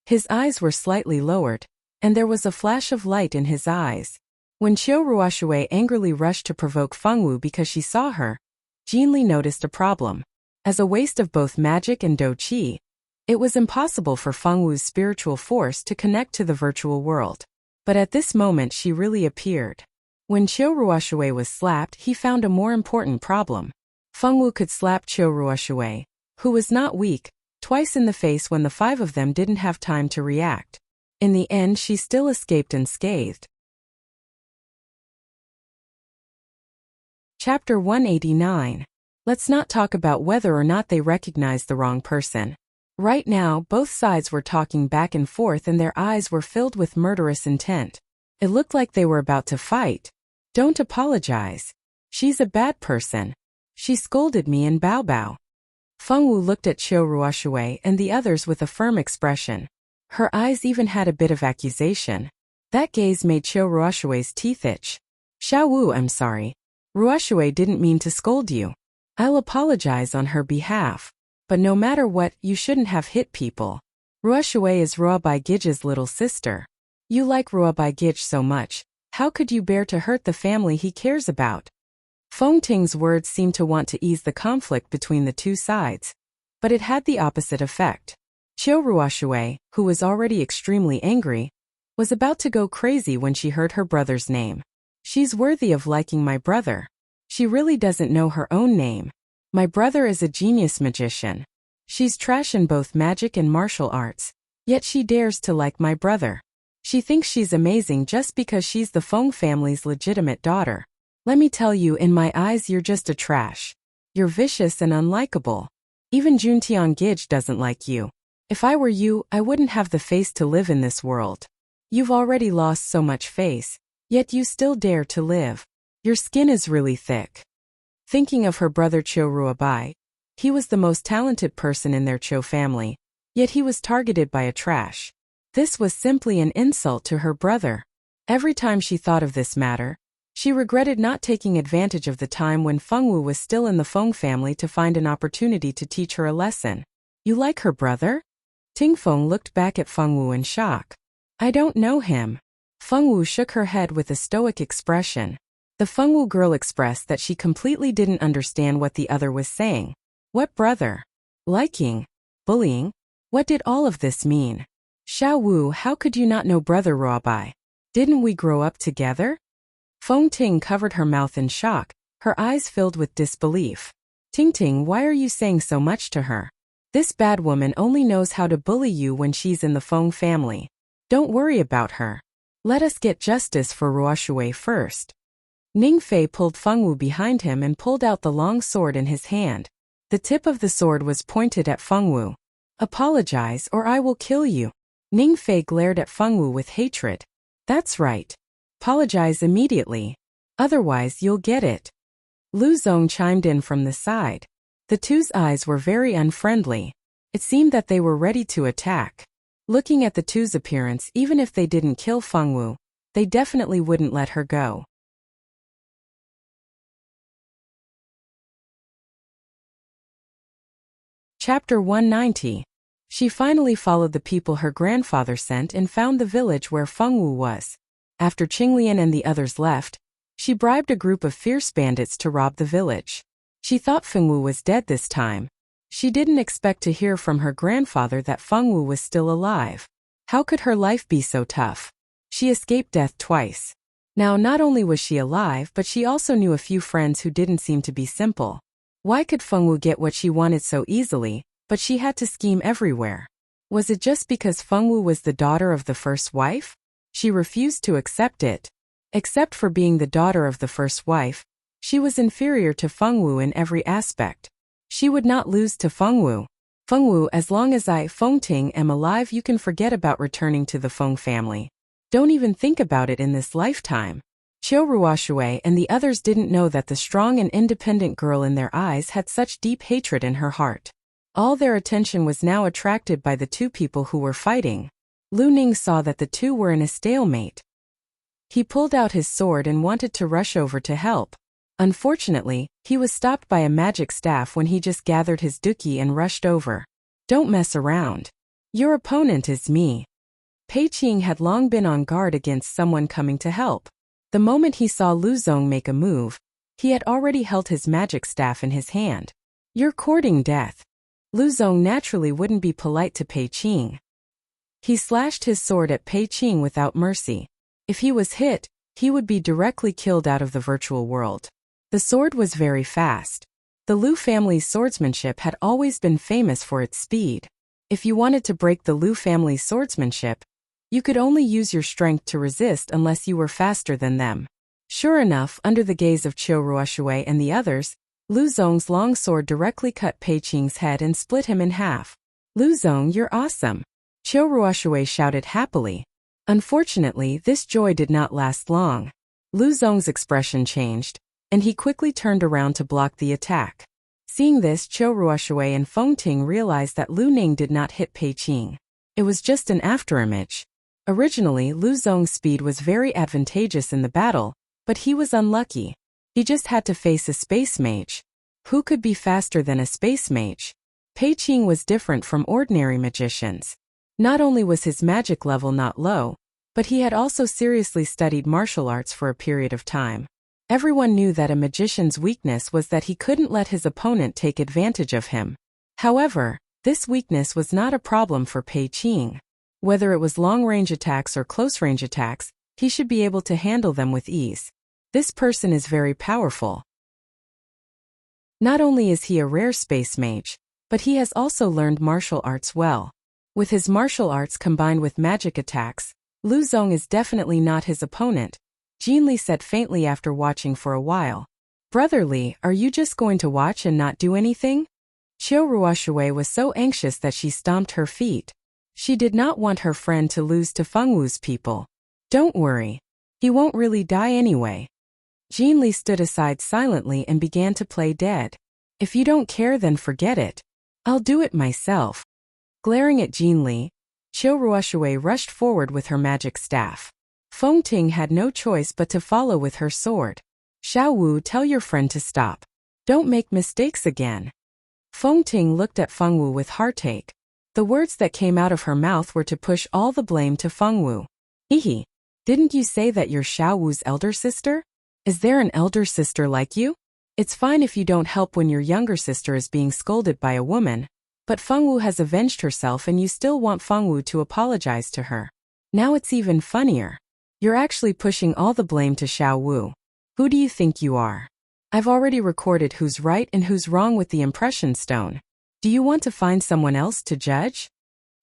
His eyes were slightly lowered, and there was a flash of light in his eyes. When Qiu Ruoshui angrily rushed to provoke Fengwu because she saw her, Jin Li noticed a problem. As a waste of both magic and dou qi, it was impossible for Fengwu's spiritual force to connect to the virtual world. But at this moment she really appeared. When Qiu Ruoshui was slapped, he found a more important problem. Fengwu could slap Qiu Ruoshui, who was not weak, twice in the face when the five of them didn't have time to react. In the end, she still escaped unscathed. Chapter 189. Let's not talk about whether or not they recognized the wrong person. Right now, both sides were talking back and forth and their eyes were filled with murderous intent. It looked like they were about to fight. Don't apologize. She's a bad person. She scolded me in Bao Bao. Fengwu looked at Qiu Ruoshui and the others with a firm expression. Her eyes even had a bit of accusation. That gaze made Qiu Ruoshui's teeth itch. Xiaowu, I'm sorry. Ruoxue didn't mean to scold you. I'll apologize on her behalf. But no matter what, you shouldn't have hit people. Ruoxue is Ruobai Gij's little sister. You like Ruobai Gij so much. How could you bear to hurt the family he cares about? Feng Ting's words seemed to want to ease the conflict between the two sides. But it had the opposite effect. Qiu Ruoxue, who was already extremely angry, was about to go crazy when she heard her brother's name. She's worthy of liking my brother. She really doesn't know her own name. My brother is a genius magician. She's trash in both magic and martial arts. Yet she dares to like my brother. She thinks she's amazing just because she's the Feng family's legitimate daughter. Let me tell you, in my eyes you're just a trash. You're vicious and unlikable. Even Juntian Gij doesn't like you. If I were you, I wouldn't have the face to live in this world. You've already lost so much face, yet you still dare to live. Your skin is really thick. Thinking of her brother Qiu Ruobai, he was the most talented person in their Qiu family, yet he was targeted by a trash. This was simply an insult to her brother. Every time she thought of this matter, she regretted not taking advantage of the time when Fengwu was still in the Feng family to find an opportunity to teach her a lesson. You like her brother? Tingfeng looked back at Fengwu in shock. I don't know him. Fengwu shook her head with a stoic expression. The Fengwu girl expressed that she completely didn't understand what the other was saying. What brother? Liking? Bullying? What did all of this mean? Xiao Wu, how could you not know brother Ruobai? Didn't we grow up together? Feng Ting covered her mouth in shock, her eyes filled with disbelief. Ting, why are you saying so much to her? This bad woman only knows how to bully you when she's in the Feng family. Don't worry about her. Let us get justice for Ruoxue first. Ning Fei pulled Fengwu behind him and pulled out the long sword in his hand. The tip of the sword was pointed at Fengwu. Apologize or I will kill you. Ning Fei glared at Fengwu with hatred. That's right. Apologize immediately. Otherwise you'll get it. Lu Zong chimed in from the side. The two's eyes were very unfriendly. It seemed that they were ready to attack. Looking at the two's appearance, even if they didn't kill Fengwu, they definitely wouldn't let her go. Chapter 190. She finally followed the people her grandfather sent and found the village where Fengwu was. After Qinglian and the others left, she bribed a group of fierce bandits to rob the village. She thought Fengwu was dead this time. She didn't expect to hear from her grandfather that Fengwu was still alive. How could her life be so tough? She escaped death twice. Now not only was she alive, but she also knew a few friends who didn't seem to be simple. Why could Fengwu get what she wanted so easily, but she had to scheme everywhere? Was it just because Fengwu was the daughter of the first wife? She refused to accept it. Except for being the daughter of the first wife, she was inferior to Fengwu in every aspect. She would not lose to Fengwu. Fengwu, as long as I, Feng Ting, am alive, you can forget about returning to the Feng family. Don't even think about it in this lifetime. Qiu Ruoxue and the others didn't know that the strong and independent girl in their eyes had such deep hatred in her heart. All their attention was now attracted by the two people who were fighting. Lu Ning saw that the two were in a stalemate. He pulled out his sword and wanted to rush over to help. Unfortunately, he was stopped by a magic staff when he just gathered his duki and rushed over. Don't mess around. Your opponent is me. Pei Qing had long been on guard against someone coming to help. The moment he saw Lu Zong make a move, he had already held his magic staff in his hand. You're courting death. Lu Zong naturally wouldn't be polite to Pei Qing. He slashed his sword at Pei Qing without mercy. If he was hit, he would be directly killed out of the virtual world. The sword was very fast. The Lu family's swordsmanship had always been famous for its speed. If you wanted to break the Lu family's swordsmanship, you could only use your strength to resist unless you were faster than them. Sure enough, under the gaze of Qiu Ruoxue and the others, Lu Zong's long sword directly cut Pei Qing's head and split him in half. Lu Zong, you're awesome! Qiu Ruoxue shouted happily. Unfortunately, this joy did not last long. Lu Zong's expression changed, and he quickly turned around to block the attack. Seeing this, Qiu Ruoxue and Feng Ting realized that Lu Ning did not hit Pei Qing. It was just an afterimage. Originally, Lu Zong's speed was very advantageous in the battle, but he was unlucky. He just had to face a space mage. Who could be faster than a space mage? Pei Qing was different from ordinary magicians. Not only was his magic level not low, but he had also seriously studied martial arts for a period of time. Everyone knew that a magician's weakness was that he couldn't let his opponent take advantage of him. However, this weakness was not a problem for Pei Qing. Whether it was long-range attacks or close-range attacks, he should be able to handle them with ease. This person is very powerful. Not only is he a rare space mage, but he has also learned martial arts well. With his martial arts combined with magic attacks, Lu Zong is definitely not his opponent, Jin Li said faintly after watching for a while. Brother Li, are you just going to watch and not do anything? Qiu Ruoshui was so anxious that she stomped her feet. She did not want her friend to lose to Feng Wu's people. Don't worry. He won't really die anyway. Jin Li stood aside silently and began to play dead. If you don't care, then forget it. I'll do it myself. Glaring at Jin Li, Qiu Ruoshui rushed forward with her magic staff. Feng Ting had no choice but to follow with her sword. Xiao Wu, tell your friend to stop. Don't make mistakes again. Feng Ting looked at Feng Wu with heartache. The words that came out of her mouth were to push all the blame to Feng Wu. Hehe. Didn't you say that you're Xiao Wu's elder sister? Is there an elder sister like you? It's fine if you don't help when your younger sister is being scolded by a woman, but Feng Wu has avenged herself and you still want Feng Wu to apologize to her. Now it's even funnier. You're actually pushing all the blame to Xiao Wu. Who do you think you are? I've already recorded who's right and who's wrong with the impression stone. Do you want to find someone else to judge?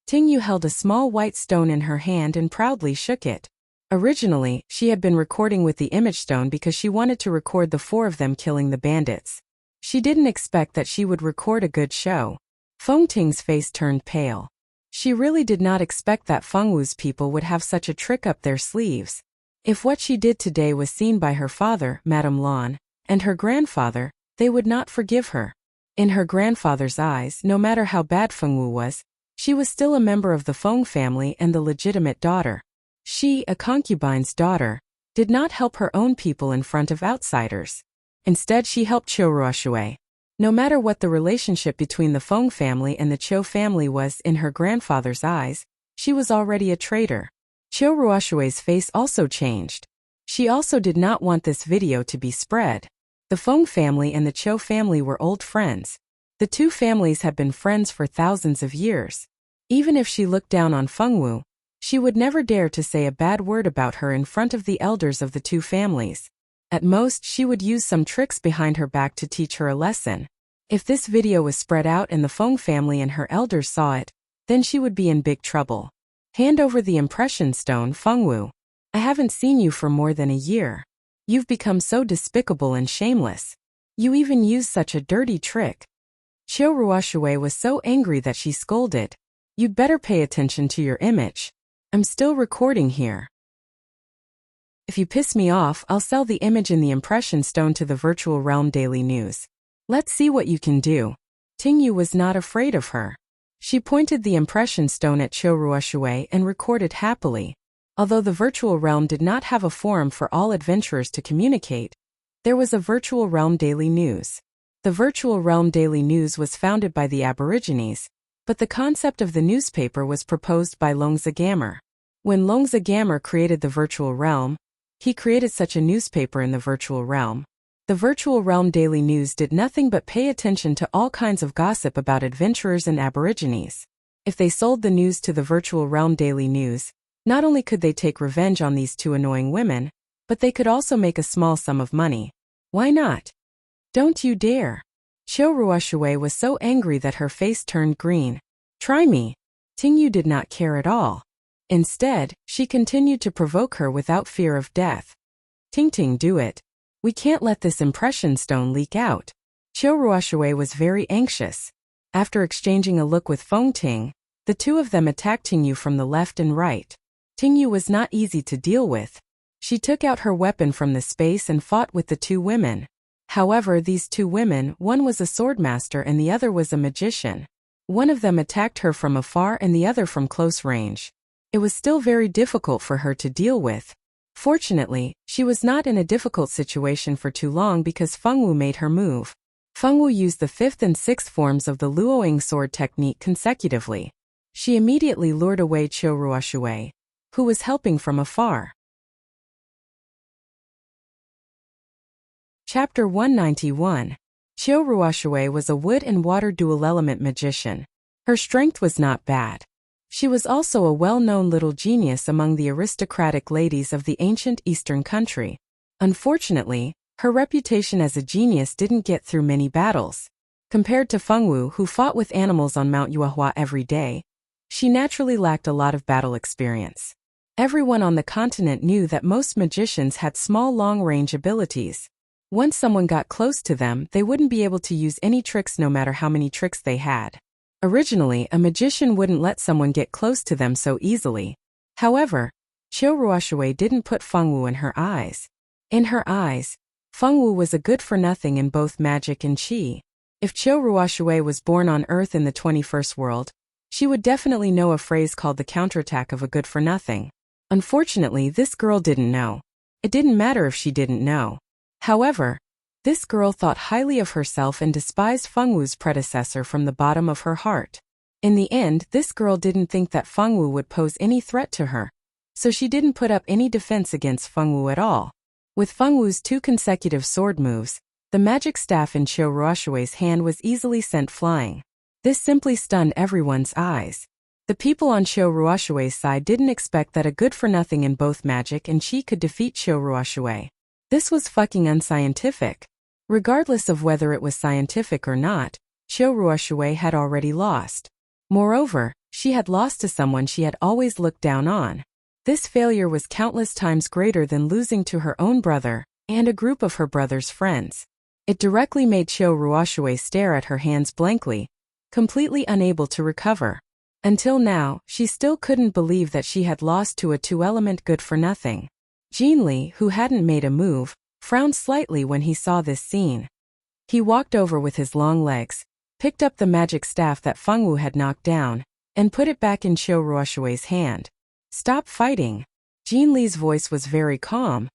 Ting Yu held a small white stone in her hand and proudly shook it. Originally, she had been recording with the image stone because she wanted to record the four of them killing the bandits. She didn't expect that she would record a good show. Feng Ting's face turned pale. She really did not expect that Feng Wu's people would have such a trick up their sleeves. If what she did today was seen by her father, Madame Lan, and her grandfather, they would not forgive her. In her grandfather's eyes, no matter how bad Feng Wu was, she was still a member of the Feng family and the legitimate daughter. She, a concubine's daughter, did not help her own people in front of outsiders. Instead, she helped Qiu Ruoshui. No matter what the relationship between the Feng family and the Qiu family was in her grandfather's eyes, she was already a traitor. Qiu Ruoshui's face also changed. She also did not want this video to be spread. The Feng family and the Qiu family were old friends. The two families had been friends for thousands of years. Even if she looked down on Feng Wu, she would never dare to say a bad word about her in front of the elders of the two families. At most, she would use some tricks behind her back to teach her a lesson. If this video was spread out and the Feng family and her elders saw it, then she would be in big trouble. Hand over the impression stone, Feng Wu. I haven't seen you for more than a year. You've become so despicable and shameless. You even used such a dirty trick. Qiu Ruoshui was so angry that she scolded. You'd better pay attention to your image. I'm still recording here. If you piss me off, I'll sell the image in the impression stone to the virtual realm Daily News. Let's see what you can do. Ting Yu was not afraid of her. She pointed the impression stone at Qiu Ruoshui and recorded happily. Although the virtual realm did not have a forum for all adventurers to communicate, there was a virtual realm Daily News. The virtual realm Daily News was founded by the Aborigines, but the concept of the newspaper was proposed by Longzi Gamer. When Longzi Gamer created the virtual realm, he created such a newspaper in the virtual realm. The virtual realm Daily News did nothing but pay attention to all kinds of gossip about adventurers and Aborigines. If they sold the news to the virtual realm Daily News, not only could they take revenge on these two annoying women, but they could also make a small sum of money. Why not? Don't you dare. Qiu Ruoshui was so angry that her face turned green. Try me. Ting Yu did not care at all. Instead, she continued to provoke her without fear of death. Ting, do it. We can't let this impression stone leak out. Qiu Ruoshui was very anxious. After exchanging a look with Feng Ting, the two of them attacked Ting Yu from the left and right. Ting Yu was not easy to deal with. She took out her weapon from the space and fought with the two women. However, these two women, one was a swordmaster and the other was a magician. One of them attacked her from afar and the other from close range. It was still very difficult for her to deal with. Fortunately, she was not in a difficult situation for too long because Fengwu made her move. Fengwu used the 5th and 6th forms of the Luoying sword technique consecutively. She immediately lured away Qiu Ruoshui, who was helping from afar. Chapter 191. Qiu Ruoshui was a wood and water dual-element magician. Her strength was not bad. She was also a well-known little genius among the aristocratic ladies of the ancient eastern country. Unfortunately, her reputation as a genius didn't get through many battles. Compared to Fengwu, who fought with animals on Mount Yuehua every day, she naturally lacked a lot of battle experience. Everyone on the continent knew that most magicians had small long-range abilities. Once someone got close to them, they wouldn't be able to use any tricks no matter how many tricks they had. Originally, a magician wouldn't let someone get close to them so easily. However, Qiu Ruoshui didn't put Fengwu in her eyes. In her eyes, Fengwu was a good-for-nothing in both magic and qi. If Qiu Ruoshui was born on Earth in the 21st world, she would definitely know a phrase called the counterattack of a good-for-nothing. Unfortunately, this girl didn't know. It didn't matter if she didn't know. However, this girl thought highly of herself and despised Fengwu's predecessor from the bottom of her heart. In the end, this girl didn't think that Fengwu would pose any threat to her, so she didn't put up any defense against Fengwu at all. With Fengwu's 2 consecutive sword moves, the magic staff in Qiu Ruoshui's hand was easily sent flying. This simply stunned everyone's eyes. The people on Qiu Ruoshui's side didn't expect that a good-for-nothing in both magic and qi could defeat Qiu Ruoshui. This was fucking unscientific. Regardless of whether it was scientific or not, Qiu Ruoshui had already lost. Moreover, she had lost to someone she had always looked down on. This failure was countless times greater than losing to her own brother and a group of her brother's friends. It directly made Qiu Ruoshui stare at her hands blankly, completely unable to recover. Until now, she still couldn't believe that she had lost to a 2-element good-for-nothing. Jinli, who hadn't made a move, frowned slightly when he saw this scene. He walked over with his long legs, picked up the magic staff that Fengwu had knocked down, and put it back in Qiu Ruoshui's hand. "Stop fighting." Jinli's voice was very calm,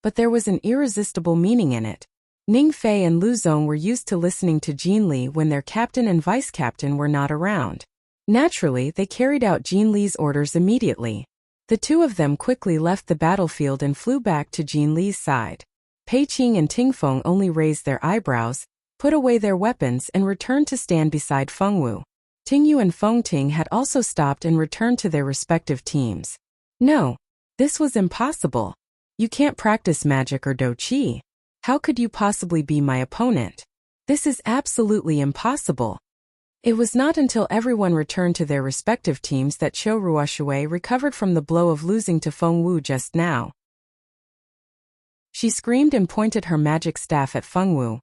but there was an irresistible meaning in it. Ning Fei and Lu Zong were used to listening to Jinli when their captain and vice-captain were not around. Naturally, they carried out Jinli's orders immediately. The two of them quickly left the battlefield and flew back to Jinli's side. Pei Qing and Tingfeng only raised their eyebrows, put away their weapons and returned to stand beside Fengwu. Tingyu and Fengting had also stopped and returned to their respective teams. No, this was impossible. You can't practice magic or do qi. How could you possibly be my opponent? This is absolutely impossible. It was not until everyone returned to their respective teams that Qiu Ruoshui recovered from the blow of losing to Fengwu just now. She screamed and pointed her magic staff at Fengwu.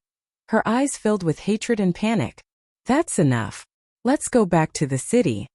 Her eyes filled with hatred and panic. "That's enough. Let's go back to the city."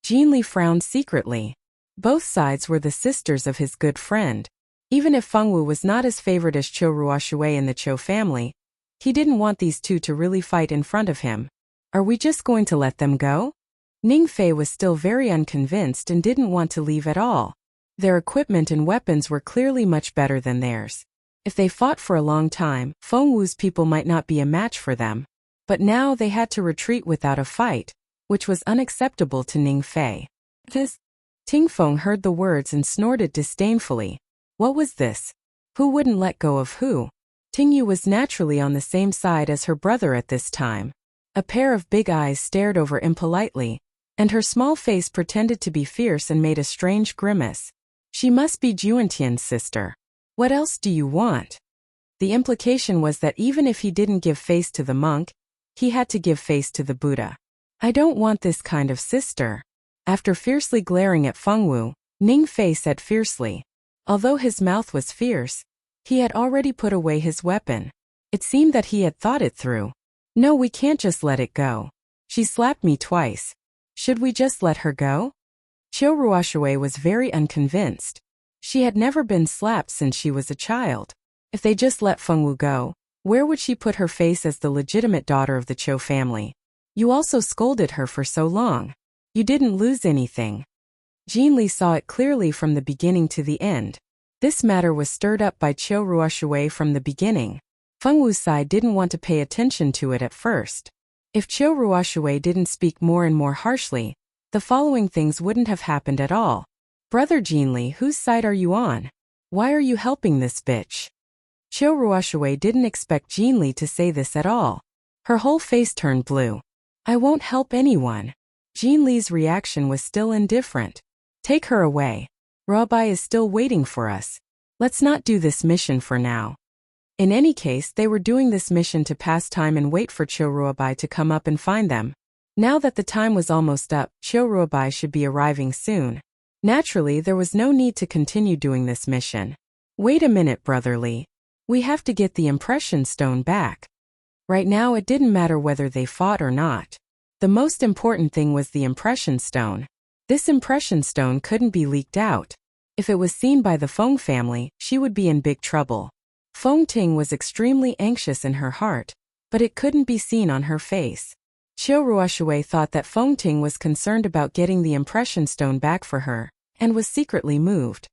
Jinli frowned secretly. Both sides were the sisters of his good friend. Even if Fengwu was not as favored as Qiu Ruoshui in the Qiu family, he didn't want these two to really fight in front of him. "Are we just going to let them go?" Ning Fei was still very unconvinced and didn't want to leave at all. Their equipment and weapons were clearly much better than theirs. If they fought for a long time, Fengwu's people might not be a match for them. But now they had to retreat without a fight, which was unacceptable to Ning Fei. Tingfeng heard the words and snorted disdainfully. What was this? Who wouldn't let go of who? Tingyu was naturally on the same side as her brother at this time. A pair of big eyes stared over impolitely, and her small face pretended to be fierce and made a strange grimace. She must be Juantian's sister. What else do you want? The implication was that even if he didn't give face to the monk, he had to give face to the Buddha. "I don't want this kind of sister." After fiercely glaring at Fengwu, Ning Fei said fiercely. Although his mouth was fierce, he had already put away his weapon. It seemed that he had thought it through. "No, we can't just let it go. She slapped me twice. Should we just let her go?" Qiu Ruoshui was very unconvinced. She had never been slapped since she was a child. If they just let Fengwu go, where would she put her face as the legitimate daughter of the Qiu family? "You also scolded her for so long. You didn't lose anything." Jinli saw it clearly from the beginning to the end. This matter was stirred up by Qiu Ruoshui from the beginning. Feng Wu's side didn't want to pay attention to it at first. If Qiu Ruoshui didn't speak more and more harshly, the following things wouldn't have happened at all. Brother Jinli, whose side are you on? Why are you helping this bitch? Qiu Ruoshui didn't expect Jinli to say this at all. Her whole face turned blue. I won't help anyone. Jinli's reaction was still indifferent. Take her away. Ruobai is still waiting for us. Let's not do this mission for now. In any case, they were doing this mission to pass time and wait for Qiu Ruobai to come up and find them. Now that the time was almost up, Qiu Ruobai should be arriving soon. Naturally, there was no need to continue doing this mission. Wait a minute, Brotherly. We have to get the impression stone back. Right now, it didn't matter whether they fought or not. The most important thing was the impression stone. This impression stone couldn't be leaked out. If it was seen by the Feng family, she would be in big trouble. Feng Ting was extremely anxious in her heart, but it couldn't be seen on her face. Qiu Ruoshui thought that Feng Ting was concerned about getting the impression stone back for her, and was secretly moved.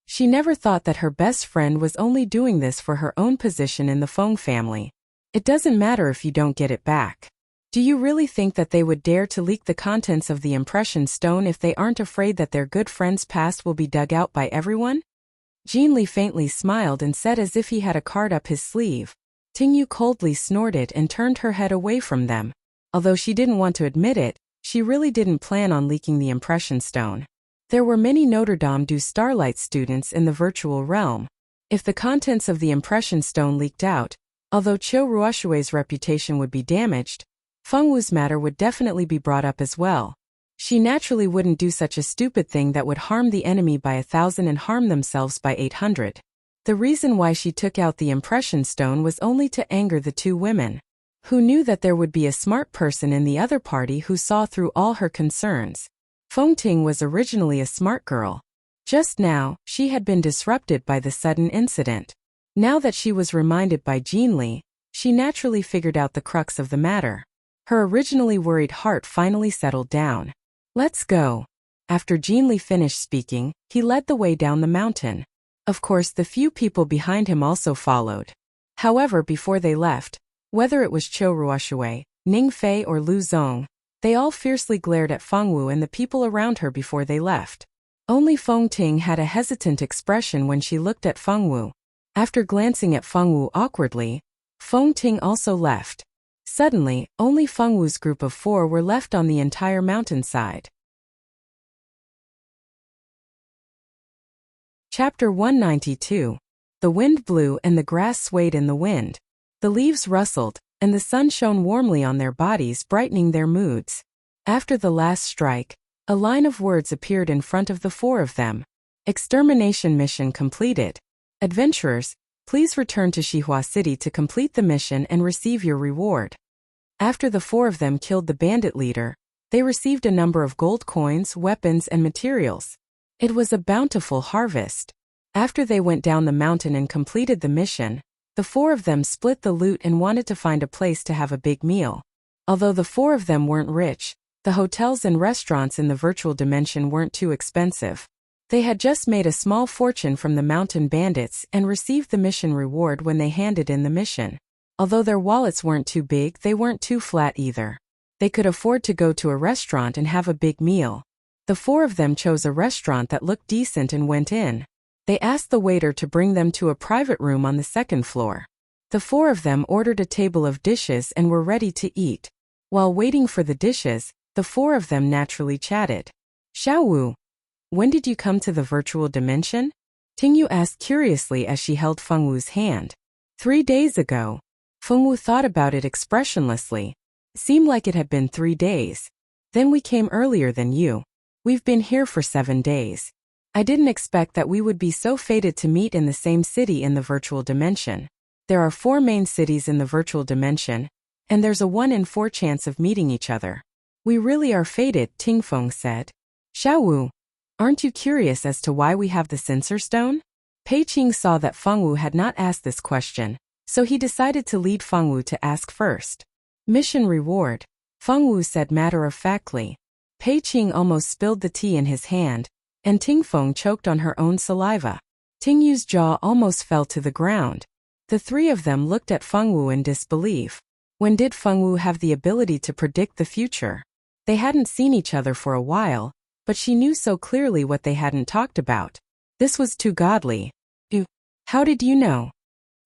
She never thought that her best friend was only doing this for her own position in the Feng family. It doesn't matter if you don't get it back. Do you really think that they would dare to leak the contents of the impression stone if they aren't afraid that their good friend's past will be dug out by everyone? Jinli faintly smiled and said as if he had a card up his sleeve. Tingyu coldly snorted and turned her head away from them. Although she didn't want to admit it, she really didn't plan on leaking the impression stone. There were many Notre Dame du Starlight students in the virtual realm. If the contents of the impression stone leaked out, although Qiu Ruoshui's reputation would be damaged, Feng Wu's matter would definitely be brought up as well. She naturally wouldn't do such a stupid thing that would harm the enemy by 1,000 and harm themselves by 800. The reason why she took out the impression stone was only to anger the two women, who knew that there would be a smart person in the other party who saw through all her concerns. Feng Ting was originally a smart girl. Just now, she had been disrupted by the sudden incident. Now that she was reminded by Jinli, she naturally figured out the crux of the matter. Her originally worried heart finally settled down. Let's go. After Jinli finished speaking, he led the way down the mountain. Of course, the few people behind him also followed. However, before they left, whether it was Qiu Ruoshui, Ning Fei or Lu Zong, they all fiercely glared at Feng Wu and the people around her before they left. Only Feng Ting had a hesitant expression when she looked at Feng Wu. After glancing at Feng Wu awkwardly, Feng Ting also left. Suddenly, only Feng Wu's group of 4 were left on the entire mountainside. Chapter 192. The wind blew and the grass swayed in the wind. The leaves rustled, and the sun shone warmly on their bodies, brightening their moods. After the last strike, a line of words appeared in front of the 4 of them. Extermination mission completed. Adventurers, please return to Xihua City to complete the mission and receive your reward. After the 4 of them killed the bandit leader, they received a number of gold coins, weapons, and materials. It was a bountiful harvest. After they went down the mountain and completed the mission, the 4 of them split the loot and wanted to find a place to have a big meal. Although the 4 of them weren't rich, the hotels and restaurants in the virtual dimension weren't too expensive. They had just made a small fortune from the mountain bandits and received the mission reward when they handed in the mission. Although their wallets weren't too big, they weren't too flat either. They could afford to go to a restaurant and have a big meal. The 4 of them chose a restaurant that looked decent and went in. They asked the waiter to bring them to a private room on the 2nd floor. The 4 of them ordered a table of dishes and were ready to eat. While waiting for the dishes, the 4 of them naturally chatted. Xiaowu, when did you come to the virtual dimension? Tingyu asked curiously as she held Feng Wu's hand. 3 days ago. Feng Wu thought about it expressionlessly. Seemed like it had been 3 days. Then we came earlier than you. We've been here for 7 days. I didn't expect that we would be so fated to meet in the same city in the virtual dimension. There are 4 main cities in the virtual dimension, and there's a 1 in 4 chance of meeting each other. We really are fated, Tingfeng said. Xiaowu, aren't you curious as to why we have the sensor stone? Pei Qing saw that Feng Wu had not asked this question, so he decided to lead Feng Wu to ask first. Mission reward, Feng Wu said matter-of-factly. Pei Qing almost spilled the tea in his hand, and Ting Feng choked on her own saliva. Ting Yu's jaw almost fell to the ground. The three of them looked at Feng Wu in disbelief. When did Feng Wu have the ability to predict the future? They hadn't seen each other for a while, but she knew so clearly what they hadn't talked about. This was too godly. How did you know?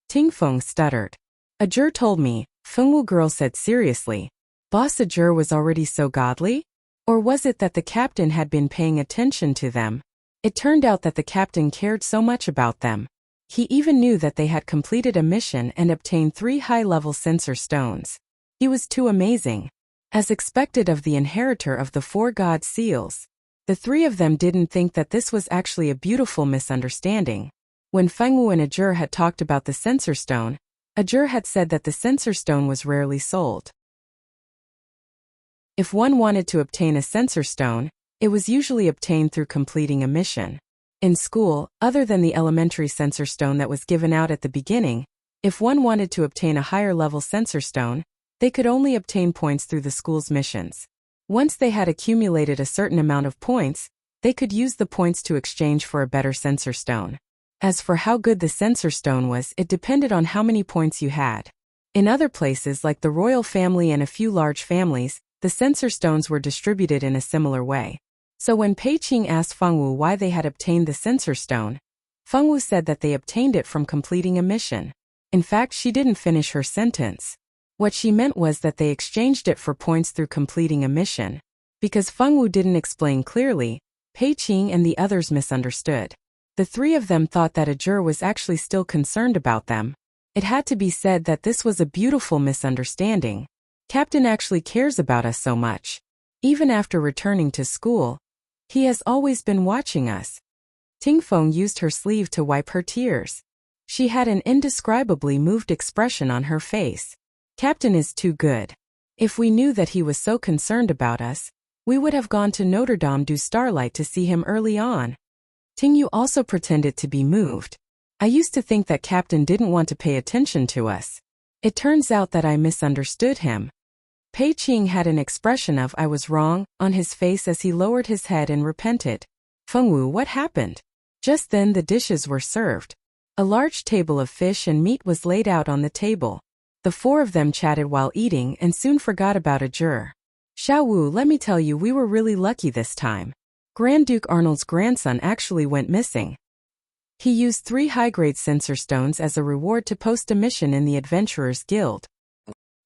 Ting Feng stuttered. A jur told me, Feng Wu girl said seriously. Boss, a jur was already so godly? Or was it that the captain had been paying attention to them? It turned out that the captain cared so much about them. He even knew that they had completed a mission and obtained 3 high-level sensor stones. He was too amazing. As expected of the inheritor of the 4 god seals, the 3 of them didn't think that this was actually a beautiful misunderstanding. When Feng Wu and Ajur had talked about the sensor stone, Ajur had said that the sensor stone was rarely sold. If one wanted to obtain a sensor stone, it was usually obtained through completing a mission. In school, other than the elementary sensor stone that was given out at the beginning, if one wanted to obtain a higher level sensor stone, they could only obtain points through the school's missions. Once they had accumulated a certain amount of points, they could use the points to exchange for a better sensor stone. As for how good the sensor stone was, it depended on how many points you had. In other places like the royal family and a few large families, the sensor stones were distributed in a similar way. So when Pei Qing asked Feng Wu why they had obtained the sensor stone, Feng Wu said that they obtained it from completing a mission. In fact, she didn't finish her sentence. What she meant was that they exchanged it for points through completing a mission. Because Feng Wu didn't explain clearly, Pei Qing and the others misunderstood. The 3 of them thought that Ajur was actually still concerned about them. It had to be said that this was a beautiful misunderstanding. Captain actually cares about us so much. Even after returning to school, he has always been watching us. Ting Feng used her sleeve to wipe her tears. She had an indescribably moved expression on her face. Captain is too good. If we knew that he was so concerned about us, we would have gone to Notre Dame du Starlight to see him early on. Ting Yu also pretended to be moved. I used to think that Captain didn't want to pay attention to us. It turns out that I misunderstood him. Pei Qing had an expression of "I was wrong" on his face as he lowered his head and repented. Feng Wu, what happened? Just then the dishes were served. A large table of fish and meat was laid out on the table. The 4 of them chatted while eating and soon forgot about Ajur. Xiao Wu, let me tell you, we were really lucky this time. Grand Duke Arnold's grandson actually went missing. He used 3 high-grade sensor stones as a reward to post a mission in the Adventurers Guild.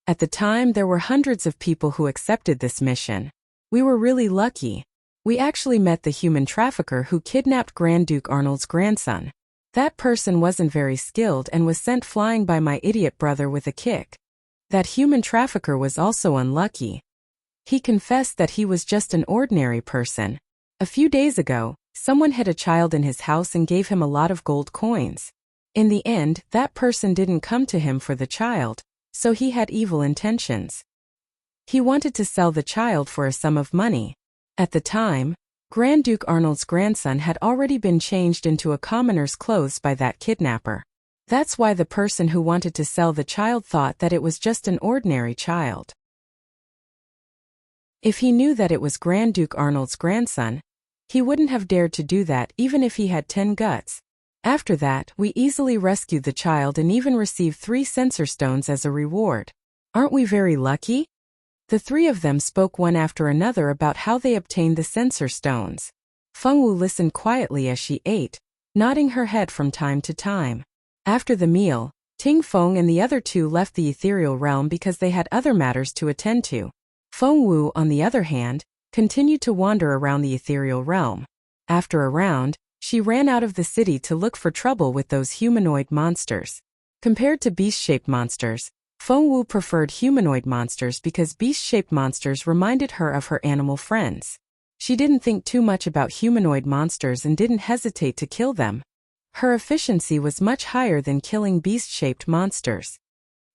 At the time, there were hundreds of people who accepted this mission. We were really lucky. We actually met the human trafficker who kidnapped Grand Duke Arnold's grandson. That person wasn't very skilled and was sent flying by my idiot brother with a kick. That human trafficker was also unlucky. He confessed that he was just an ordinary person. A few days ago, someone hid a child in his house and gave him a lot of gold coins. In the end, that person didn't come to him for the child, so he had evil intentions. He wanted to sell the child for a sum of money. At the time, Grand Duke Arnold's grandson had already been changed into a commoner's clothes by that kidnapper. That's why the person who wanted to sell the child thought that it was just an ordinary child. If he knew that it was Grand Duke Arnold's grandson, he wouldn't have dared to do that even if he had 10 guts. After that, we easily rescued the child and even received 3 sensor stones as a reward. Aren't we very lucky? The 3 of them spoke one after another about how they obtained the sensor stones. Feng Wu listened quietly as she ate, nodding her head from time to time. After the meal, Ting Feng and the other 2 left the ethereal realm because they had other matters to attend to. Feng Wu, on the other hand, continued to wander around the ethereal realm. After a round, she ran out of the city to look for trouble with those humanoid monsters. Compared to beast-shaped monsters, Feng Wu preferred humanoid monsters because beast-shaped monsters reminded her of her animal friends. She didn't think too much about humanoid monsters and didn't hesitate to kill them. Her efficiency was much higher than killing beast-shaped monsters.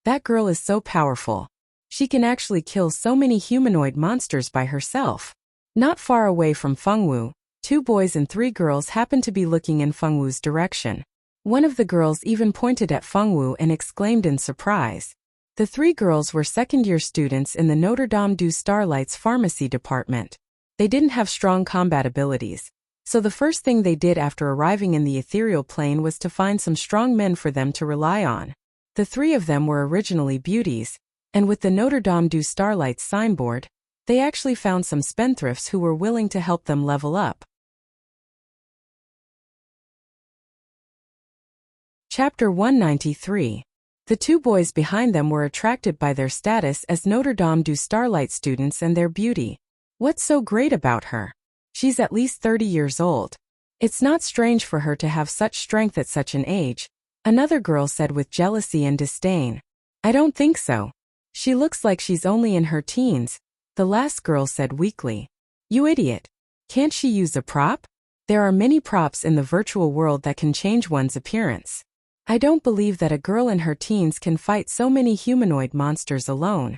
That girl is so powerful. She can actually kill so many humanoid monsters by herself. Not far away from Feng Wu, 2 boys and 3 girls happened to be looking in Feng Wu's direction. One of the girls even pointed at Feng Wu and exclaimed in surprise. The 3 girls were second-year students in the Notre Dame du Starlight's pharmacy department. They didn't have strong combat abilities, So the first thing they did after arriving in the ethereal plane was to find some strong men for them to rely on. The three of them were originally beauties, and with the Notre Dame du Starlight signboard, they actually found some spendthrifts who were willing to help them level up. Chapter 193. The two boys behind them were attracted by their status as Notre Dame du Starlight students and their beauty. What's so great about her? She's at least 30 years old. It's not strange for her to have such strength at such an age, another girl said with jealousy and disdain. I don't think so. She looks like she's only in her teens, the last girl said weakly. You idiot. Can't she use a prop? There are many props in the virtual world that can change one's appearance. I don't believe that a girl in her teens can fight so many humanoid monsters alone.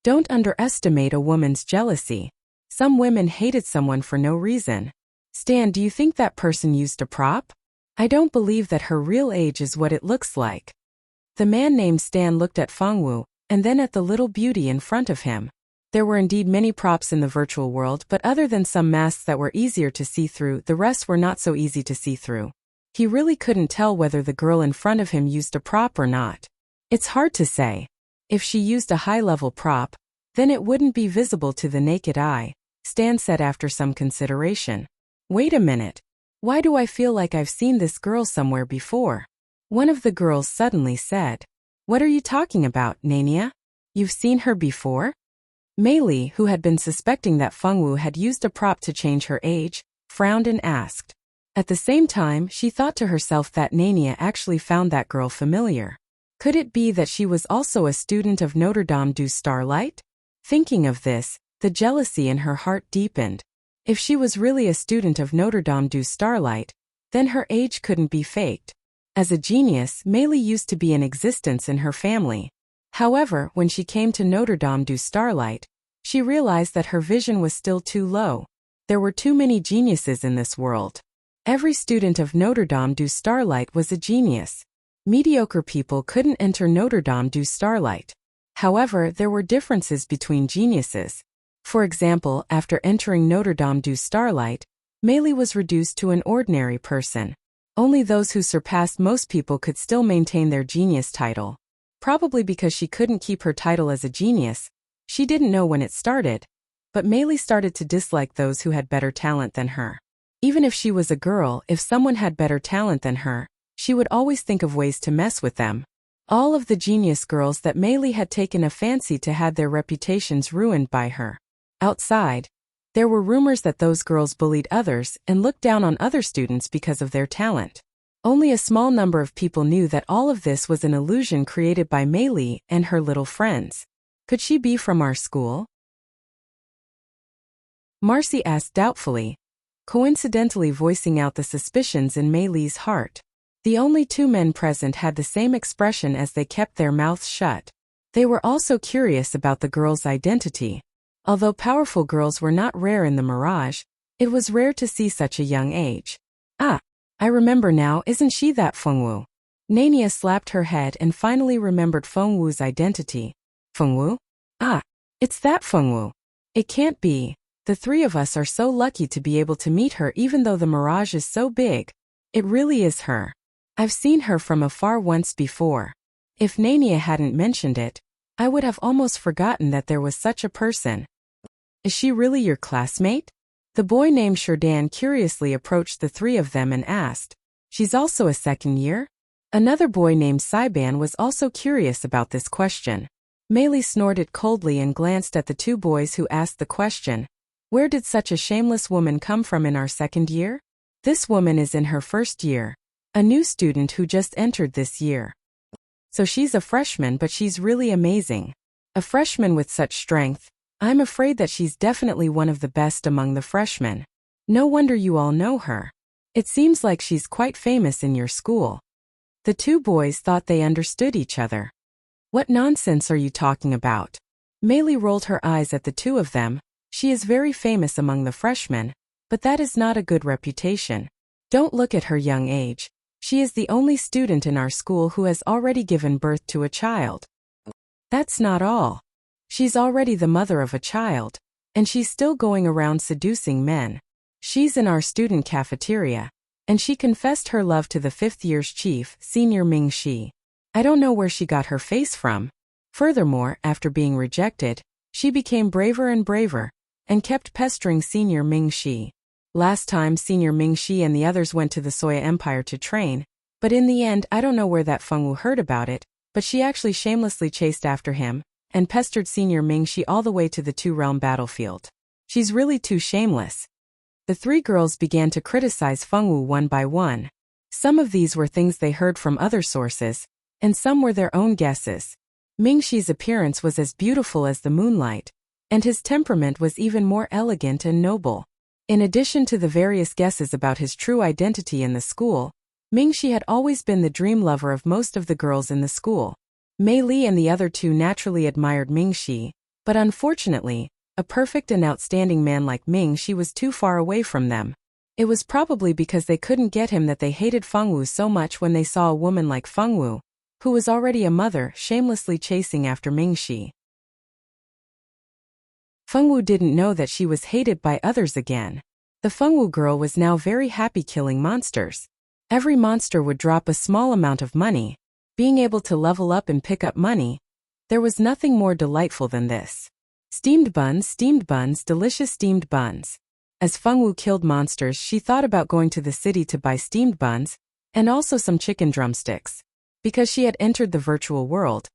Don't underestimate a woman's jealousy. Some women hated someone for no reason. Stan, do you think that person used a prop? I don't believe that her real age is what it looks like. The man named Stan looked at Fengwu, and then at the little beauty in front of him. There were indeed many props in the virtual world, but other than some masks that were easier to see through, the rest were not so easy to see through. He really couldn't tell whether the girl in front of him used a prop or not. It's hard to say. If she used a high-level prop, then it wouldn't be visible to the naked eye, Stan said after some consideration. Wait a minute. Why do I feel like I've seen this girl somewhere before? One of the girls suddenly said. What are you talking about, Nania? You've seen her before? Mei Li, who had been suspecting that Fengwu had used a prop to change her age, frowned and asked. At the same time, she thought to herself that Nania actually found that girl familiar. Could it be that she was also a student of Notre Dame du Starlight? Thinking of this, the jealousy in her heart deepened. If she was really a student of Notre Dame du Starlight, then her age couldn't be faked. As a genius, Mei Li used to be in existence in her family. However, when she came to Notre Dame du Starlight, she realized that her vision was still too low. There were too many geniuses in this world. Every student of Notre Dame du Starlight was a genius. Mediocre people couldn't enter Notre Dame du Starlight. However, there were differences between geniuses. For example, after entering Notre Dame du Starlight, Mei Li was reduced to an ordinary person. Only those who surpassed most people could still maintain their genius title. Probably because she couldn't keep her title as a genius. She didn't know when it started. But Mei Li started to dislike those who had better talent than her. Even if she was a girl, if someone had better talent than her, she would always think of ways to mess with them. All of the genius girls that Mei Li had taken a fancy to had their reputations ruined by her. Outside, there were rumors that those girls bullied others and looked down on other students because of their talent. Only a small number of people knew that all of this was an illusion created by Mei Li and her little friends. Could she be from our school? Marcy asked doubtfully, coincidentally voicing out the suspicions in Mei Li's heart. The only two men present had the same expression as they kept their mouths shut. They were also curious about the girl's identity. Although powerful girls were not rare in the Mirage, it was rare to see such a young age. Ah, I remember now, isn't she that Fengwu? Nania slapped her head and finally remembered Fengwu's identity. Fengwu? Ah, it's that Fengwu. It can't be. The three of us are so lucky to be able to meet her even though the Mirage is so big. It really is her. I've seen her from afar once before. If Nania hadn't mentioned it, I would have almost forgotten that there was such a person. Is she really your classmate? The boy named Sherdan curiously approached the three of them and asked. She's also a second year? Another boy named Saiban was also curious about this question. Mei Li snorted coldly and glanced at the two boys who asked the question. Where did such a shameless woman come from in our second year? This woman is in her first year. A new student who just entered this year. So she's a freshman, but she's really amazing. A freshman with such strength. I'm afraid that she's definitely one of the best among the freshmen. No wonder you all know her. It seems like she's quite famous in your school. The two boys thought they understood each other. What nonsense are you talking about? Mei Li rolled her eyes at the two of them. She is very famous among the freshmen, but that is not a good reputation. Don't look at her young age. She is the only student in our school who has already given birth to a child. That's not all. She's already the mother of a child, and she's still going around seducing men. She's in our student cafeteria. And she confessed her love to the 5th year's chief, Senior Ming Shi. I don't know where she got her face from. Furthermore, after being rejected, she became braver and braver, and kept pestering Senior Ming Shi. Last time Senior Ming Shi and the others went to the Soya Empire to train, but in the end I don't know where that Fengwu heard about it, but she actually shamelessly chased after him, and pestered Senior Ming Shi all the way to the Two-Realm battlefield. She's really too shameless. The 3 girls began to criticize Fengwu one by one. Some of these were things they heard from other sources, and some were their own guesses. Ming Shi's appearance was as beautiful as the moonlight, and his temperament was even more elegant and noble. In addition to the various guesses about his true identity in the school, Ming Shi had always been the dream lover of most of the girls in the school. Mei Li and the other 2 naturally admired Ming Shi, but unfortunately, a perfect and outstanding man like Ming Shi was too far away from them. It was probably because they couldn't get him that they hated Fengwu so much when they saw a woman like Fengwu, who was already a mother, shamelessly chasing after Ming Shi. Fengwu didn't know that she was hated by others again. The Fengwu girl was now very happy killing monsters. Every monster would drop a small amount of money. Being able to level up and pick up money, there was nothing more delightful than this. Steamed buns, delicious steamed buns. As Fengwu killed monsters, she thought about going to the city to buy steamed buns, and also some chicken drumsticks. Because she had entered the virtual world,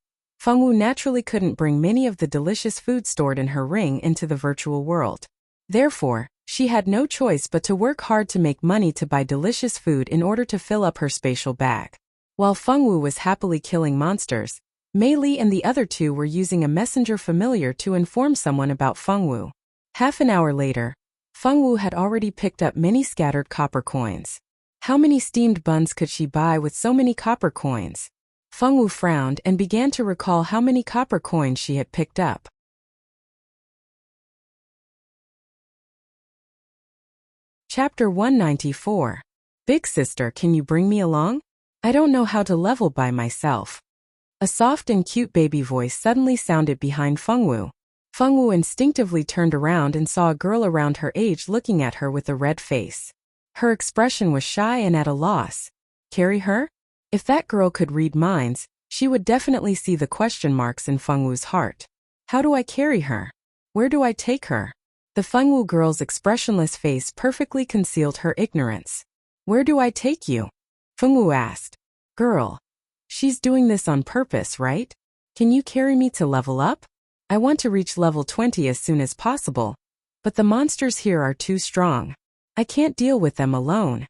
Fengwu naturally couldn't bring many of the delicious food stored in her ring into the virtual world. Therefore, she had no choice but to work hard to make money to buy delicious food in order to fill up her spatial bag. While Fengwu was happily killing monsters, Mei Li and the other 2 were using a messenger familiar to inform someone about Fengwu. Half an hour later, Fengwu had already picked up many scattered copper coins. How many steamed buns could she buy with so many copper coins? Fengwu frowned and began to recall how many copper coins she had picked up. Chapter 194. Big sister, can you bring me along? I don't know how to level by myself. A soft and cute baby voice suddenly sounded behind Fengwu. Fengwu instinctively turned around and saw a girl around her age looking at her with a red face. Her expression was shy and at a loss. Carry her? If that girl could read minds, she would definitely see the question marks in Fengwu's heart. How do I carry her? Where do I take her? The Fengwu girl's expressionless face perfectly concealed her ignorance. Where do I take you? Fengwu asked. Girl. She's doing this on purpose, right? Can you carry me to level up? I want to reach level 20 as soon as possible. But the monsters here are too strong. I can't deal with them alone.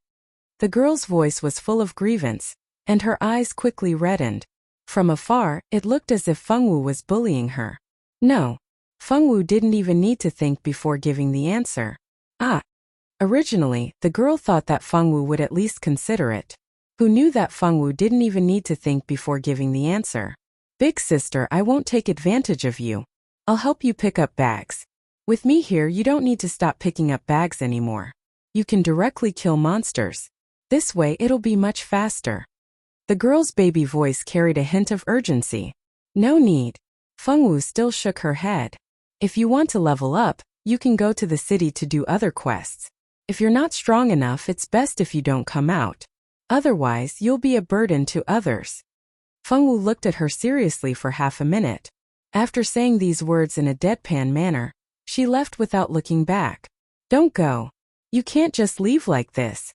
The girl's voice was full of grievance, and her eyes quickly reddened. From afar, it looked as if Fengwu was bullying her. No. Fengwu didn't even need to think before giving the answer. Originally, the girl thought that Fengwu would at least consider it. Who knew that Fengwu didn't even need to think before giving the answer. Big sister, I won't take advantage of you. I'll help you pick up bags. With me here, you don't need to stop picking up bags anymore. You can directly kill monsters. This way it'll be much faster. The girl's baby voice carried a hint of urgency. No need. Fengwu still shook her head. If you want to level up, you can go to the city to do other quests. If you're not strong enough, it's best if you don't come out. Otherwise, you'll be a burden to others. Fengwu looked at her seriously for half a minute. After saying these words in a deadpan manner, she left without looking back. Don't go. You can't just leave like this.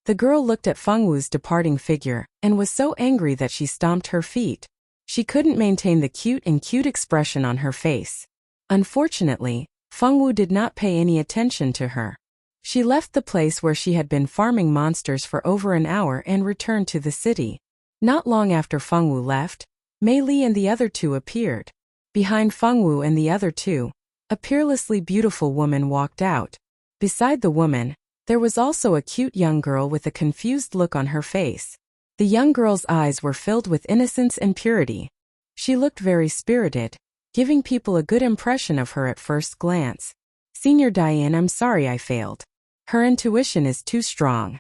The girl looked at Fengwu's departing figure and was so angry that she stomped her feet. She couldn't maintain the cute expression on her face. Unfortunately, Fengwu did not pay any attention to her. She left the place where she had been farming monsters for over an hour and returned to the city. Not long after Fengwu left, Mei Li and the other 2 appeared. Behind Fengwu and the other 2, a peerlessly beautiful woman walked out. Beside the woman, there was also a cute young girl with a confused look on her face. The young girl's eyes were filled with innocence and purity. She looked very spirited, giving people a good impression of her at first glance. Senior Diane, I'm sorry I failed. Her intuition is too strong.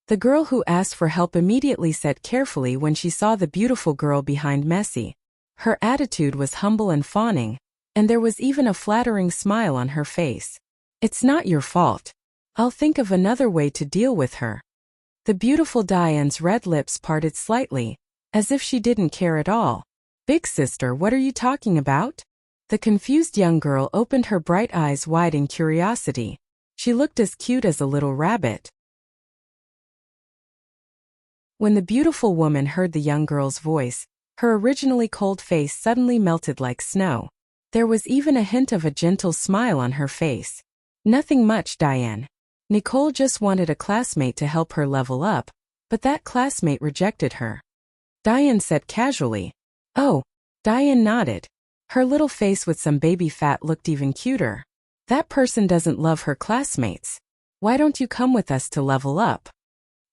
The girl who asked for help immediately said carefully when she saw the beautiful girl behind Messi. Her attitude was humble and fawning, and there was even a flattering smile on her face. It's not your fault. I'll think of another way to deal with her. The beautiful Diane's red lips parted slightly, as if she didn't care at all. Big sister, what are you talking about? The confused young girl opened her bright eyes wide in curiosity. She looked as cute as a little rabbit. When the beautiful woman heard the young girl's voice, her originally cold face suddenly melted like snow. There was even a hint of a gentle smile on her face. Nothing much, Diane. Nicole just wanted a classmate to help her level up, but that classmate rejected her. Diane said casually. Oh. Diane nodded. Her little face with some baby fat looked even cuter. That person doesn't love her classmates. Why don't you come with us to level up?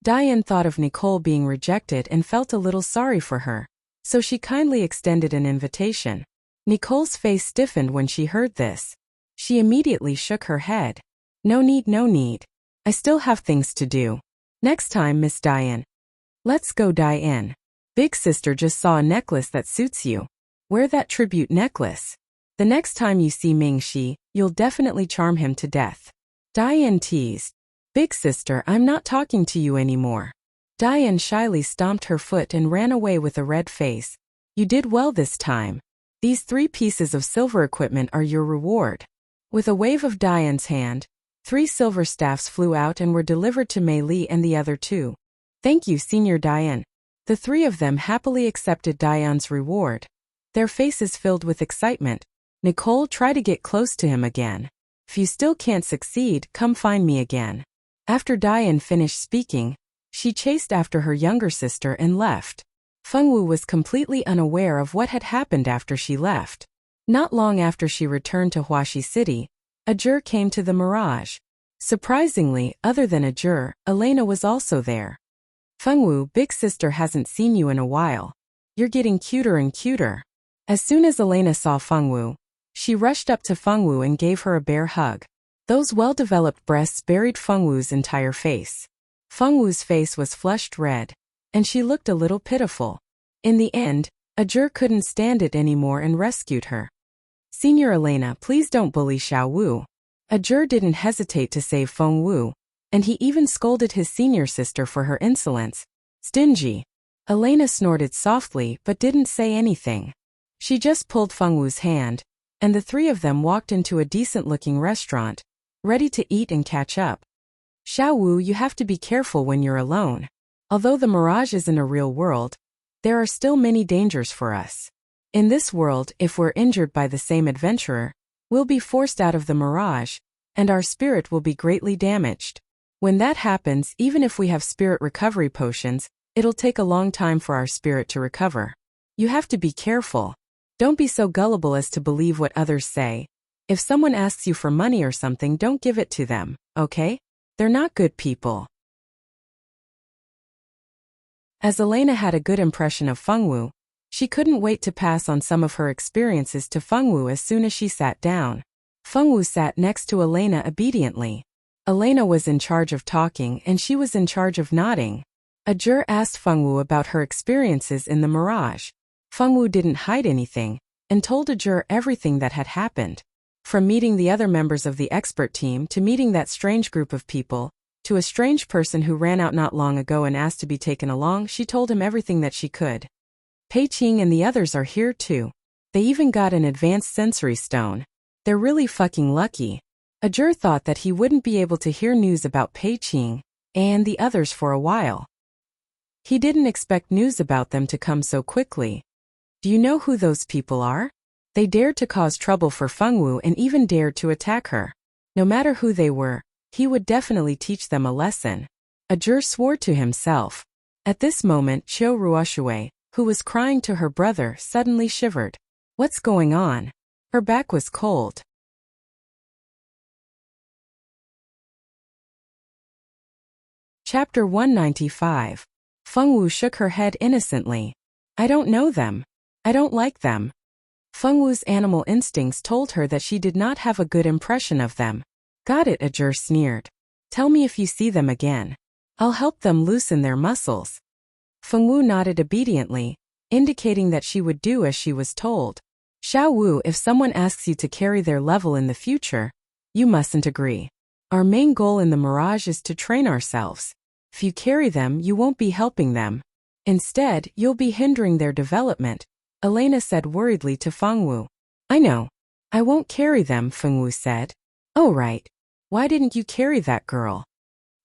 Diane thought of Nicole being rejected and felt a little sorry for her, so she kindly extended an invitation. Nicole's face stiffened when she heard this. She immediately shook her head. No need, no need. I still have things to do. Next time, Miss Diane. Let's go, Diane. Big sister just saw a necklace that suits you. Wear that tribute necklace. The next time you see Ming-Shi, you'll definitely charm him to death. Diane teased. Big sister, I'm not talking to you anymore. Diane shyly stomped her foot and ran away with a red face. You did well this time. These 3 pieces of silver equipment are your reward. With a wave of Diane's hand, 3 silver staffs flew out and were delivered to Mei Li and the other 2. Thank you, Senior Diane. The 3 of them happily accepted Diane's reward. Their faces filled with excitement. Nicole, try to get close to him again. If you still can't succeed, come find me again. After Diane finished speaking, she chased after her younger sister and left. Fengwu was completely unaware of what had happened after she left. Not long after she returned to Huaxi City, Ajur came to the Mirage. Surprisingly, other than Ajur, Elena was also there. Fengwu, big sister hasn't seen you in a while. You're getting cuter and cuter. As soon as Elena saw Fengwu, she rushed up to Fengwu and gave her a bear hug. Those well-developed breasts buried Fengwu's entire face. Fengwu's face was flushed red, and she looked a little pitiful. In the end, Ajur couldn't stand it anymore and rescued her. Senior Elena, please don't bully Xiao Wu. Ajur didn't hesitate to save Fengwu, and he even scolded his senior sister for her insolence. Stingy. Elena snorted softly but didn't say anything. She just pulled Fengwu's hand, and the 3 of them walked into a decent-looking restaurant, ready to eat and catch up. Xiao Wu, you have to be careful when you're alone. Although the Mirage isn't a real world, there are still many dangers for us. In this world, if we're injured by the same adventurer, we'll be forced out of the Mirage, and our spirit will be greatly damaged. When that happens, even if we have spirit recovery potions, it'll take a long time for our spirit to recover. You have to be careful. Don't be so gullible as to believe what others say. If someone asks you for money or something, don't give it to them, okay? They're not good people. As Elena had a good impression of Fengwu, she couldn't wait to pass on some of her experiences to Fengwu as soon as she sat down. Fengwu sat next to Elena obediently. Elena was in charge of talking and she was in charge of nodding. Ajur asked Fengwu about her experiences in the Mirage. Fengwu didn't hide anything, and told Ajur everything that had happened. From meeting the other members of the expert team to meeting that strange group of people, to a strange person who ran out not long ago and asked to be taken along, she told him everything that she could. Pei Qing and the others are here too. They even got an advanced sensory stone. They're really fucking lucky. Ajur thought that he wouldn't be able to hear news about Pei Qing and the others for a while. He didn't expect news about them to come so quickly. Do you know who those people are? They dared to cause trouble for Fengwu and even dared to attack her. No matter who they were, he would definitely teach them a lesson. Ajur swore to himself. At this moment, Qiu Ruoshui, who was crying to her brother, suddenly shivered. What's going on? Her back was cold. Chapter 195. Fengwu shook her head innocently. I don't know them. I don't like them. Fengwu's animal instincts told her that she did not have a good impression of them. Got it, Ajur sneered. Tell me if you see them again. I'll help them loosen their muscles. Fengwu nodded obediently, indicating that she would do as she was told. Xiao Wu, if someone asks you to carry their level in the future, you mustn't agree. Our main goal in the Mirage is to train ourselves. If you carry them, you won't be helping them. Instead, you'll be hindering their development, Elena said worriedly to Fengwu. I know. I won't carry them, Fengwu said. Oh right. Why didn't you carry that girl?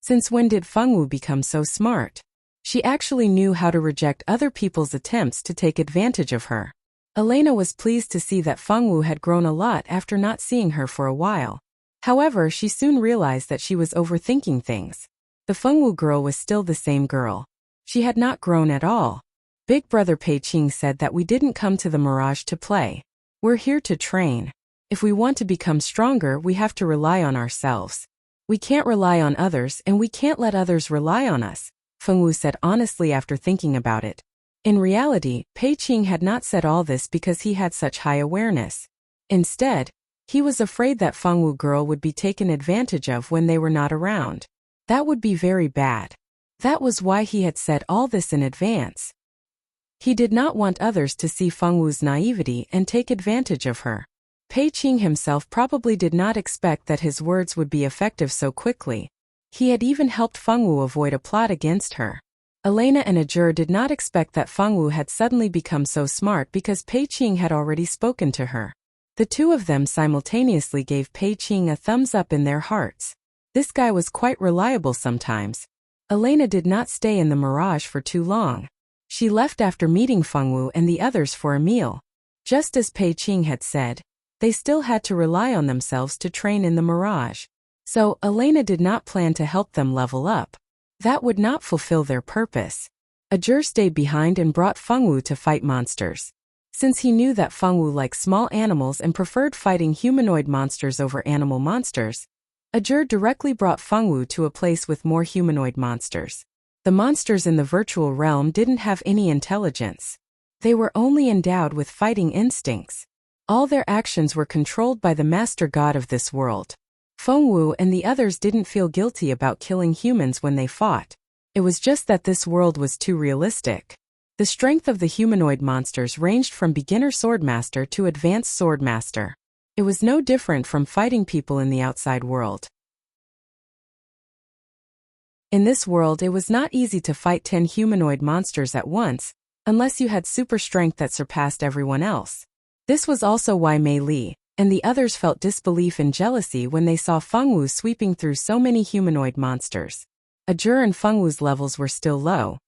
Since when did Fengwu become so smart? She actually knew how to reject other people's attempts to take advantage of her. Elena was pleased to see that Fengwu had grown a lot after not seeing her for a while. However, she soon realized that she was overthinking things. The Fengwu girl was still the same girl. She had not grown at all. Big brother Pei Qing said that we didn't come to the Mirage to play. We're here to train. If we want to become stronger, we have to rely on ourselves. We can't rely on others and we can't let others rely on us, Fengwu said honestly after thinking about it. In reality, Pei Qing had not said all this because he had such high awareness. Instead, he was afraid that Fengwu girl would be taken advantage of when they were not around. That would be very bad. That was why he had said all this in advance. He did not want others to see Fengwu's naivety and take advantage of her. Pei Qing himself probably did not expect that his words would be effective so quickly. He had even helped Fengwu avoid a plot against her. Elena and Ajur did not expect that Fengwu had suddenly become so smart because Pei Qing had already spoken to her. The two of them simultaneously gave Pei Qing a thumbs up in their hearts. This guy was quite reliable sometimes. Elena did not stay in the Mirage for too long. She left after meeting Fengwu and the others for a meal. Just as Pei Qing had said, they still had to rely on themselves to train in the Mirage. So, Elena did not plan to help them level up. That would not fulfill their purpose. Ajur stayed behind and brought Fengwu to fight monsters. Since he knew that Fengwu liked small animals and preferred fighting humanoid monsters over animal monsters, Ajur directly brought Fengwu to a place with more humanoid monsters. The monsters in the virtual realm didn't have any intelligence. They were only endowed with fighting instincts. All their actions were controlled by the master god of this world. Fengwu and the others didn't feel guilty about killing humans when they fought. It was just that this world was too realistic. The strength of the humanoid monsters ranged from beginner swordmaster to advanced swordmaster. It was no different from fighting people in the outside world. In this world, it was not easy to fight 10 humanoid monsters at once, unless you had super strength that surpassed everyone else. This was also why Mei Li and the others felt disbelief and jealousy when they saw Fengwu sweeping through so many humanoid monsters. Ajur and Fengwu's levels were still low,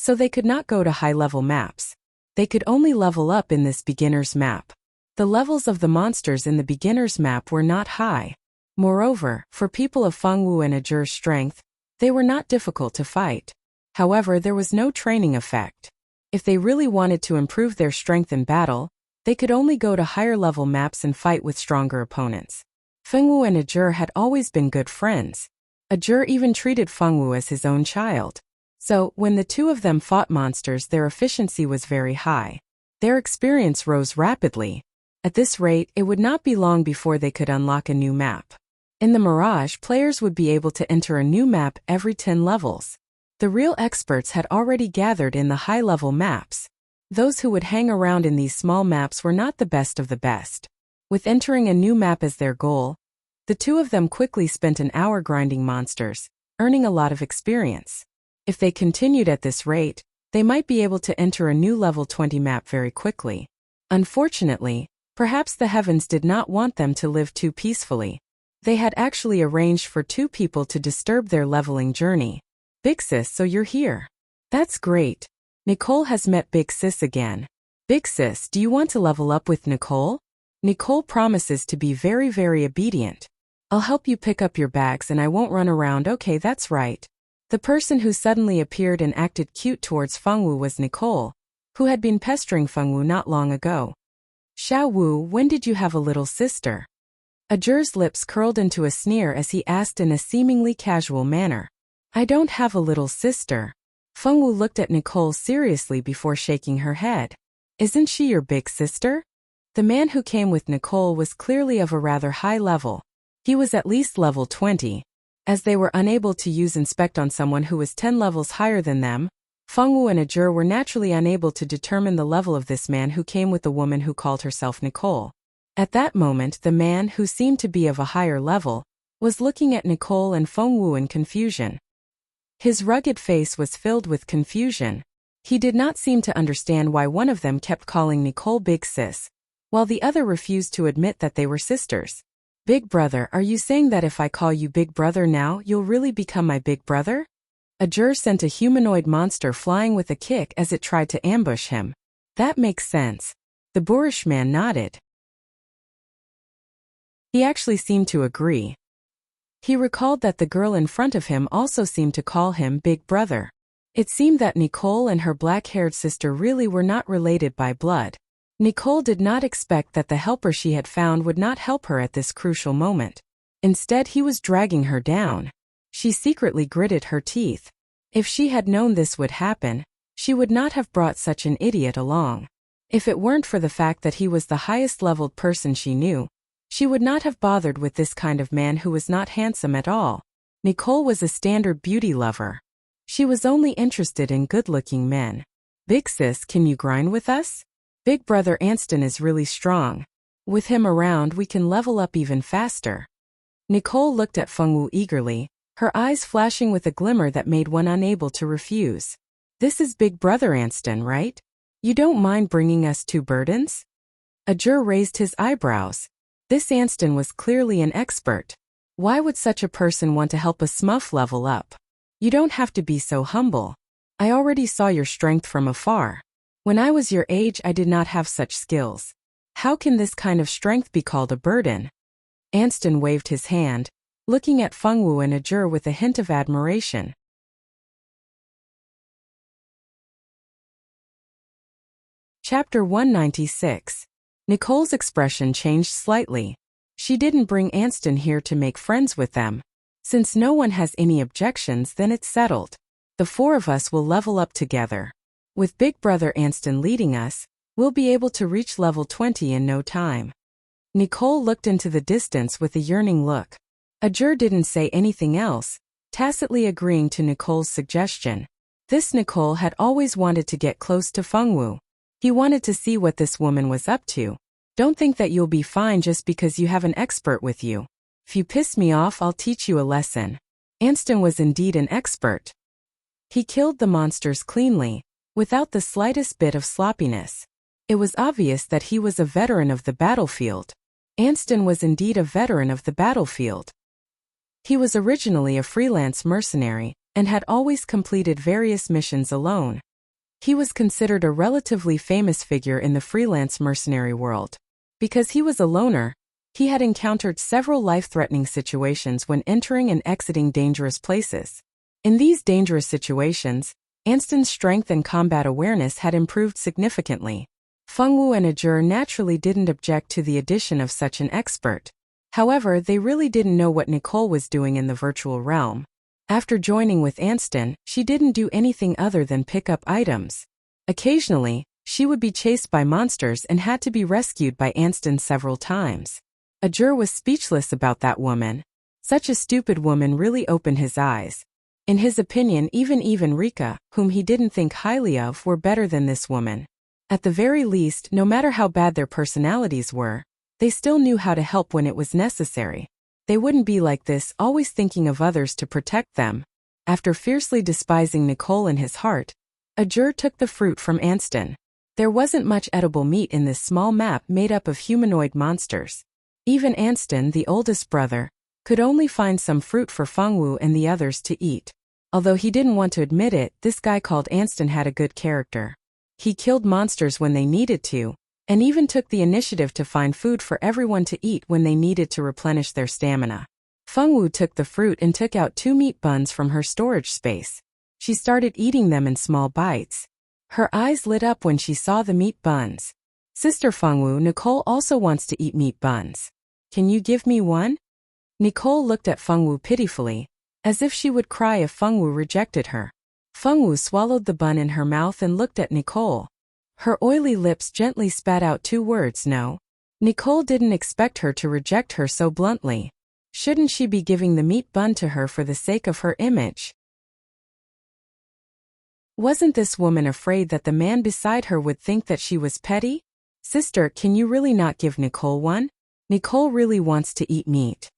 so they could not go to high-level maps. They could only level up in this beginner's map. The levels of the monsters in the beginner's map were not high. Moreover, for people of Fengwu and Ajur's strength, they were not difficult to fight. However, there was no training effect. If they really wanted to improve their strength in battle, they could only go to higher-level maps and fight with stronger opponents. Fengwu and Ajur had always been good friends. Ajur even treated Fengwu as his own child. So, when the two of them fought monsters, their efficiency was very high. Their experience rose rapidly. At this rate, it would not be long before they could unlock a new map. In the Mirage, players would be able to enter a new map every 10 levels. The real experts had already gathered in the high-level maps. Those who would hang around in these small maps were not the best of the best. With entering a new map as their goal, the two of them quickly spent an hour grinding monsters, earning a lot of experience. If they continued at this rate, they might be able to enter a new level 20 map very quickly. Unfortunately, perhaps the heavens did not want them to live too peacefully. They had actually arranged for two people to disturb their leveling journey. Big Sis, so you're here. That's great. Nicole has met Big Sis again. Big Sis, do you want to level up with Nicole? Nicole promises to be very obedient. I'll help you pick up your bags and I won't run around. Okay, that's right. The person who suddenly appeared and acted cute towards Fengwu was Nicole, who had been pestering Fengwu not long ago. Xiao Wu, when did you have a little sister? Ajur's lips curled into a sneer as he asked in a seemingly casual manner. I don't have a little sister. Fengwu looked at Nicole seriously before shaking her head. Isn't she your big sister? The man who came with Nicole was clearly of a rather high level. He was at least level 20. As they were unable to use inspect on someone who was 10 levels higher than them, Fengwu and Ajur were naturally unable to determine the level of this man who came with the woman who called herself Nicole. At that moment, the man, who seemed to be of a higher level, was looking at Nicole and Fengwu in confusion. His rugged face was filled with confusion. He did not seem to understand why one of them kept calling Nicole Big Sis, while the other refused to admit that they were sisters. Big brother, are you saying that if I call you Big Brother now, you'll really become my big brother? Ajur sent a humanoid monster flying with a kick as it tried to ambush him. That makes sense. The boorish man nodded. He actually seemed to agree. He recalled that the girl in front of him also seemed to call him Big Brother. It seemed that Nicole and her black-haired sister really were not related by blood. Nicole did not expect that the helper she had found would not help her at this crucial moment. Instead, he was dragging her down. She secretly gritted her teeth. If she had known this would happen, she would not have brought such an idiot along. If it weren't for the fact that he was the highest-leveled person she knew, she would not have bothered with this kind of man who was not handsome at all. Nicole was a standard beauty lover. She was only interested in good-looking men. Big sis, can you grind with us? Big brother Anston is really strong. With him around, we can level up even faster. Nicole looked at Fengwu eagerly, her eyes flashing with a glimmer that made one unable to refuse. This is Big Brother Anston, right? You don't mind bringing us 2 burdens? Ajur raised his eyebrows. This Anston was clearly an expert. Why would such a person want to help a smurf level up? You don't have to be so humble. I already saw your strength from afar. When I was your age, I did not have such skills. How can this kind of strength be called a burden? Anston waved his hand, looking at Fengwu and Ajur with a hint of admiration. Chapter 196. Nicole's expression changed slightly. She didn't bring Anston here to make friends with them. Since no one has any objections, then it's settled. The 4 of us will level up together. With Big Brother Anston leading us, we'll be able to reach level 20 in no time. Nicole looked into the distance with a yearning look. Ajur didn't say anything else, tacitly agreeing to Nicole's suggestion. This Nicole had always wanted to get close to Fengwu. He wanted to see what this woman was up to. Don't think that you'll be fine just because you have an expert with you. If you piss me off, I'll teach you a lesson. Anston was indeed an expert. He killed the monsters cleanly, without the slightest bit of sloppiness. It was obvious that he was a veteran of the battlefield. Anston was indeed a veteran of the battlefield. He was originally a freelance mercenary, and had always completed various missions alone. He was considered a relatively famous figure in the freelance mercenary world. Because he was a loner, he had encountered several life-threatening situations when entering and exiting dangerous places. In these dangerous situations, Anston's strength and combat awareness had improved significantly. Fengwu and Ajur naturally didn't object to the addition of such an expert. However, they really didn't know what Nicole was doing in the virtual realm. After joining with Anston, she didn't do anything other than pick up items. Occasionally, she would be chased by monsters and had to be rescued by Anston several times. Ajur was speechless about that woman. Such a stupid woman really opened his eyes. In his opinion, even Rika, whom he didn't think highly of, were better than this woman. At the very least, no matter how bad their personalities were, they still knew how to help when it was necessary. They wouldn't be like this, always thinking of others to protect them. After fiercely despising Nicole in his heart, Ajur took the fruit from Anston. There wasn't much edible meat in this small map made up of humanoid monsters. Even Anston, the oldest brother, could only find some fruit for Fengwu and the others to eat. Although he didn't want to admit it, this guy called Anston had a good character. He killed monsters when they needed to, and even took the initiative to find food for everyone to eat when they needed to replenish their stamina. Fengwu took the fruit and took out 2 meat buns from her storage space. She started eating them in small bites. Her eyes lit up when she saw the meat buns. Sister Fengwu, Nicole also wants to eat meat buns. Can you give me one? Nicole looked at Fengwu pitifully, as if she would cry if Fengwu rejected her. Fengwu swallowed the bun in her mouth and looked at Nicole. Her oily lips gently spat out 2 words, no. Nicole didn't expect her to reject her so bluntly. Shouldn't she be giving the meat bun to her for the sake of her image? Wasn't this woman afraid that the man beside her would think that she was petty? Sister, can you really not give Nicole one? Nicole really wants to eat meat.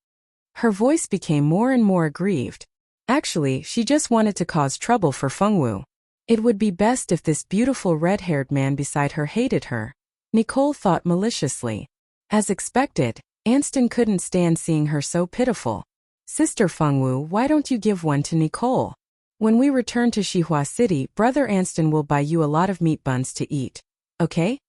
Her voice became more and more aggrieved. Actually, she just wanted to cause trouble for Fengwu. It would be best if this beautiful red-haired man beside her hated her, Nicole thought maliciously. As expected, Anston couldn't stand seeing her so pitiful. Sister Fengwu, why don't you give one to Nicole? When we return to Xihua City, Brother Anston will buy you a lot of meat buns to eat. Okay?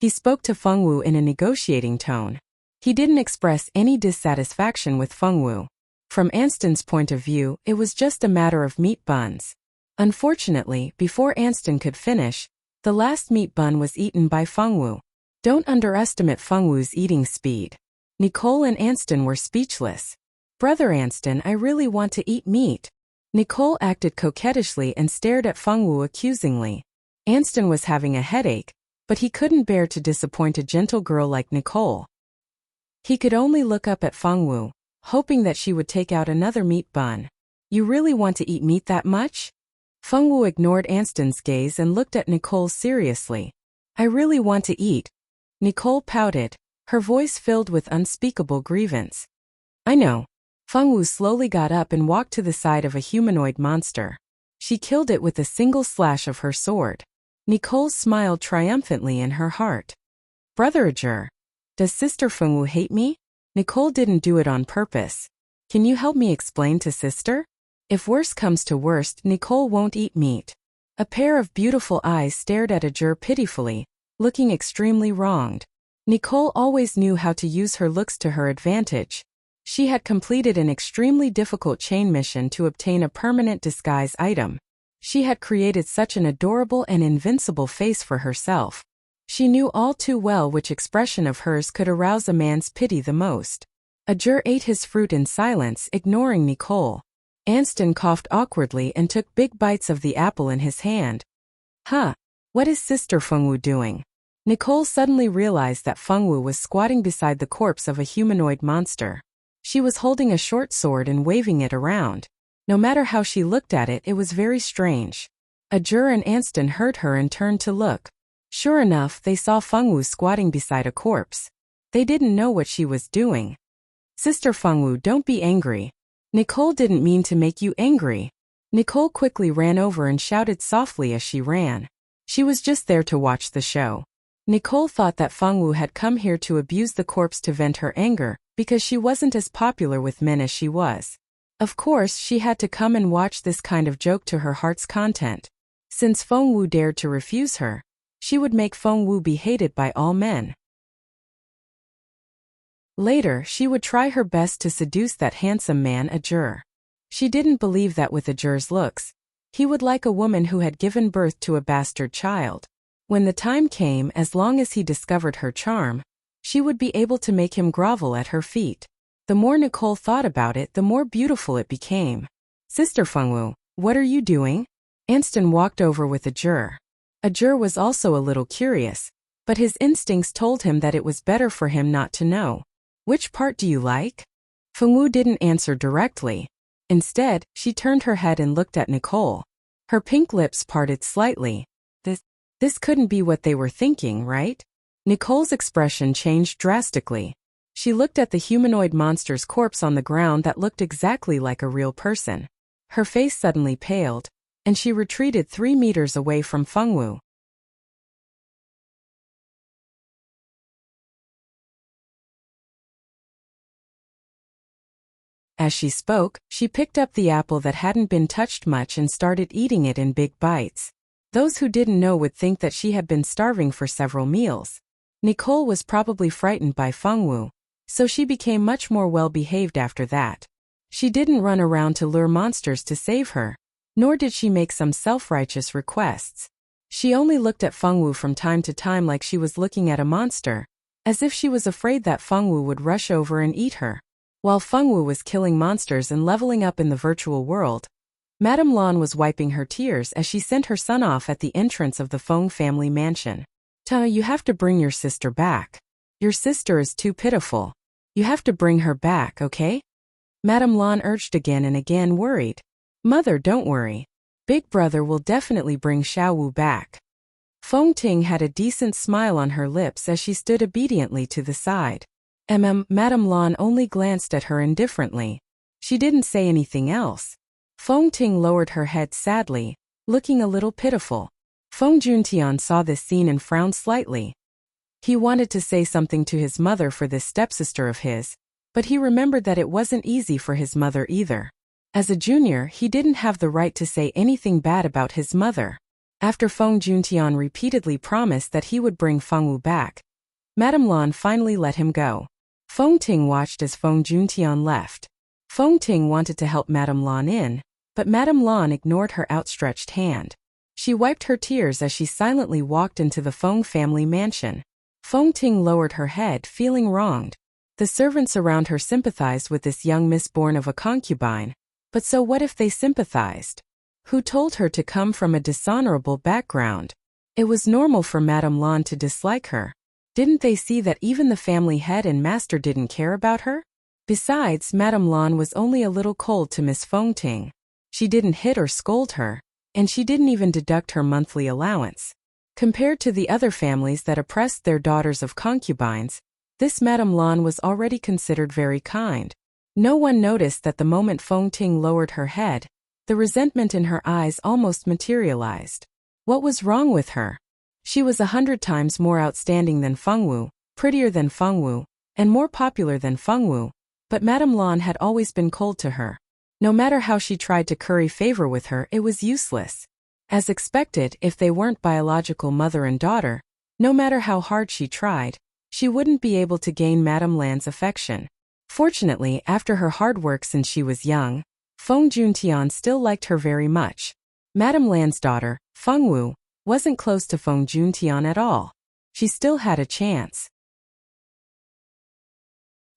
He spoke to Fengwu in a negotiating tone. He didn't express any dissatisfaction with Fengwu. From Anston's point of view, it was just a matter of meat buns. Unfortunately, before Anston could finish, the last meat bun was eaten by Fengwu. Don't underestimate Fengwu's eating speed. Nicole and Anston were speechless. Brother Anston, I really want to eat meat. Nicole acted coquettishly and stared at Fengwu accusingly. Anston was having a headache, but he couldn't bear to disappoint a gentle girl like Nicole. He could only look up at Fengwu, hoping that she would take out another meat bun. You really want to eat meat that much? Fengwu ignored Anston's gaze and looked at Nicole seriously. I really want to eat. Nicole pouted, her voice filled with unspeakable grievance. I know. Fengwu slowly got up and walked to the side of a humanoid monster. She killed it with a single slash of her sword. Nicole smiled triumphantly in her heart. Brother Ajur, does Sister Fengwu hate me? Nicole didn't do it on purpose. Can you help me explain to Sister? If worse comes to worst, Nicole won't eat meat. A pair of beautiful eyes stared at Ajur pitifully, looking extremely wronged. Nicole always knew how to use her looks to her advantage. She had completed an extremely difficult chain mission to obtain a permanent disguise item. She had created such an adorable and invincible face for herself. She knew all too well which expression of hers could arouse a man's pity the most. Ajur ate his fruit in silence, ignoring Nicole. Anston coughed awkwardly and took big bites of the apple in his hand. What is Sister Fengwu doing? Nicole suddenly realized that Fengwu was squatting beside the corpse of a humanoid monster. She was holding a short sword and waving it around. No matter how she looked at it, it was very strange. Ajur and Anston heard her and turned to look. Sure enough, they saw Fengwu squatting beside a corpse. They didn't know what she was doing. Sister Fengwu, don't be angry. Nicole didn't mean to make you angry. Nicole quickly ran over and shouted softly as she ran. She was just there to watch the show. Nicole thought that Fengwu had come here to abuse the corpse to vent her anger, because she wasn't as popular with men as she was. Of course, she had to come and watch this kind of joke to her heart's content. Since Fengwu dared to refuse her, she would make Fengwu be hated by all men. Later, she would try her best to seduce that handsome man Ajur. She didn't believe that with Ajur's looks, he would like a woman who had given birth to a bastard child. When the time came, as long as he discovered her charm, she would be able to make him grovel at her feet. The more Nicole thought about it, the more beautiful it became. Sister Fengwu, what are you doing? Anston walked over with Ajur. Ajur was also a little curious, but his instincts told him that it was better for him not to know. Which part do you like? Fengwu didn't answer directly. Instead, she turned her head and looked at Nicole. Her pink lips parted slightly. This couldn't be what they were thinking, right? Nicole's expression changed drastically. She looked at the humanoid monster's corpse on the ground that looked exactly like a real person. Her face suddenly paled, and she retreated 3 meters away from Fengwu. As she spoke, she picked up the apple that hadn't been touched much and started eating it in big bites. Those who didn't know would think that she had been starving for several meals. Nicole was probably frightened by Fengwu, so she became much more well-behaved after that. She didn't run around to lure monsters to save her, nor did she make some self-righteous requests. She only looked at Fengwu from time to time like she was looking at a monster, as if she was afraid that Fengwu would rush over and eat her. While Fengwu was killing monsters and leveling up in the virtual world, Madame Lan was wiping her tears as she sent her son off at the entrance of the Feng family mansion. You have to bring your sister back. Your sister is too pitiful. You have to bring her back, okay? Madame Lan urged again and again, worried. Mother, don't worry. Big brother will definitely bring Xiaowu back. Feng Ting had a decent smile on her lips as she stood obediently to the side. Madame Lan only glanced at her indifferently. She didn't say anything else. Feng Ting lowered her head sadly, looking a little pitiful. Feng Juntian saw this scene and frowned slightly. He wanted to say something to his mother for this stepsister of his, but he remembered that it wasn't easy for his mother either. As a junior, he didn't have the right to say anything bad about his mother. After Feng Juntian repeatedly promised that he would bring Feng Wu back, Madame Lan finally let him go. Feng Ting watched as Feng Juntian left. Feng Ting wanted to help Madame Lan in, but Madame Lan ignored her outstretched hand. She wiped her tears as she silently walked into the Feng family mansion. Feng Ting lowered her head, feeling wronged. The servants around her sympathized with this young miss born of a concubine. But so what if they sympathized? Who told her to come from a dishonorable background? It was normal for Madame Lan to dislike her. Didn't they see that even the family head and master didn't care about her? Besides, Madame Lan was only a little cold to Miss Feng Ting. She didn't hit or scold her, and she didn't even deduct her monthly allowance. Compared to the other families that oppressed their daughters of concubines, this Madame Lan was already considered very kind. No one noticed that the moment Feng Ting lowered her head, the resentment in her eyes almost materialized. What was wrong with her? She was 100 times more outstanding than Feng Wu, prettier than Feng Wu, and more popular than Feng Wu, but Madame Lan had always been cold to her. No matter how she tried to curry favor with her, it was useless. As expected, if they weren't biological mother and daughter, no matter how hard she tried, she wouldn't be able to gain Madame Lan's affection. Fortunately, after her hard work since she was young, Feng Juntian still liked her very much. Madame Lan's daughter, Feng Wu, wasn't close to Feng Juntian at all. She still had a chance.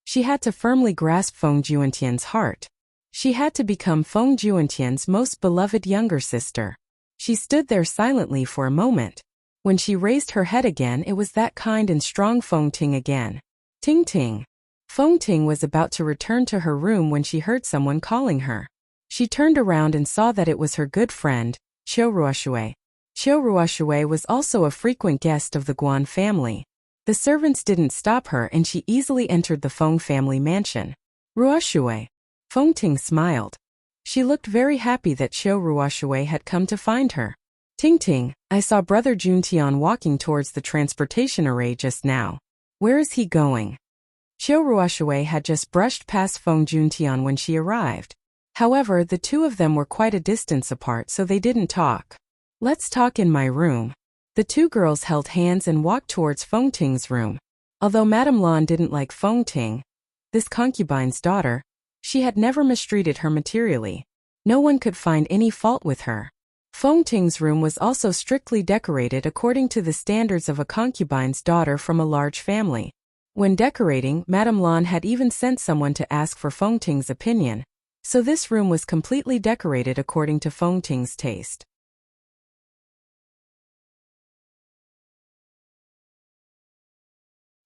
She had to firmly grasp Feng Juntian's heart. She had to become Feng Juntian's most beloved younger sister. She stood there silently for a moment. When she raised her head again, it was that kind and strong Feng Ting again. Ting Ting. Feng Ting was about to return to her room when she heard someone calling her. She turned around and saw that it was her good friend, Qiu Ruoshui. Qiu Ruoshui was also a frequent guest of the Guan family. The servants didn't stop her and she easily entered the Feng family mansion. Ruoshui. Feng Ting smiled. She looked very happy that Qiu Ruoshui had come to find her. Ting Ting, I saw Brother Juntian walking towards the transportation array just now. Where is he going? Qiu Ruoshui had just brushed past Feng Juntian when she arrived. However, the two of them were quite a distance apart, so they didn't talk. Let's talk in my room. The two girls held hands and walked towards Feng Ting's room. Although Madame Lan didn't like Feng Ting, this concubine's daughter, she had never mistreated her materially. No one could find any fault with her. Feng Ting's room was also strictly decorated according to the standards of a concubine's daughter from a large family. When decorating, Madame Lan had even sent someone to ask for Feng Ting's opinion, so this room was completely decorated according to Feng Ting's taste.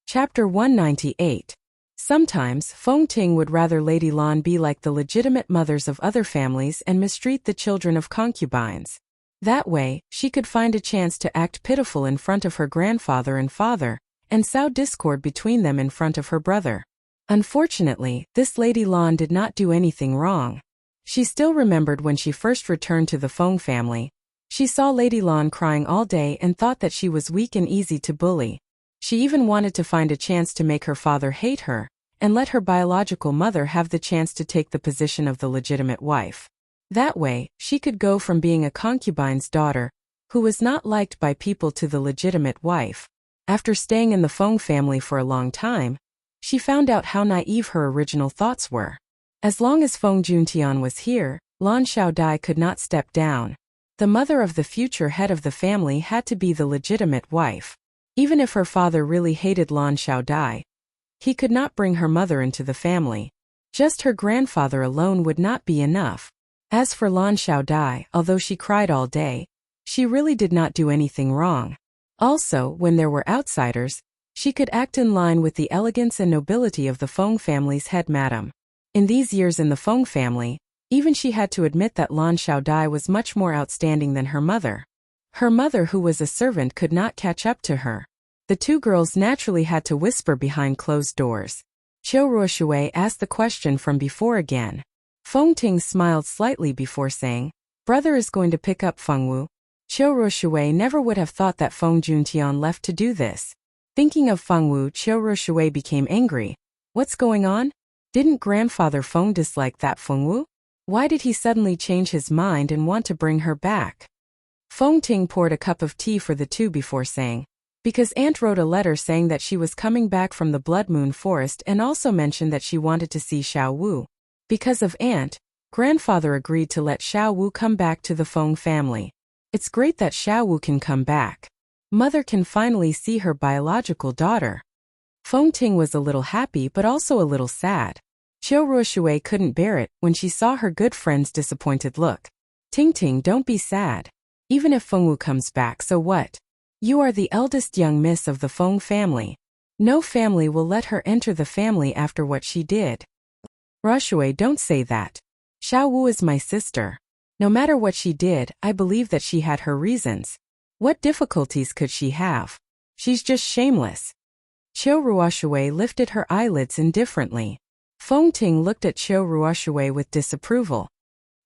Chapter 198. Sometimes, Feng Ting would rather Lady Lan be like the legitimate mothers of other families and mistreat the children of concubines. That way, she could find a chance to act pitiful in front of her grandfather and father, and sow discord between them in front of her brother. Unfortunately, this Lady Lan did not do anything wrong. She still remembered when she first returned to the Feng family. She saw Lady Lan crying all day and thought that she was weak and easy to bully. She even wanted to find a chance to make her father hate her, and let her biological mother have the chance to take the position of the legitimate wife. That way, she could go from being a concubine's daughter, who was not liked by people, to the legitimate wife. After staying in the Feng family for a long time, she found out how naive her original thoughts were. As long as Feng Juntian was here, Lan Xiaodai could not step down. The mother of the future head of the family had to be the legitimate wife. Even if her father really hated Lan Xiaodai, he could not bring her mother into the family. Just her grandfather alone would not be enough. As for Lan Xiaodai, although she cried all day, she really did not do anything wrong. Also, when there were outsiders, she could act in line with the elegance and nobility of the Feng family's head madam. In these years in the Feng family, even she had to admit that Lan Xiaodai was much more outstanding than her mother. Her mother, who was a servant, could not catch up to her. The two girls naturally had to whisper behind closed doors. Qiu Ruoshui asked the question from before again. Feng Ting smiled slightly before saying, brother is going to pick up Feng Wu. Qiu Ruoshui never would have thought that Feng Juntian left to do this. Thinking of Feng Wu, Qiu Ruoshui became angry. What's going on? Didn't grandfather Feng dislike that Feng Wu? Why did he suddenly change his mind and want to bring her back? Feng Ting poured a cup of tea for the two before saying, because Aunt wrote a letter saying that she was coming back from the Blood Moon Forest and also mentioned that she wanted to see Xiao Wu. Because of Aunt, grandfather agreed to let Xiao Wu come back to the Feng family. It's great that Xiao Wu can come back. Mother can finally see her biological daughter. Feng Ting was a little happy but also a little sad. Qiu Ruoshui couldn't bear it when she saw her good friend's disappointed look. Ting Ting, don't be sad. Even if Feng Wu comes back, so what? You are the eldest young miss of the Feng family. No family will let her enter the family after what she did. Ruoshui, don't say that. Xiao Wu is my sister. No matter what she did, I believe that she had her reasons. What difficulties could she have? She's just shameless. Qiu Ruoshui lifted her eyelids indifferently. Feng Ting looked at Qiu Ruoshui with disapproval.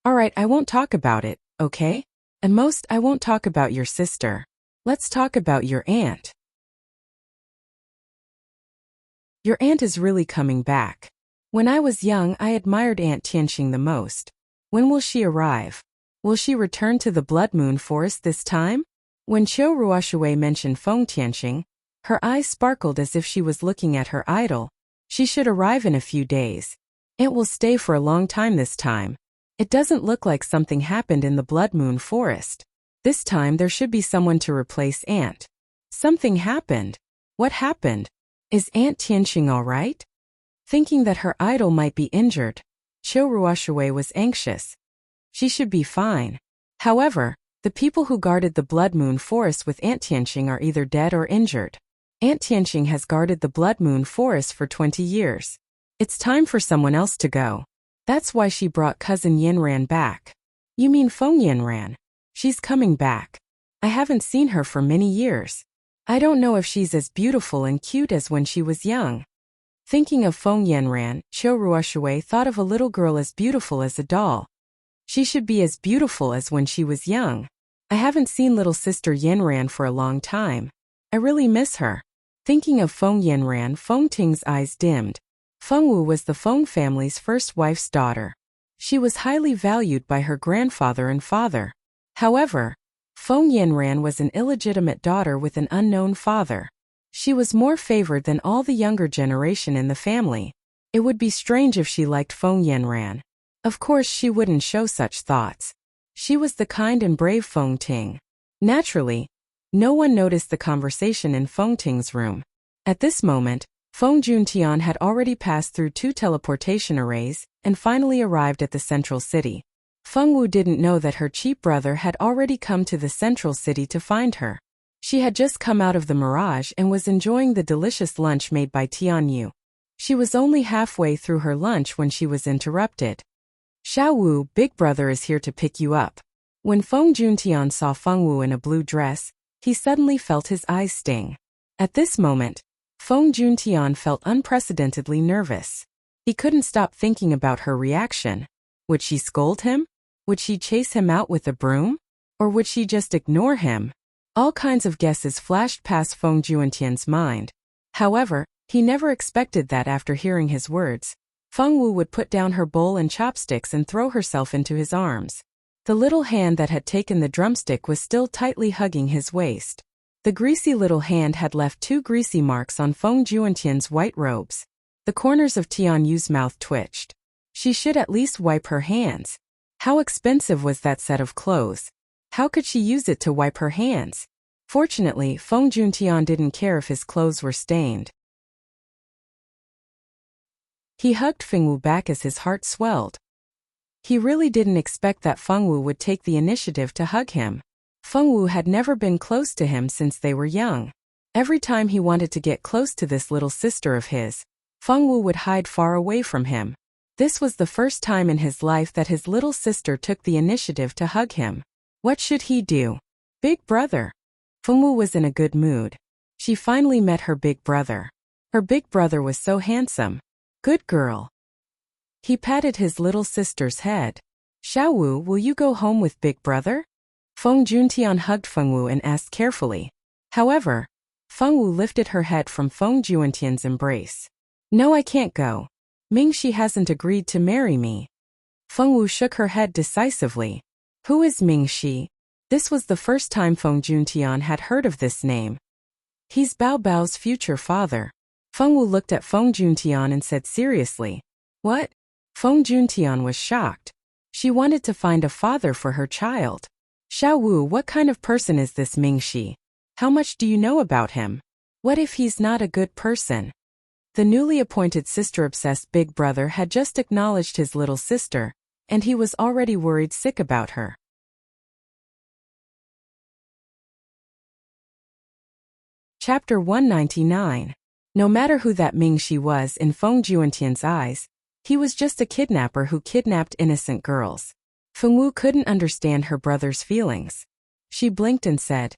Alright, I won't talk about it, okay? And most, I won't talk about your sister. Let's talk about your aunt. Your aunt is really coming back. When I was young, I admired Aunt Tianqing the most. When will she arrive? Will she return to the Blood Moon Forest this time? When Qiu Ruoshui mentioned Feng Tianqing, her eyes sparkled as if she was looking at her idol. She should arrive in a few days. Aunt will stay for a long time this time. It doesn't look like something happened in the Blood Moon Forest. This time there should be someone to replace Aunt. Something happened. What happened? Is Aunt Tianqing all right? Thinking that her idol might be injured, Qiu Ruoshui was anxious. She should be fine. However, the people who guarded the Blood Moon Forest with Aunt Tianqing are either dead or injured. Aunt Tianqing has guarded the Blood Moon Forest for 20 years. It's time for someone else to go. That's why she brought cousin Yinran back. You mean Feng Yinran? She's coming back. I haven't seen her for many years. I don't know if she's as beautiful and cute as when she was young. Thinking of Feng Yinran, Qiu Ruoshui thought of a little girl as beautiful as a doll. She should be as beautiful as when she was young. I haven't seen little sister Yinran for a long time. I really miss her. Thinking of Feng Yinran, Feng Ting's eyes dimmed. Feng Wu was the Feng family's first wife's daughter. She was highly valued by her grandfather and father. However, Feng Yinran was an illegitimate daughter with an unknown father. She was more favored than all the younger generation in the family. It would be strange if she liked Feng Yinran. Of course she wouldn't show such thoughts. She was the kind and brave Feng Ting. Naturally, no one noticed the conversation in Feng Ting's room. At this moment, Feng Juntian had already passed through 2 teleportation arrays and finally arrived at the central city. Feng Wu didn't know that her cheap brother had already come to the central city to find her. She had just come out of the mirage and was enjoying the delicious lunch made by Tian Yu. She was only halfway through her lunch when she was interrupted. Xiao Wu, big brother is here to pick you up. When Feng Juntian saw Feng Wu in a blue dress, he suddenly felt his eyes sting. At this moment, Feng Juntian felt unprecedentedly nervous. He couldn't stop thinking about her reaction. Would she scold him? Would she chase him out with a broom? Or would she just ignore him? All kinds of guesses flashed past Feng Juntian's mind. However, he never expected that after hearing his words, Feng Wu would put down her bowl and chopsticks and throw herself into his arms. The little hand that had taken the drumstick was still tightly hugging his waist. The greasy little hand had left 2 greasy marks on Feng Juntian's white robes. The corners of Tian Yu's mouth twitched. She should at least wipe her hands. How expensive was that set of clothes? How could she use it to wipe her hands? Fortunately, Feng Juntian didn't care if his clothes were stained. He hugged Feng Wu back as his heart swelled. He really didn't expect that Feng Wu would take the initiative to hug him. Feng Wu had never been close to him since they were young. Every time he wanted to get close to this little sister of his, Feng Wu would hide far away from him. This was the first time in his life that his little sister took the initiative to hug him. What should he do? Big brother. Feng Wu was in a good mood. She finally met her big brother. Her big brother was so handsome. Good girl. He patted his little sister's head. Xiaowu, will you go home with big brother? Feng Juntian hugged Fengwu and asked carefully. However, Fengwu lifted her head from Feng Juntian's embrace. No, I can't go. Mingxi hasn't agreed to marry me. Fengwu shook her head decisively. Who is Mingxi? This was the first time Feng Juntian had heard of this name. He's Bao Bao's future father. Fengwu looked at Feng Juntian and said seriously. What? Feng Juntian was shocked. She wanted to find a father for her child. Xiaowu, what kind of person is this Mingxi? How much do you know about him? What if he's not a good person? The newly appointed sister-obsessed big brother had just acknowledged his little sister, and he was already worried sick about her. Chapter 199. No matter who that Mingxi was in Feng Juntian's eyes, he was just a kidnapper who kidnapped innocent girls. Fengwu couldn't understand her brother's feelings. She blinked and said,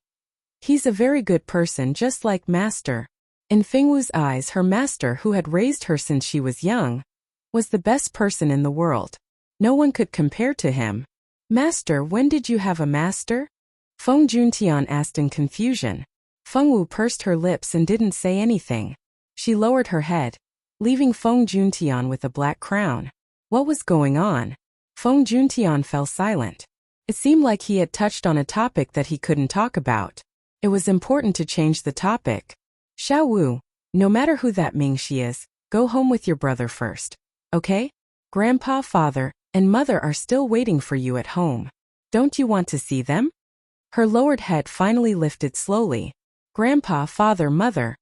he's a very good person just like Master. In Fengwu's eyes, her master, who had raised her since she was young, was the best person in the world. No one could compare to him. Master, when did you have a master? Feng Juntian asked in confusion. Fengwu pursed her lips and didn't say anything. She lowered her head, leaving Feng Juntian with a black crown. What was going on? Feng Juntian fell silent. It seemed like he had touched on a topic that he couldn't talk about. It was important to change the topic. Xiaowu, no matter who that Mingxi is, go home with your brother first. Okay? Grandpa, father, and mother are still waiting for you at home. Don't you want to see them? Her lowered head finally lifted slowly. Grandpa, father, mother.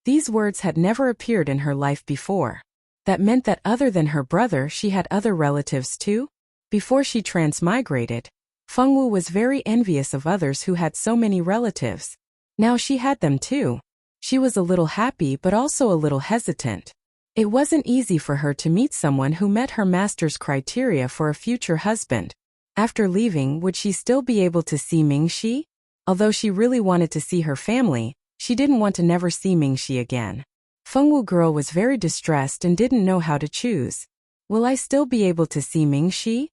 These words had never appeared in her life before. That meant that other than her brother, she had other relatives too? Before she transmigrated, Fengwu was very envious of others who had so many relatives. Now she had them too. She was a little happy but also a little hesitant. It wasn't easy for her to meet someone who met her master's criteria for a future husband. After leaving, would she still be able to see Mingxi? Although she really wanted to see her family, she didn't want to never see Mingxi again. Fengwu girl was very distressed and didn't know how to choose. Will I still be able to see Mingxi?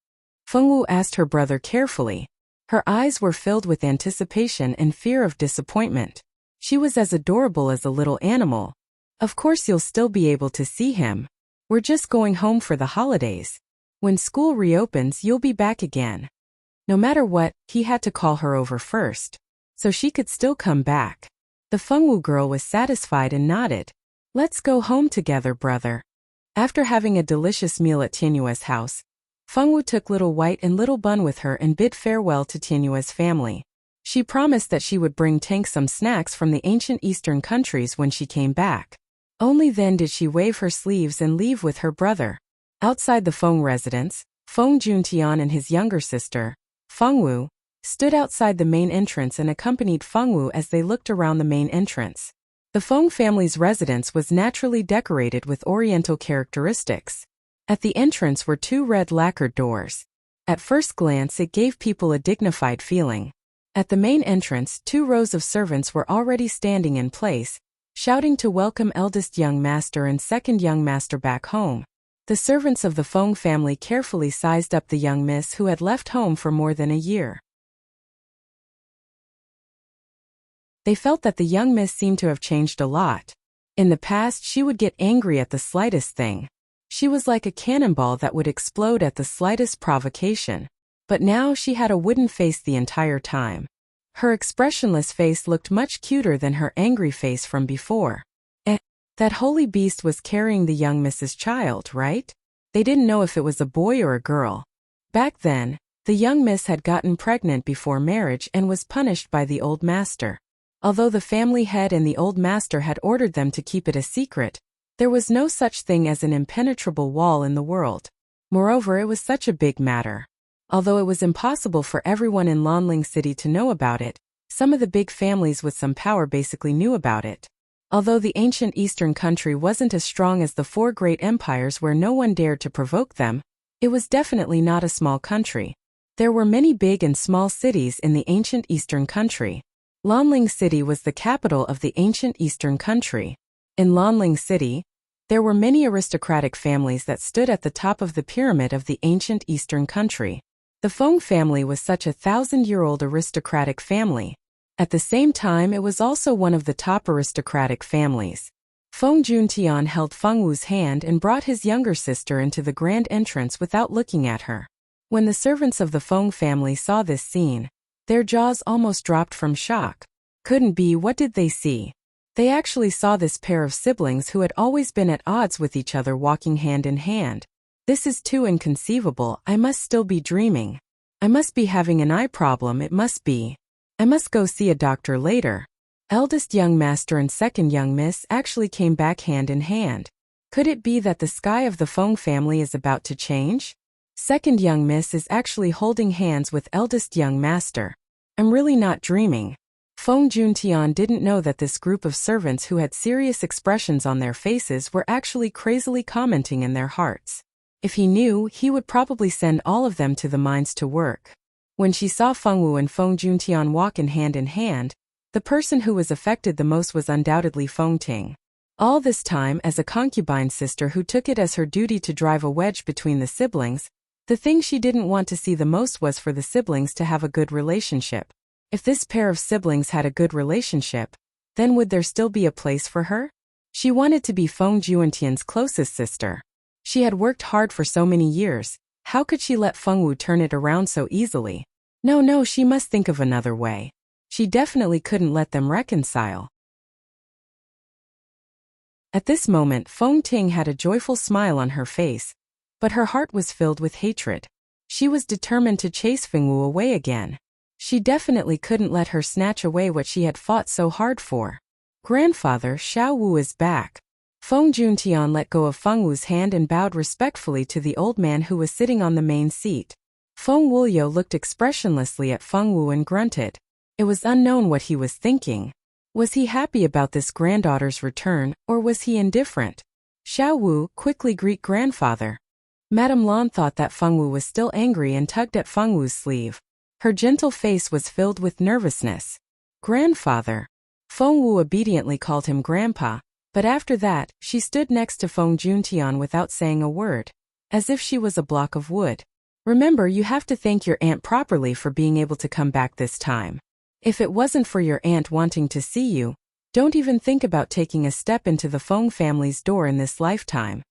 Fengwu asked her brother carefully. Her eyes were filled with anticipation and fear of disappointment. She was as adorable as a little animal. Of course you'll still be able to see him. We're just going home for the holidays. When school reopens, you'll be back again. No matter what, he had to call her over first, so she could still come back. The Fengwu girl was satisfied and nodded. Let's go home together, brother. After having a delicious meal at Tianyua's house, Fengwu took Little White and Little Bun with her and bid farewell to Tianyua's family. She promised that she would bring Tank some snacks from the ancient eastern countries when she came back. Only then did she wave her sleeves and leave with her brother. Outside the Feng residence, Feng Juntian and his younger sister, Fengwu, stood outside the main entrance and accompanied Fengwu as they looked around the main entrance. The Feng family's residence was naturally decorated with oriental characteristics. At the entrance were two red lacquered doors. At first glance, it gave people a dignified feeling. At the main entrance, 2 rows of servants were already standing in place, shouting to welcome eldest young master and second young master back home. The servants of the Feng family carefully sized up the young miss who had left home for more than a year. They felt that the young miss seemed to have changed a lot. In the past, she would get angry at the slightest thing. She was like a cannonball that would explode at the slightest provocation. But now she had a wooden face the entire time. Her expressionless face looked much cuter than her angry face from before. That holy beast was carrying the young Mrs. Child, right? They didn't know if it was a boy or a girl. Back then, the young miss had gotten pregnant before marriage and was punished by the old master. Although the family head and the old master had ordered them to keep it a secret, there was no such thing as an impenetrable wall in the world. Moreover, it was such a big matter. Although it was impossible for everyone in Lanling City to know about it, some of the big families with some power basically knew about it. Although the ancient eastern country wasn't as strong as the 4 great empires where no one dared to provoke them, it was definitely not a small country. There were many big and small cities in the ancient eastern country. Lanling City was the capital of the ancient eastern country. In Lanling City, There were many aristocratic families that stood at the top of the pyramid of the ancient Eastern country. The Feng family was such a 1,000-year-old aristocratic family. At the same time, it was also one of the top aristocratic families. Feng Juntian held Feng Wu's hand and brought his younger sister into the grand entrance without looking at her. When the servants of the Feng family saw this scene, their jaws almost dropped from shock. Couldn't be, what did they see? They actually saw this pair of siblings who had always been at odds with each other walking hand in hand. This is too inconceivable. I must still be dreaming. I must be having an eye problem, it must be. I must go see a doctor later. Eldest young master and second young miss actually came back hand in hand. Could it be that the sky of the Feng family is about to change? Second young miss is actually holding hands with eldest young master. I'm really not dreaming. Feng Juntian didn't know that this group of servants who had serious expressions on their faces were actually crazily commenting in their hearts. If he knew, he would probably send all of them to the mines to work. When she saw Feng Wu and Feng Juntian walk in hand, the person who was affected the most was undoubtedly Feng Ting. All this time, as a concubine sister who took it as her duty to drive a wedge between the siblings, the thing she didn't want to see the most was for the siblings to have a good relationship. If this pair of siblings had a good relationship, then would there still be a place for her? She wanted to be Feng Juntian's closest sister. She had worked hard for so many years. How could she let Feng Wu turn it around so easily? No, she must think of another way. She definitely couldn't let them reconcile. At this moment, Feng Ting had a joyful smile on her face, but her heart was filled with hatred. She was determined to chase Feng Wu away again. She definitely couldn't let her snatch away what she had fought so hard for. Grandfather, Xiao Wu is back. Feng Juntian let go of Feng Wu's hand and bowed respectfully to the old man who was sitting on the main seat. Feng Wuliu looked expressionlessly at Feng Wu and grunted. It was unknown what he was thinking. Was he happy about this granddaughter's return, or was he indifferent? Xiao Wu, quickly greet grandfather. Madame Lan thought that Feng Wu was still angry and tugged at Feng Wu's sleeve. Her gentle face was filled with nervousness. Grandfather. Feng Wu obediently called him grandpa, but after that, she stood next to Feng Juntian without saying a word, as if she was a block of wood. Remember, you have to thank your aunt properly for being able to come back this time. If it wasn't for your aunt wanting to see you, don't even think about taking a step into the Feng family's door in this lifetime.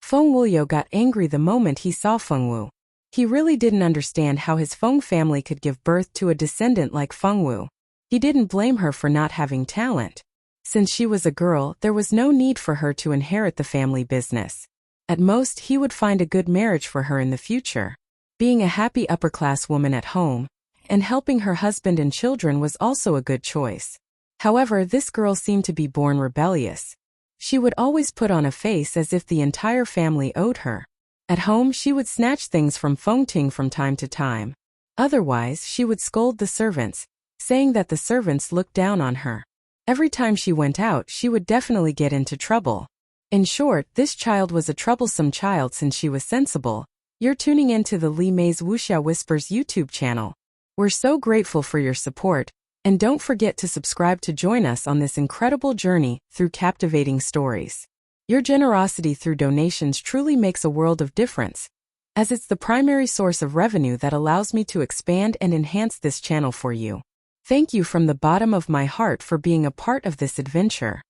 Feng Wuliu got angry the moment he saw Feng Wu. He really didn't understand how his Feng family could give birth to a descendant like Feng Wu. He didn't blame her for not having talent. Since she was a girl, there was no need for her to inherit the family business. At most, he would find a good marriage for her in the future. Being a happy upper-class woman at home, and helping her husband and children was also a good choice. However, this girl seemed to be born rebellious. She would always put on a face as if the entire family owed her. At home, she would snatch things from Feng Ting from time to time. Otherwise, she would scold the servants, saying that the servants looked down on her. Every time she went out, she would definitely get into trouble. In short, this child was a troublesome child since she was sensible. You're tuning into the Li Mei's Wuxia Whispers YouTube channel. We're so grateful for your support, and don't forget to subscribe to join us on this incredible journey through captivating stories. Your generosity through donations truly makes a world of difference, as it's the primary source of revenue that allows me to expand and enhance this channel for you. Thank you from the bottom of my heart for being a part of this adventure.